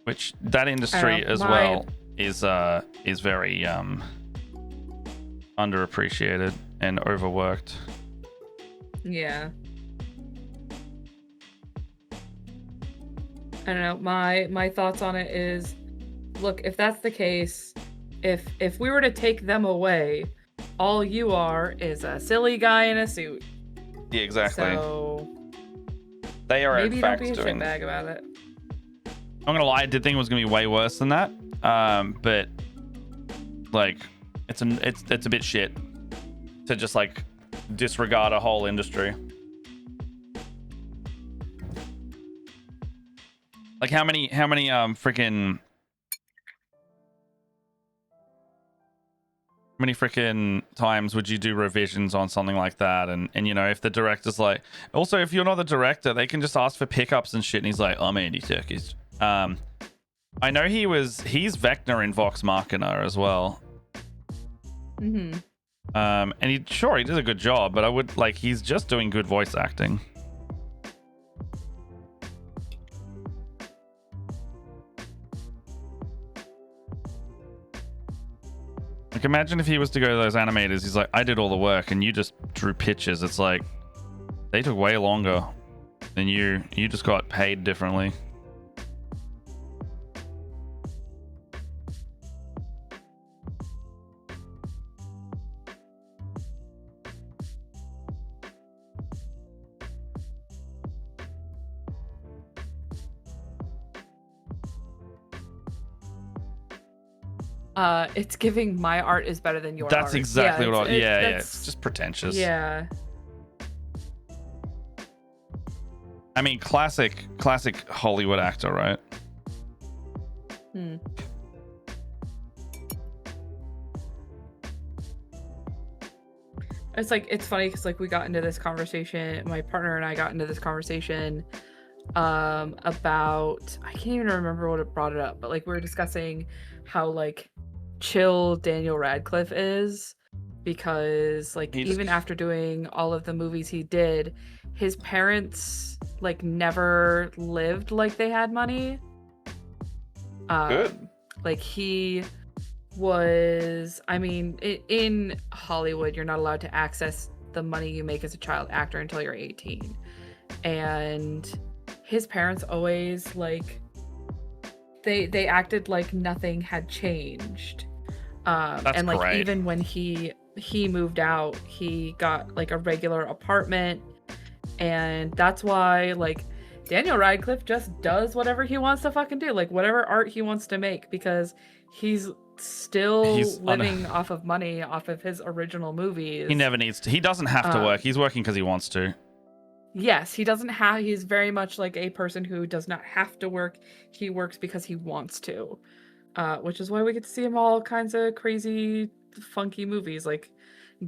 Which that industry as well is very underappreciated and overworked. Yeah. I don't know. My thoughts on it is, look, if that's the case, if we were to take them away, all you are is a silly guy in a suit. Yeah, exactly. So they are maybe in fact don't be a doing shitbag about it. I'm gonna lie, I did think it was gonna be way worse than that. But like it's a bit shit to just like disregard a whole industry. Like how many freaking times would you do revisions on something like that? And you know, if the director's like, also if you're not the director, they can just ask for pickups and shit, and he's like, I'm Andy Serkis. I know he's Vecna in Vox Machina as well. Mm-hmm. And he did a good job, but I would like, he's just doing good voice acting. Like, imagine if he was to go to those animators, he's like, I did all the work and you just drew pictures. It's like, they took way longer than you just got paid differently. It's giving my art is better than your art. That's exactly what it's it's just pretentious. Yeah. I mean, classic Hollywood actor, right? It's like, it's funny because like we got into this conversation, my partner and I got into this conversation about, I can't even remember what it brought it up, but like we were discussing how like chill Daniel Radcliffe is, because like even after doing all of the movies he did, his parents like never lived like they had money. Good. Like he was, I mean, in Hollywood, you're not allowed to access the money you make as a child actor until you're 18. And his parents always like, they acted like nothing had changed. And like great. Even when he moved out, he got like a regular apartment, and that's why like Daniel Radcliffe just does whatever he wants to fucking do, like whatever art he wants to make, because he's still living off of money off of his original movies. He never needs to. He doesn't have to work. He's working because he wants to. Yes, he doesn't have. He's very much like a person who does not have to work. He works because he wants to, which is why we get to see him all kinds of crazy, funky movies like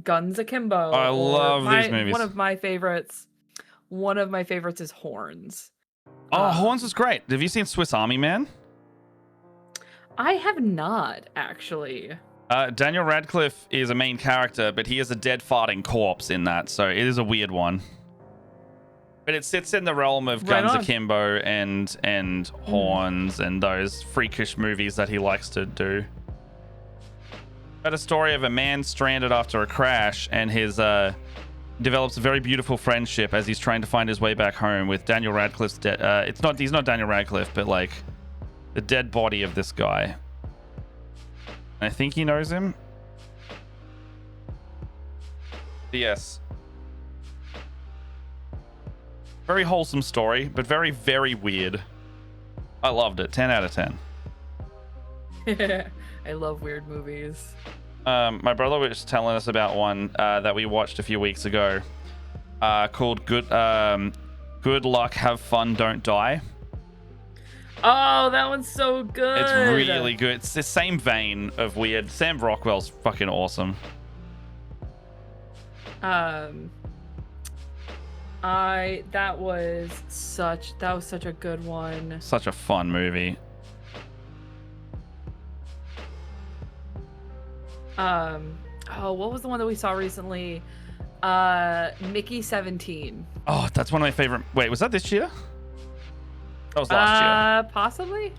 Guns Akimbo. I love these movies. One of my favorites is Horns. Oh, Horns is great. Have you seen Swiss Army Man? I have not, actually. Daniel Radcliffe is a main character, but he is a dead farting corpse in that, so it is a weird one. But it sits in the realm of Guns Akimbo and Horns and those freakish movies that he likes to do. Got a story of a man stranded after a crash, and his develops a very beautiful friendship as he's trying to find his way back home with Daniel Radcliffe's he's not Daniel Radcliffe, but like the dead body of this guy. I think he knows him. Yes. Very wholesome story, but very, very weird. I loved it. 10 out of 10. I love weird movies. My brother was telling us about one that we watched a few weeks ago called Good Luck, Have Fun, Don't Die. Oh, that one's so good. It's really good. It's the same vein of weird. Sam Rockwell's fucking awesome. That was such a good one. Such a fun movie. What was the one that we saw recently? Mickey 17. Oh, that's one of my favorite. Wait, was that this year? That was last year. Possibly.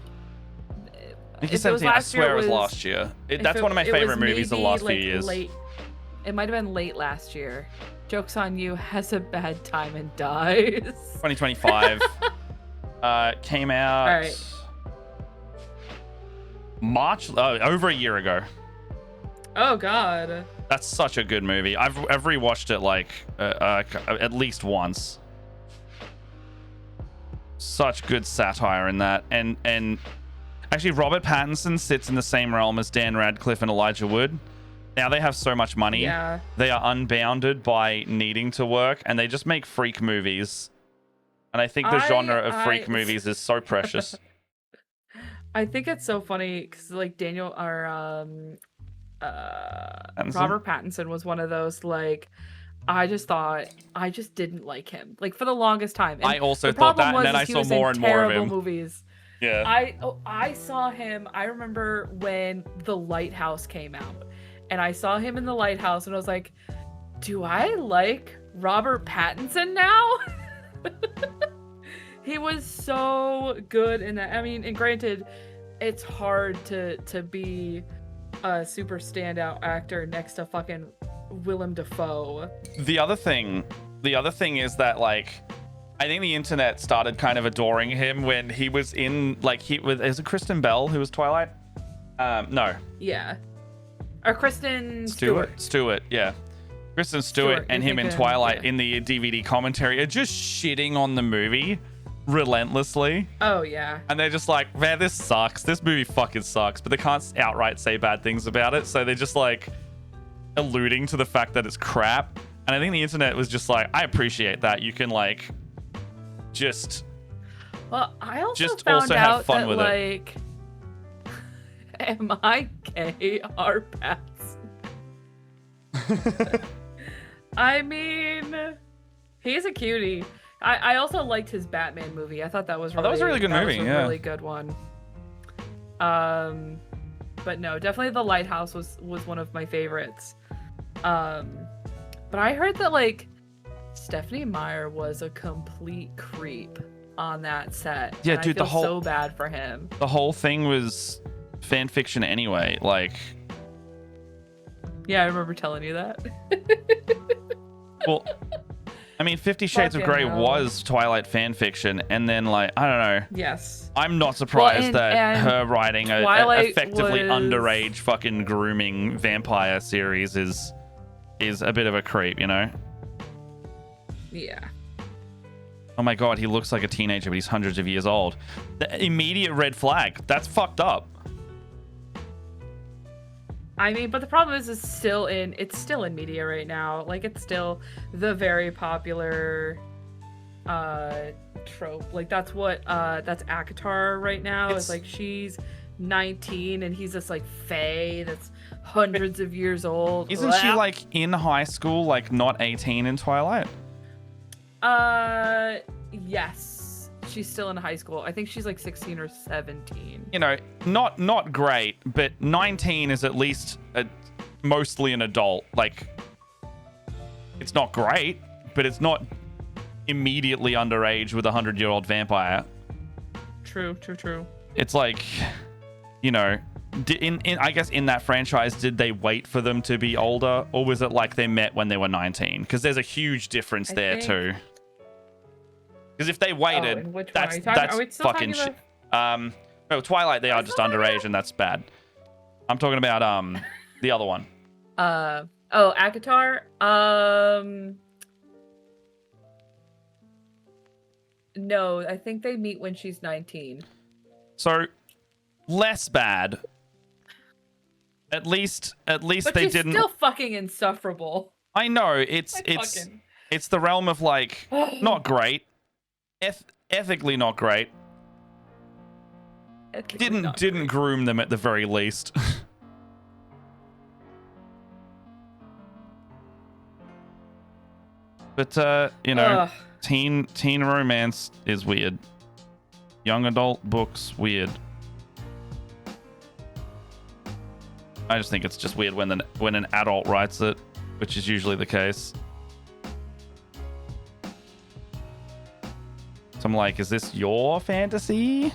Mickey 17, I swear it was last year. That's one of my favorite movies the last few years. Late, it might have been late last year. Joke's on you, has a bad time and dies. 2025. Came out All right. March, over a year ago. Oh God. That's such a good movie. I've rewatched it like at least once. Such good satire in that, and actually Robert Pattinson sits in the same realm as Dan Radcliffe and Elijah Wood. Now they have so much money. Yeah. They are unbounded by needing to work, and they just make freak movies. And I think the genre of freak movies is so precious. I think it's so funny because like Daniel or Robert Pattinson was one of those like I just didn't like him like for the longest time. And I also thought that, and then I saw more and more of him. Movies. Yeah. I saw him. I remember when The Lighthouse came out, and I saw him in The Lighthouse, and I was like, "Do I like Robert Pattinson now?" He was so good in that. I mean, and granted, it's hard to be a super standout actor next to fucking Willem Dafoe. The other thing is that like I think the internet started kind of adoring him when he was in like is it Kristen Bell who was Twilight? No. Yeah. Or Kristen Stewart. Stewart, yeah. Kristen Stewart and him in Twilight in the DVD commentary are just shitting on the movie relentlessly. Oh yeah. And they're just like, man, this sucks. This movie fucking sucks. But they can't outright say bad things about it. So they're just like alluding to the fact that it's crap. And I think the internet was just like, I appreciate that. You can like just I also found out have fun that with like it. Am I gay or Pats? I mean, he's a cutie. I also liked his Batman movie. I thought that was really, that was a really good movie. Was a yeah, really good one. But no, definitely The Lighthouse was one of my favorites. But I heard that like Stephanie Meyer was a complete creep on that set. Yeah, and dude, I feel so bad for him. The whole thing was fan fiction anyway. Like, yeah, I remember telling you that. Well, I mean, 50 Shades of Grey was Twilight fan fiction, and then like I don't know. Yes. I'm not surprised that her writing a effectively underage fucking grooming vampire series is a bit of a creep, you know? Yeah. Oh my god, he looks like a teenager, but he's hundreds of years old. The immediate red flag. That's fucked up. I mean, but the problem is it's still in media right now. Like it's still the very popular trope. Like that's ACOTAR right now. It's like she's 19 and he's this like fae that's hundreds of years old. Isn't she like in high school, like not 18 in Twilight? Yes. She's still in high school. I think she's like 16 or 17. You know, not great, but 19 is at least mostly an adult. Like, it's not great, but it's not immediately underage with a 100-year-old vampire. True. It's like, you know, I guess in that franchise, did they wait for them to be older, or was it like they met when they were 19? Because there's a huge difference there too. Because if they waited, that's fucking shit. No, Twilight, they are just underage, and that's bad. I'm talking about the other one. Oh, ACOTAR. No, I think they meet when she's 19. So less bad. At least But they she's didn't. still fucking insufferable. I know it's the realm of like not great, ethically not great. Didn't groom them at the very least. But you know, teen romance is weird. Young adult books weird. I just think it's just weird when an adult writes it, which is usually the case. So I'm like, is this your fantasy?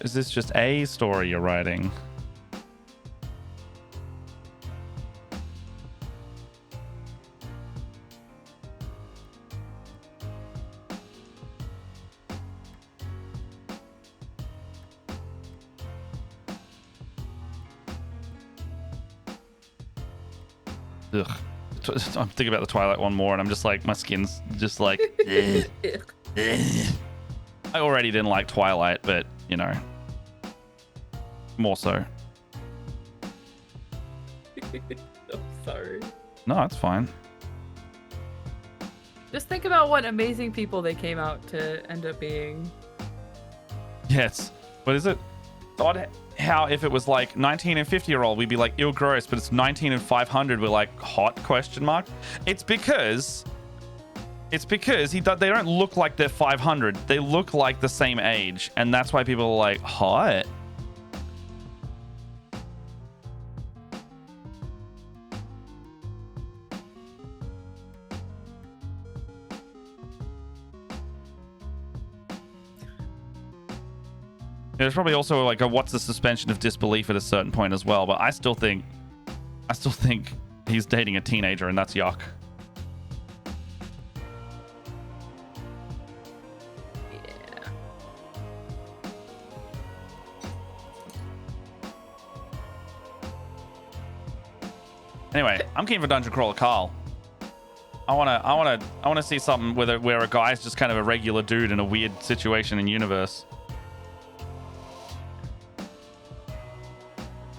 Is this just a story you're writing? Ugh. I'm thinking about the Twilight one more, and I'm just like, my skin's just like. I already didn't like Twilight, but you know, more so. I'm sorry. No, it's fine. Just think about what amazing people they came out to end up being. Yes. What is it? Odd how if it was like 19 and 50-year-old, we'd be like, ew, gross, but it's 19 and 500, we're like, hot, question mark? It's because they don't look like they're 500. They look like the same age, and that's why people are like, hot? There's probably also like a what's the suspension of disbelief at a certain point as well, but I still think he's dating a teenager, and that's yuck. Yeah. Anyway, I'm keen for Dungeon Crawler Carl. I wanna see something where a guy's just kind of a regular dude in a weird situation and universe.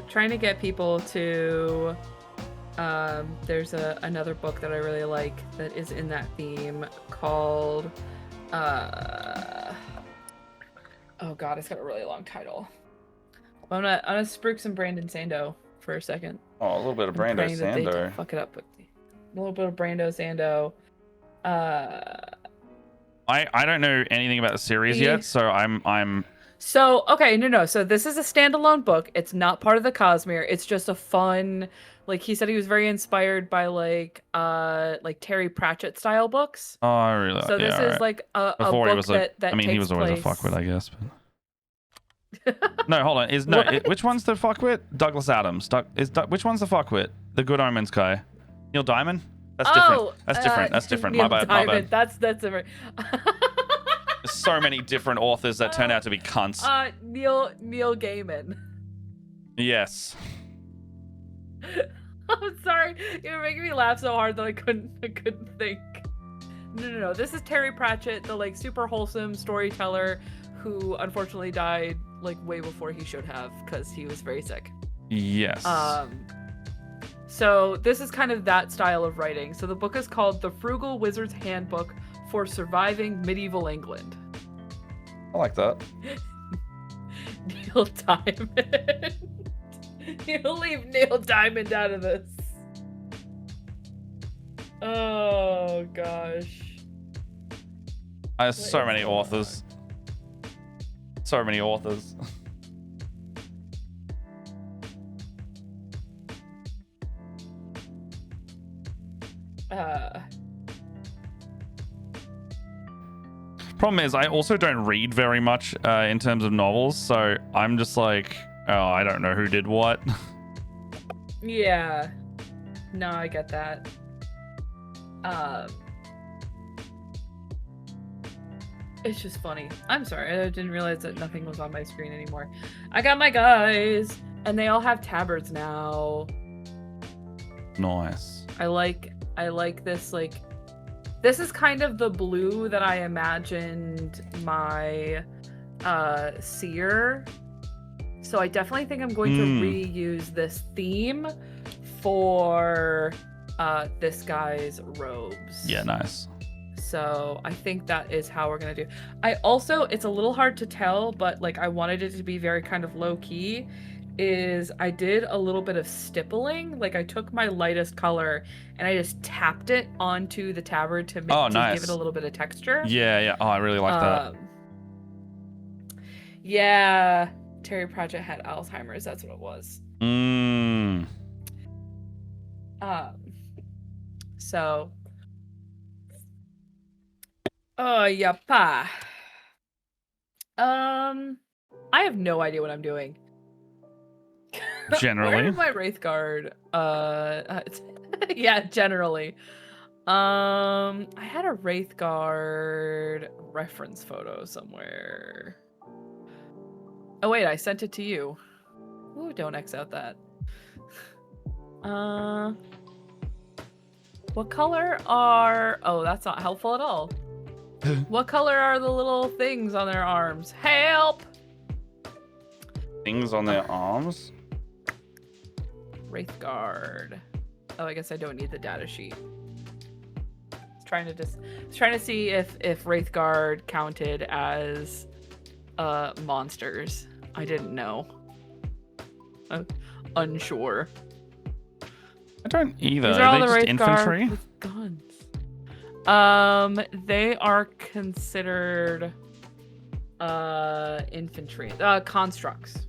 Trying to get people to there's another book that I really like that is in that theme called oh god, it's got a really long title. I'm gonna spruik some Brandon Sando for a second. Oh, a little bit of Brando Sando. Fuck it up quickly. A little bit of Brando Sando. I don't know anything about the series yet, so I'm So, okay, no. So this is a standalone book. It's not part of the Cosmere. It's just a fun, like he said he was very inspired by like Terry Pratchett style books. Oh, really? So this is like a book he was that I mean, he was always place... a fuckwit, I guess. But... No, hold on. Which one's the fuckwit? Douglas Adams. Which one's the fuckwit? The Good Omens guy. Neil Diamond? That's different. That's different. Neil My Diamond. bad. That's different. There's so many different authors that turn out to be cunts. Neil Gaiman. Yes. I'm sorry. You were making me laugh so hard that I couldn't think. No. This is Terry Pratchett, the like super wholesome storyteller who unfortunately died like way before he should have because he was very sick. Yes. So this is kind of that style of writing. So the book is called The Frugal Wizard's Handbook for Surviving Medieval England. I like that. Neil Diamond. You'll leave Neil Diamond out of this. Oh gosh. So many authors. So many authors. Problem is, I also don't read very much in terms of novels, so I'm just like, oh, I don't know who did what. Yeah. No, I get that. It's just funny. I'm sorry, I didn't realize that nothing was on my screen anymore. I got my guys. And they all have tabards now. Nice. I like this, like, this is kind of the blue that I imagined my seer. So I definitely think I'm going to reuse this theme for this guy's robes. Yeah, nice. So I think that is how we're gonna do. I also, it's a little hard to tell, but like I wanted it to be very kind of low key, is I did a little bit of stippling. Like I took my lightest color and I just tapped it onto the tabard to make nice. give it a little bit of texture. Yeah. Oh, I really like that. Yeah, Terry Pratchett had Alzheimer's. That's what it was. So. Oh, yapa. I have no idea what I'm doing. Generally. Where is my Wraithguard? Yeah, generally. I had a Wraithguard reference photo somewhere. Oh wait, I sent it to you. Ooh, don't X out that. What color are... Oh, that's not helpful at all. What color are the little things on their arms? Help! Things on their arms? Wraithguard. Oh, I guess I don't need the data sheet. Trying to see if Wraithguard counted as monsters. I didn't know. Unsure. I don't either. These are all they the just Wraithguard infantry? with guns. They are considered infantry. Constructs.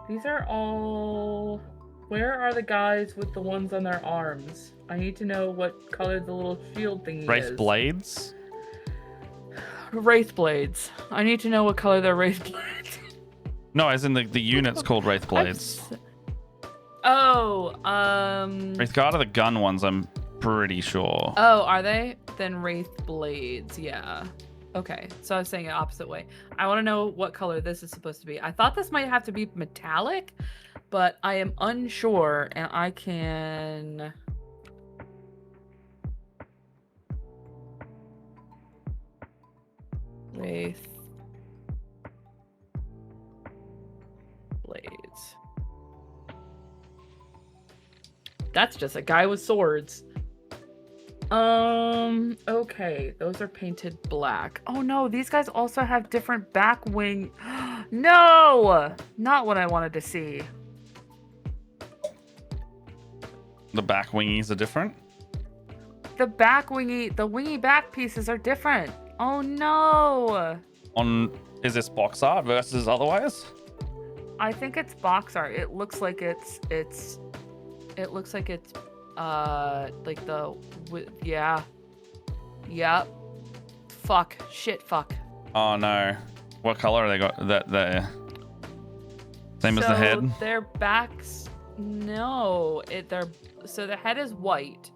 These are all... Where are the guys with the ones on their arms? I need to know what color the little shield thingy Wraith is. blades? Wraith blades. I need to know what color their wraith blades. No, as in the unit's called Wraith blades. Wraithguard are the gun ones, I'm pretty sure. Oh, are they? Then wraith blades, yeah. Okay, so I was saying it opposite way. I want to know what color this is supposed to be. I thought this might have to be metallic, but I am unsure, and I can... Wraith blades. That's just a guy with swords. Okay, those are painted black. Oh no, these guys also have different back wing. No, not what I wanted to see. The back wingies are different? The wingy back pieces are different. Oh no. Is this box art versus otherwise? I think it's box art. It looks like it's like yeah. Yep. Fuck. Shit, fuck. Oh no. What color are they got? That same as the head? Their backs, no. So the head is white.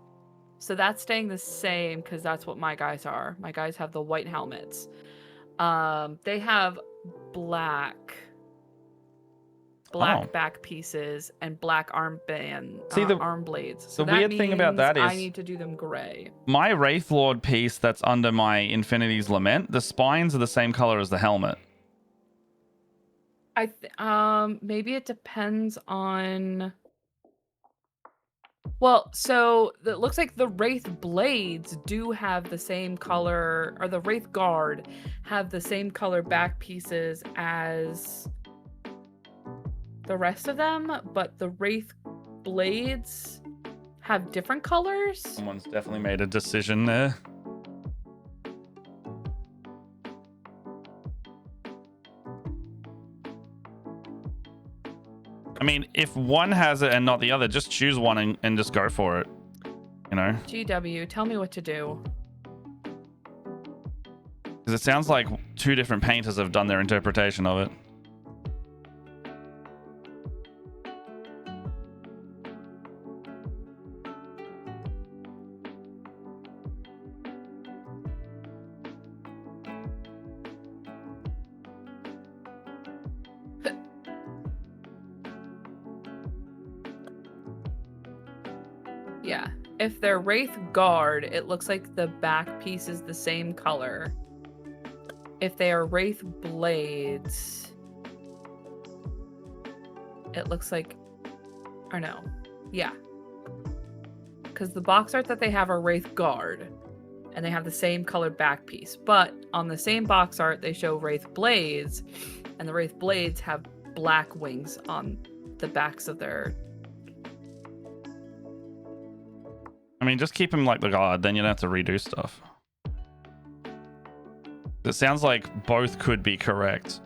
So that's staying the same because that's what my guys are. My guys have the white helmets. They have black back pieces and black arm blades. So the weird thing about that is I need to do them gray. My Wraithlord piece that's under my Infinity's Lament, the spines are the same color as the helmet. Maybe it depends on... Well, so it looks like the Wraith blades do have the same color, or the Wraith guard have the same color back pieces as the rest of them, but the Wraith blades have different colors. Someone's definitely made a decision there. I mean, if one has it and not the other, just choose one and just go for it. You know? GW, tell me what to do. Because it sounds like two different painters have done their interpretation of it. Yeah. If they're Wraith Guard, it looks like the back piece is the same color. If they are Wraith Blades, it looks like, or no, yeah. Because the box art that they have are Wraith Guard, and they have the same colored back piece. But on the same box art, they show Wraith Blades, and the Wraith Blades have black wings on the backs of their... I mean, just keep him like the guard, then you don't have to redo stuff. It sounds like both could be correct.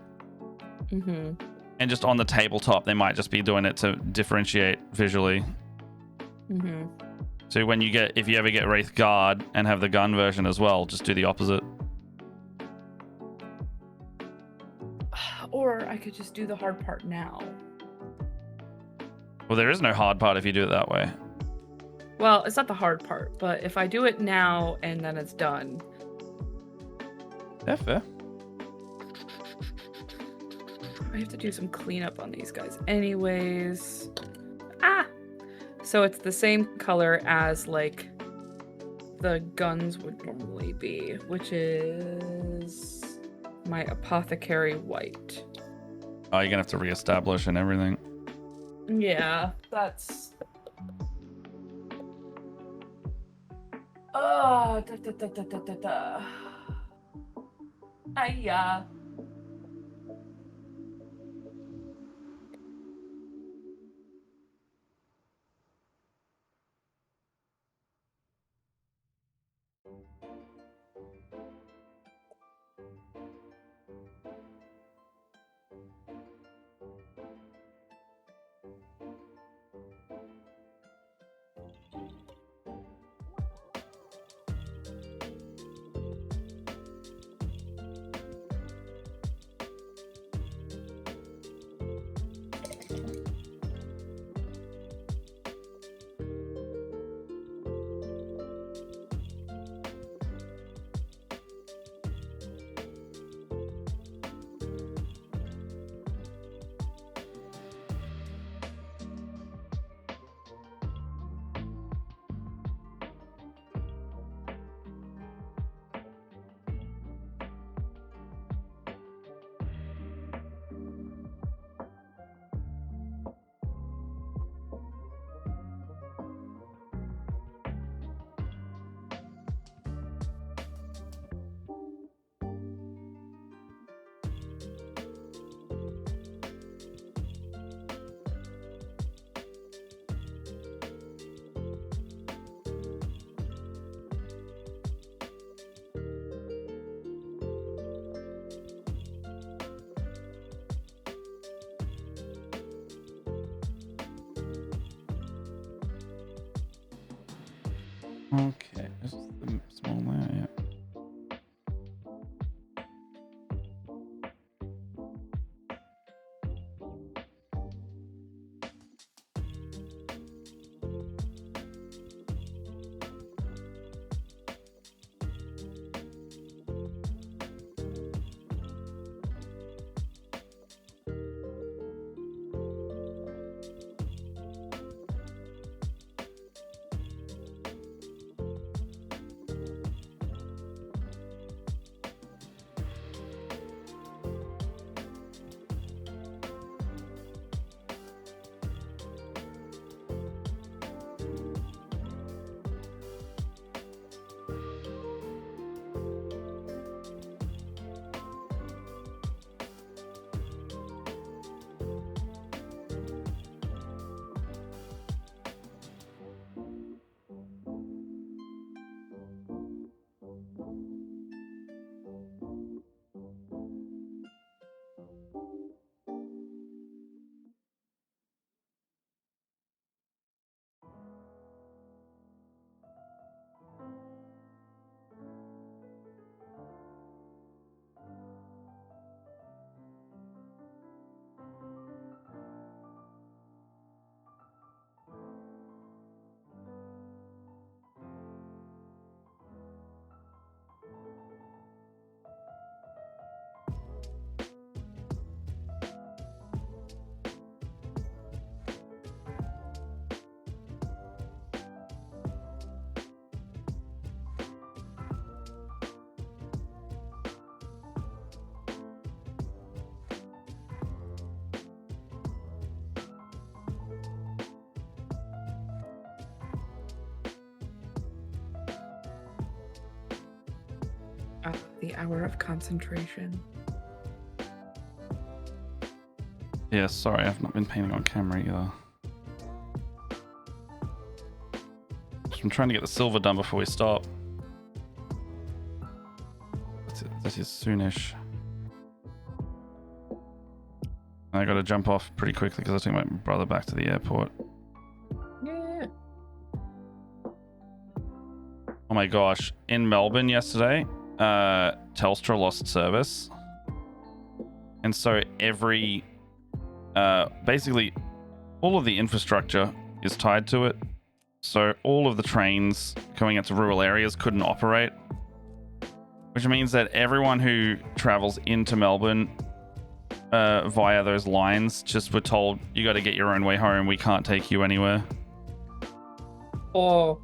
Mm-hmm. And just on the tabletop, they might just be doing it to differentiate visually. Mm-hmm. So when you get, if you ever get Wraith Guard and have the gun version as well, just do the opposite. Or I could just do the hard part now. Well, there is no hard part if you do it that way. Well, it's not the hard part, but if I do it now and then it's done. Yeah, fair. I have to do some cleanup on these guys anyways. Ah! So it's the same color as, like, the guns would normally be, which is my Apothecary White. Oh, you're gonna have to reestablish and everything. Yeah, that's... Oh, da. Ayya. Okay, this is the small layer, yeah. The hour of concentration. Yeah, sorry, I've not been painting on camera either. I'm trying to get the silver done before we stop. That is soonish. I gotta jump off pretty quickly because I took my brother back to the airport. Yeah. Oh my gosh. In Melbourne yesterday, Telstra lost service. And so basically all of the infrastructure is tied to it. So all of the trains going into rural areas couldn't operate, which means that everyone who travels into Melbourne via those lines just were told, you got to get your own way home. We can't take you anywhere. Oh,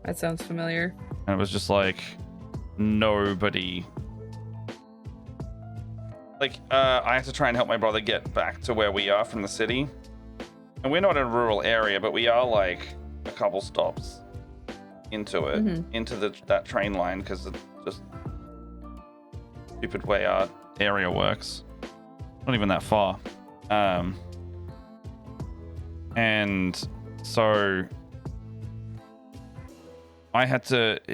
that sounds familiar. And it was just like nobody. Like, I had to try and help my brother get back to where we are from the city. And we're not in a rural area, but we are like a couple stops into it, into that train line, because it's just stupid way our area works. Not even that far. And so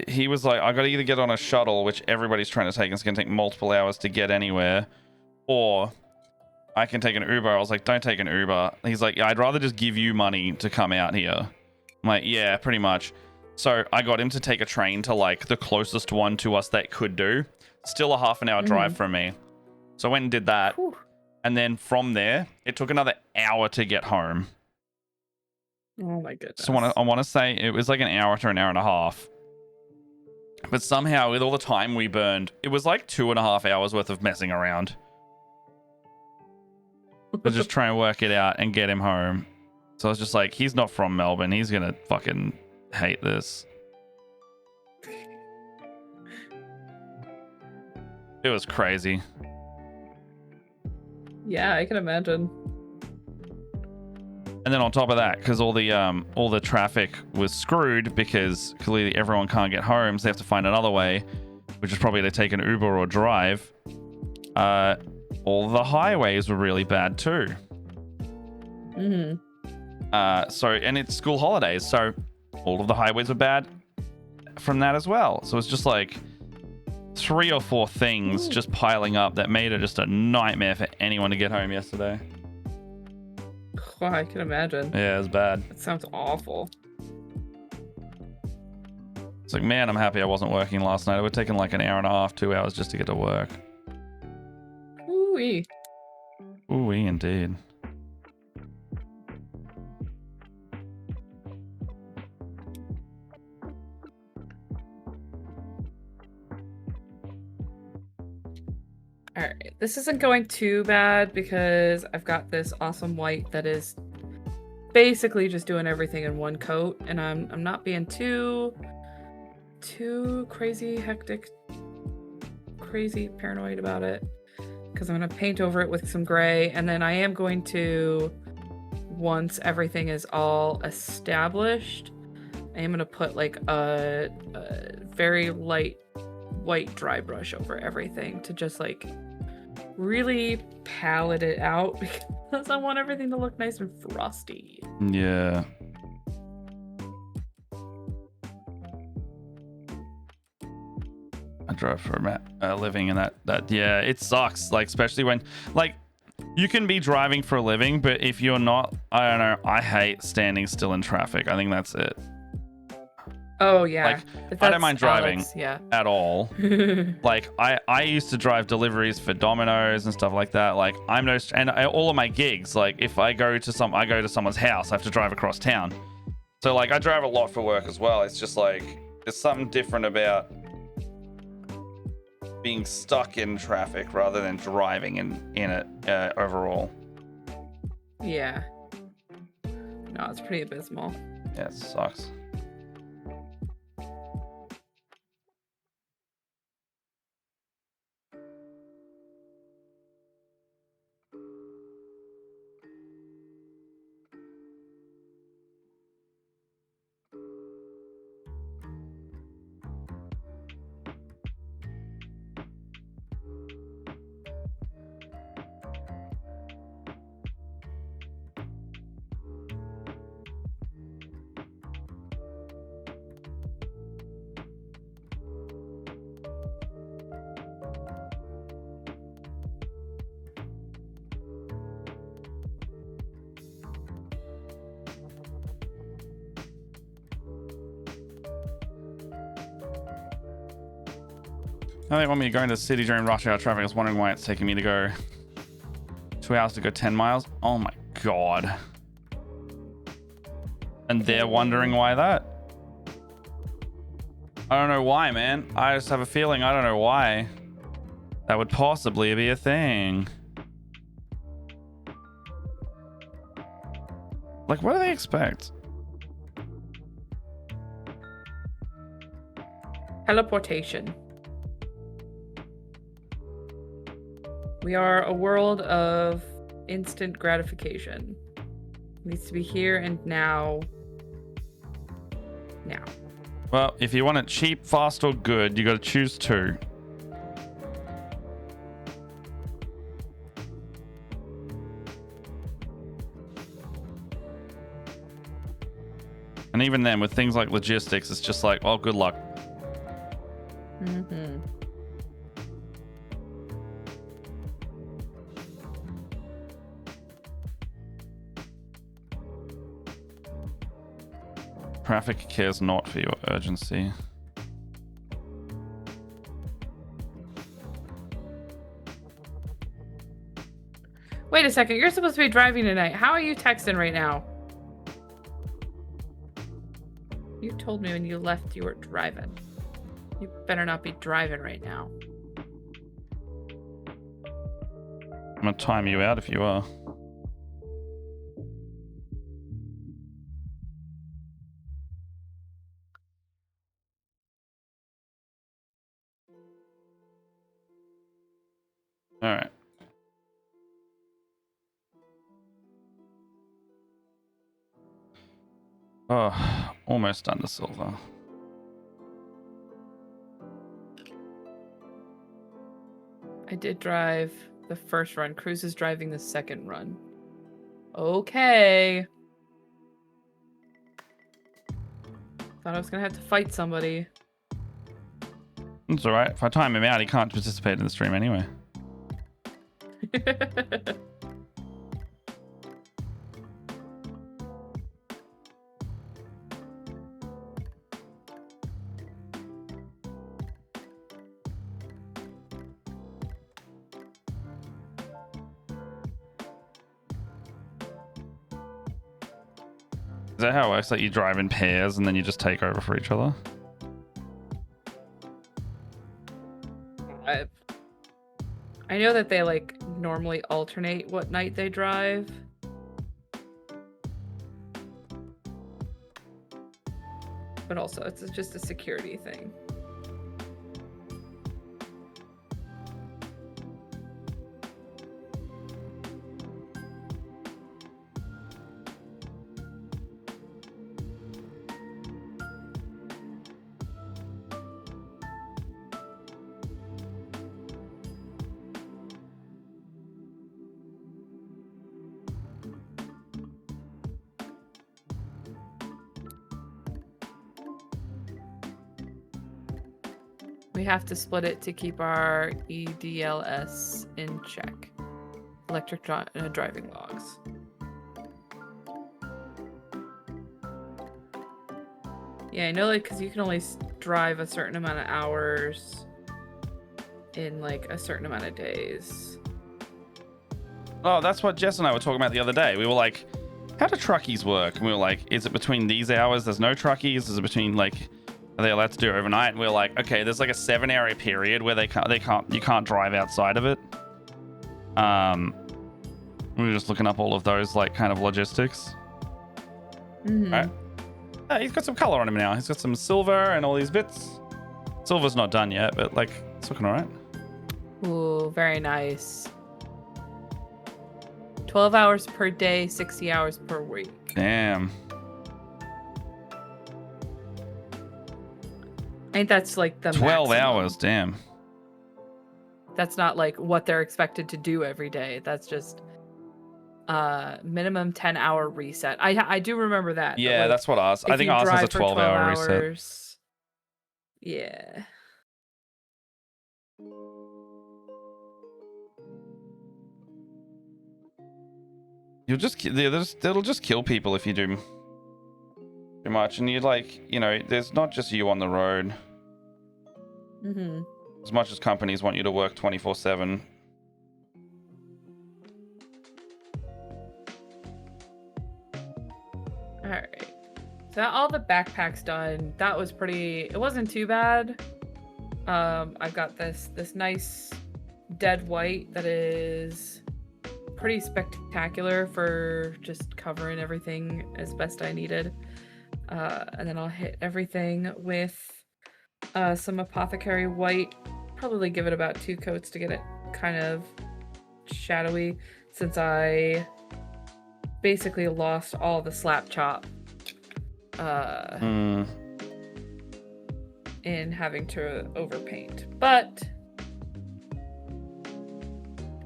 he was like, I got to either get on a shuttle, which everybody's trying to take, and it's going to take multiple hours to get anywhere, or I can take an Uber. I was like, don't take an Uber. He's like, yeah, I'd rather just give you money to come out here. I'm like, yeah, pretty much. So I got him to take a train to like the closest one to us that could do. Still a half an hour drive from me. So I went and did that. Whew. And then from there, it took another hour to get home. Oh my goodness. So I want to say it was like an hour to an hour and a half. But somehow with all the time we burned, it was like 2.5 hours worth of messing around. To just try and work it out and get him home. So I was just like, he's not from Melbourne. He's going to fucking hate this. It was crazy. Yeah, I can imagine. And then on top of that, because all the traffic was screwed because clearly everyone can't get home, so they have to find another way, which is probably to take an Uber or drive. All the highways were really bad too. And it's school holidays, so all of the highways were bad from that as well. So it's just like 3 or 4 things just piling up that made it just a nightmare for anyone to get home yesterday. Oh, I can imagine. Yeah, it was bad. It sounds awful. It's like, man, I'm happy I wasn't working last night. It would have taken like an hour and a half, 2 hours just to get to work. Ooh-wee. Ooh-wee, indeed. Alright, this isn't going too bad because I've got this awesome white that is basically just doing everything in one coat, and I'm not being too crazy, hectic, crazy paranoid about it, because I'm going to paint over it with some gray, and then I am going to, once everything is all established, I am going to put like a very light white dry brush over everything to just like really palette it out because I want everything to look nice and frosty. Yeah. I drove for a living, and that yeah, it sucks. Like, especially when, like, you can be driving for a living, but if you're not, I don't know, I hate standing still in traffic. I think that's it. Oh yeah. Like, I don't mind driving at all. Like, I used to drive deliveries for Domino's and stuff like that. Like, all of my gigs, like if I go to someone's house, I have to drive across town. So like, I drive a lot for work as well. It's just like, there's something different about being stuck in traffic rather than driving in it overall. Yeah. No, it's pretty abysmal. Yeah, it sucks. Oh, they want me to go into the city during rush hour traffic. I was wondering why it's taking me to go 2 hours to go 10 miles. Oh my god. And they're wondering why that? I don't know why, man. I just have a feeling I don't know why that would possibly be a thing. Like, what do they expect? Teleportation. We are a world of instant gratification. It needs to be here and now. Now. Well, if you want it cheap, fast, or good, you got to choose two. And even then, with things like logistics, it's just like, well, good luck. Mm-hmm. Traffic cares not for your urgency. Wait a second, you're supposed to be driving tonight. How are you texting right now? You told me when you left you were driving. You better not be driving right now. I'm gonna time you out if you are. All right. Oh, almost done to silver. I did drive the first run. Cruz is driving the second run. Okay. Thought I was gonna have to fight somebody. It's all right. If I time him out, he can't participate in the stream anyway. Is that how it works? Like you drive in pairs and then you just take over for each other? I know that they like normally alternate what night they drive. But also it's just a security thing. We have to split it to keep our EDLS in check. Electric driving logs. Yeah, I know, like, because you can only drive a certain amount of hours in, like, a certain amount of days. Oh, that's what Jess and I were talking about the other day. We were like, how do truckies work? And we were like, is it between these hours? There's no truckies. Is it between, like... Are they allowed to do it overnight? And we're like, okay, there's like a 7-hour period where you can't drive outside of it. We were just looking up all of those like kind of logistics. Mm-hmm. Right. He's got some color on him now. He's got some silver and all these bits. Silver's not done yet, but like it's looking all right. Ooh, very nice. 12 hours per day, 60 hours per week. Damn. I think that's like the 12 maximum. hours, damn. That's not like what they're expected to do every day. That's just minimum 10-hour reset. I do remember that. Yeah, like, that's what ours. I think ours has a 12-hour reset. Yeah. It'll just kill people if you do too much. And you'd like, you know, there's not just you on the road. Mm-hmm. As much as companies want you to work 24/7. All right. So all the backpacks done. That was pretty. It wasn't too bad. I've got this nice dead white that is pretty spectacular for just covering everything as best I needed. And then I'll hit everything with some apothecary white. Probably give it about 2 coats to get it kind of shadowy, since I basically lost all the slap chop in having to overpaint. But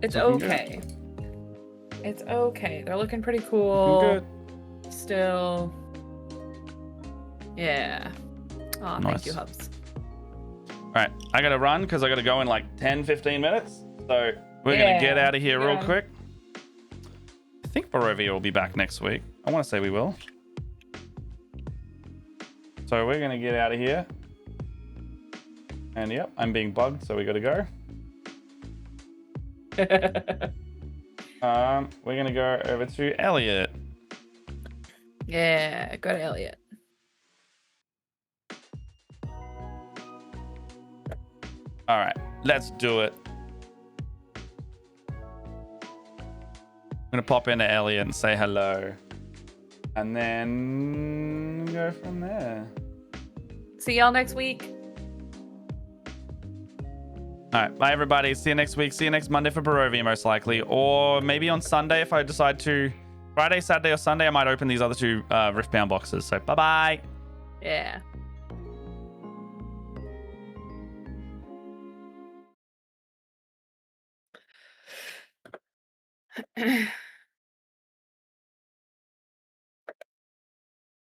it's okay. It's okay. They're looking pretty cool. Looking good. Still. Yeah. Oh, Nice. Thank you, Hubs. All right, I gotta run because I gotta go in like 10-15 minutes. So we're gonna get out of here real quick. I think Barovia will be back next week. I want to say we will. So we're gonna get out of here. And yep, I'm being bugged, so we gotta go. We're gonna go over to Elliot. Yeah, go to Elliot. All right, let's do it. I'm gonna pop into Elliot and say hello, and then go from there. See y'all next week. All right, bye everybody. See you next week. See you next Monday for Barovia, most likely, or maybe on Sunday if I decide to. Friday, Saturday, or Sunday, I might open these other 2 Riftbound boxes. So bye bye. Yeah.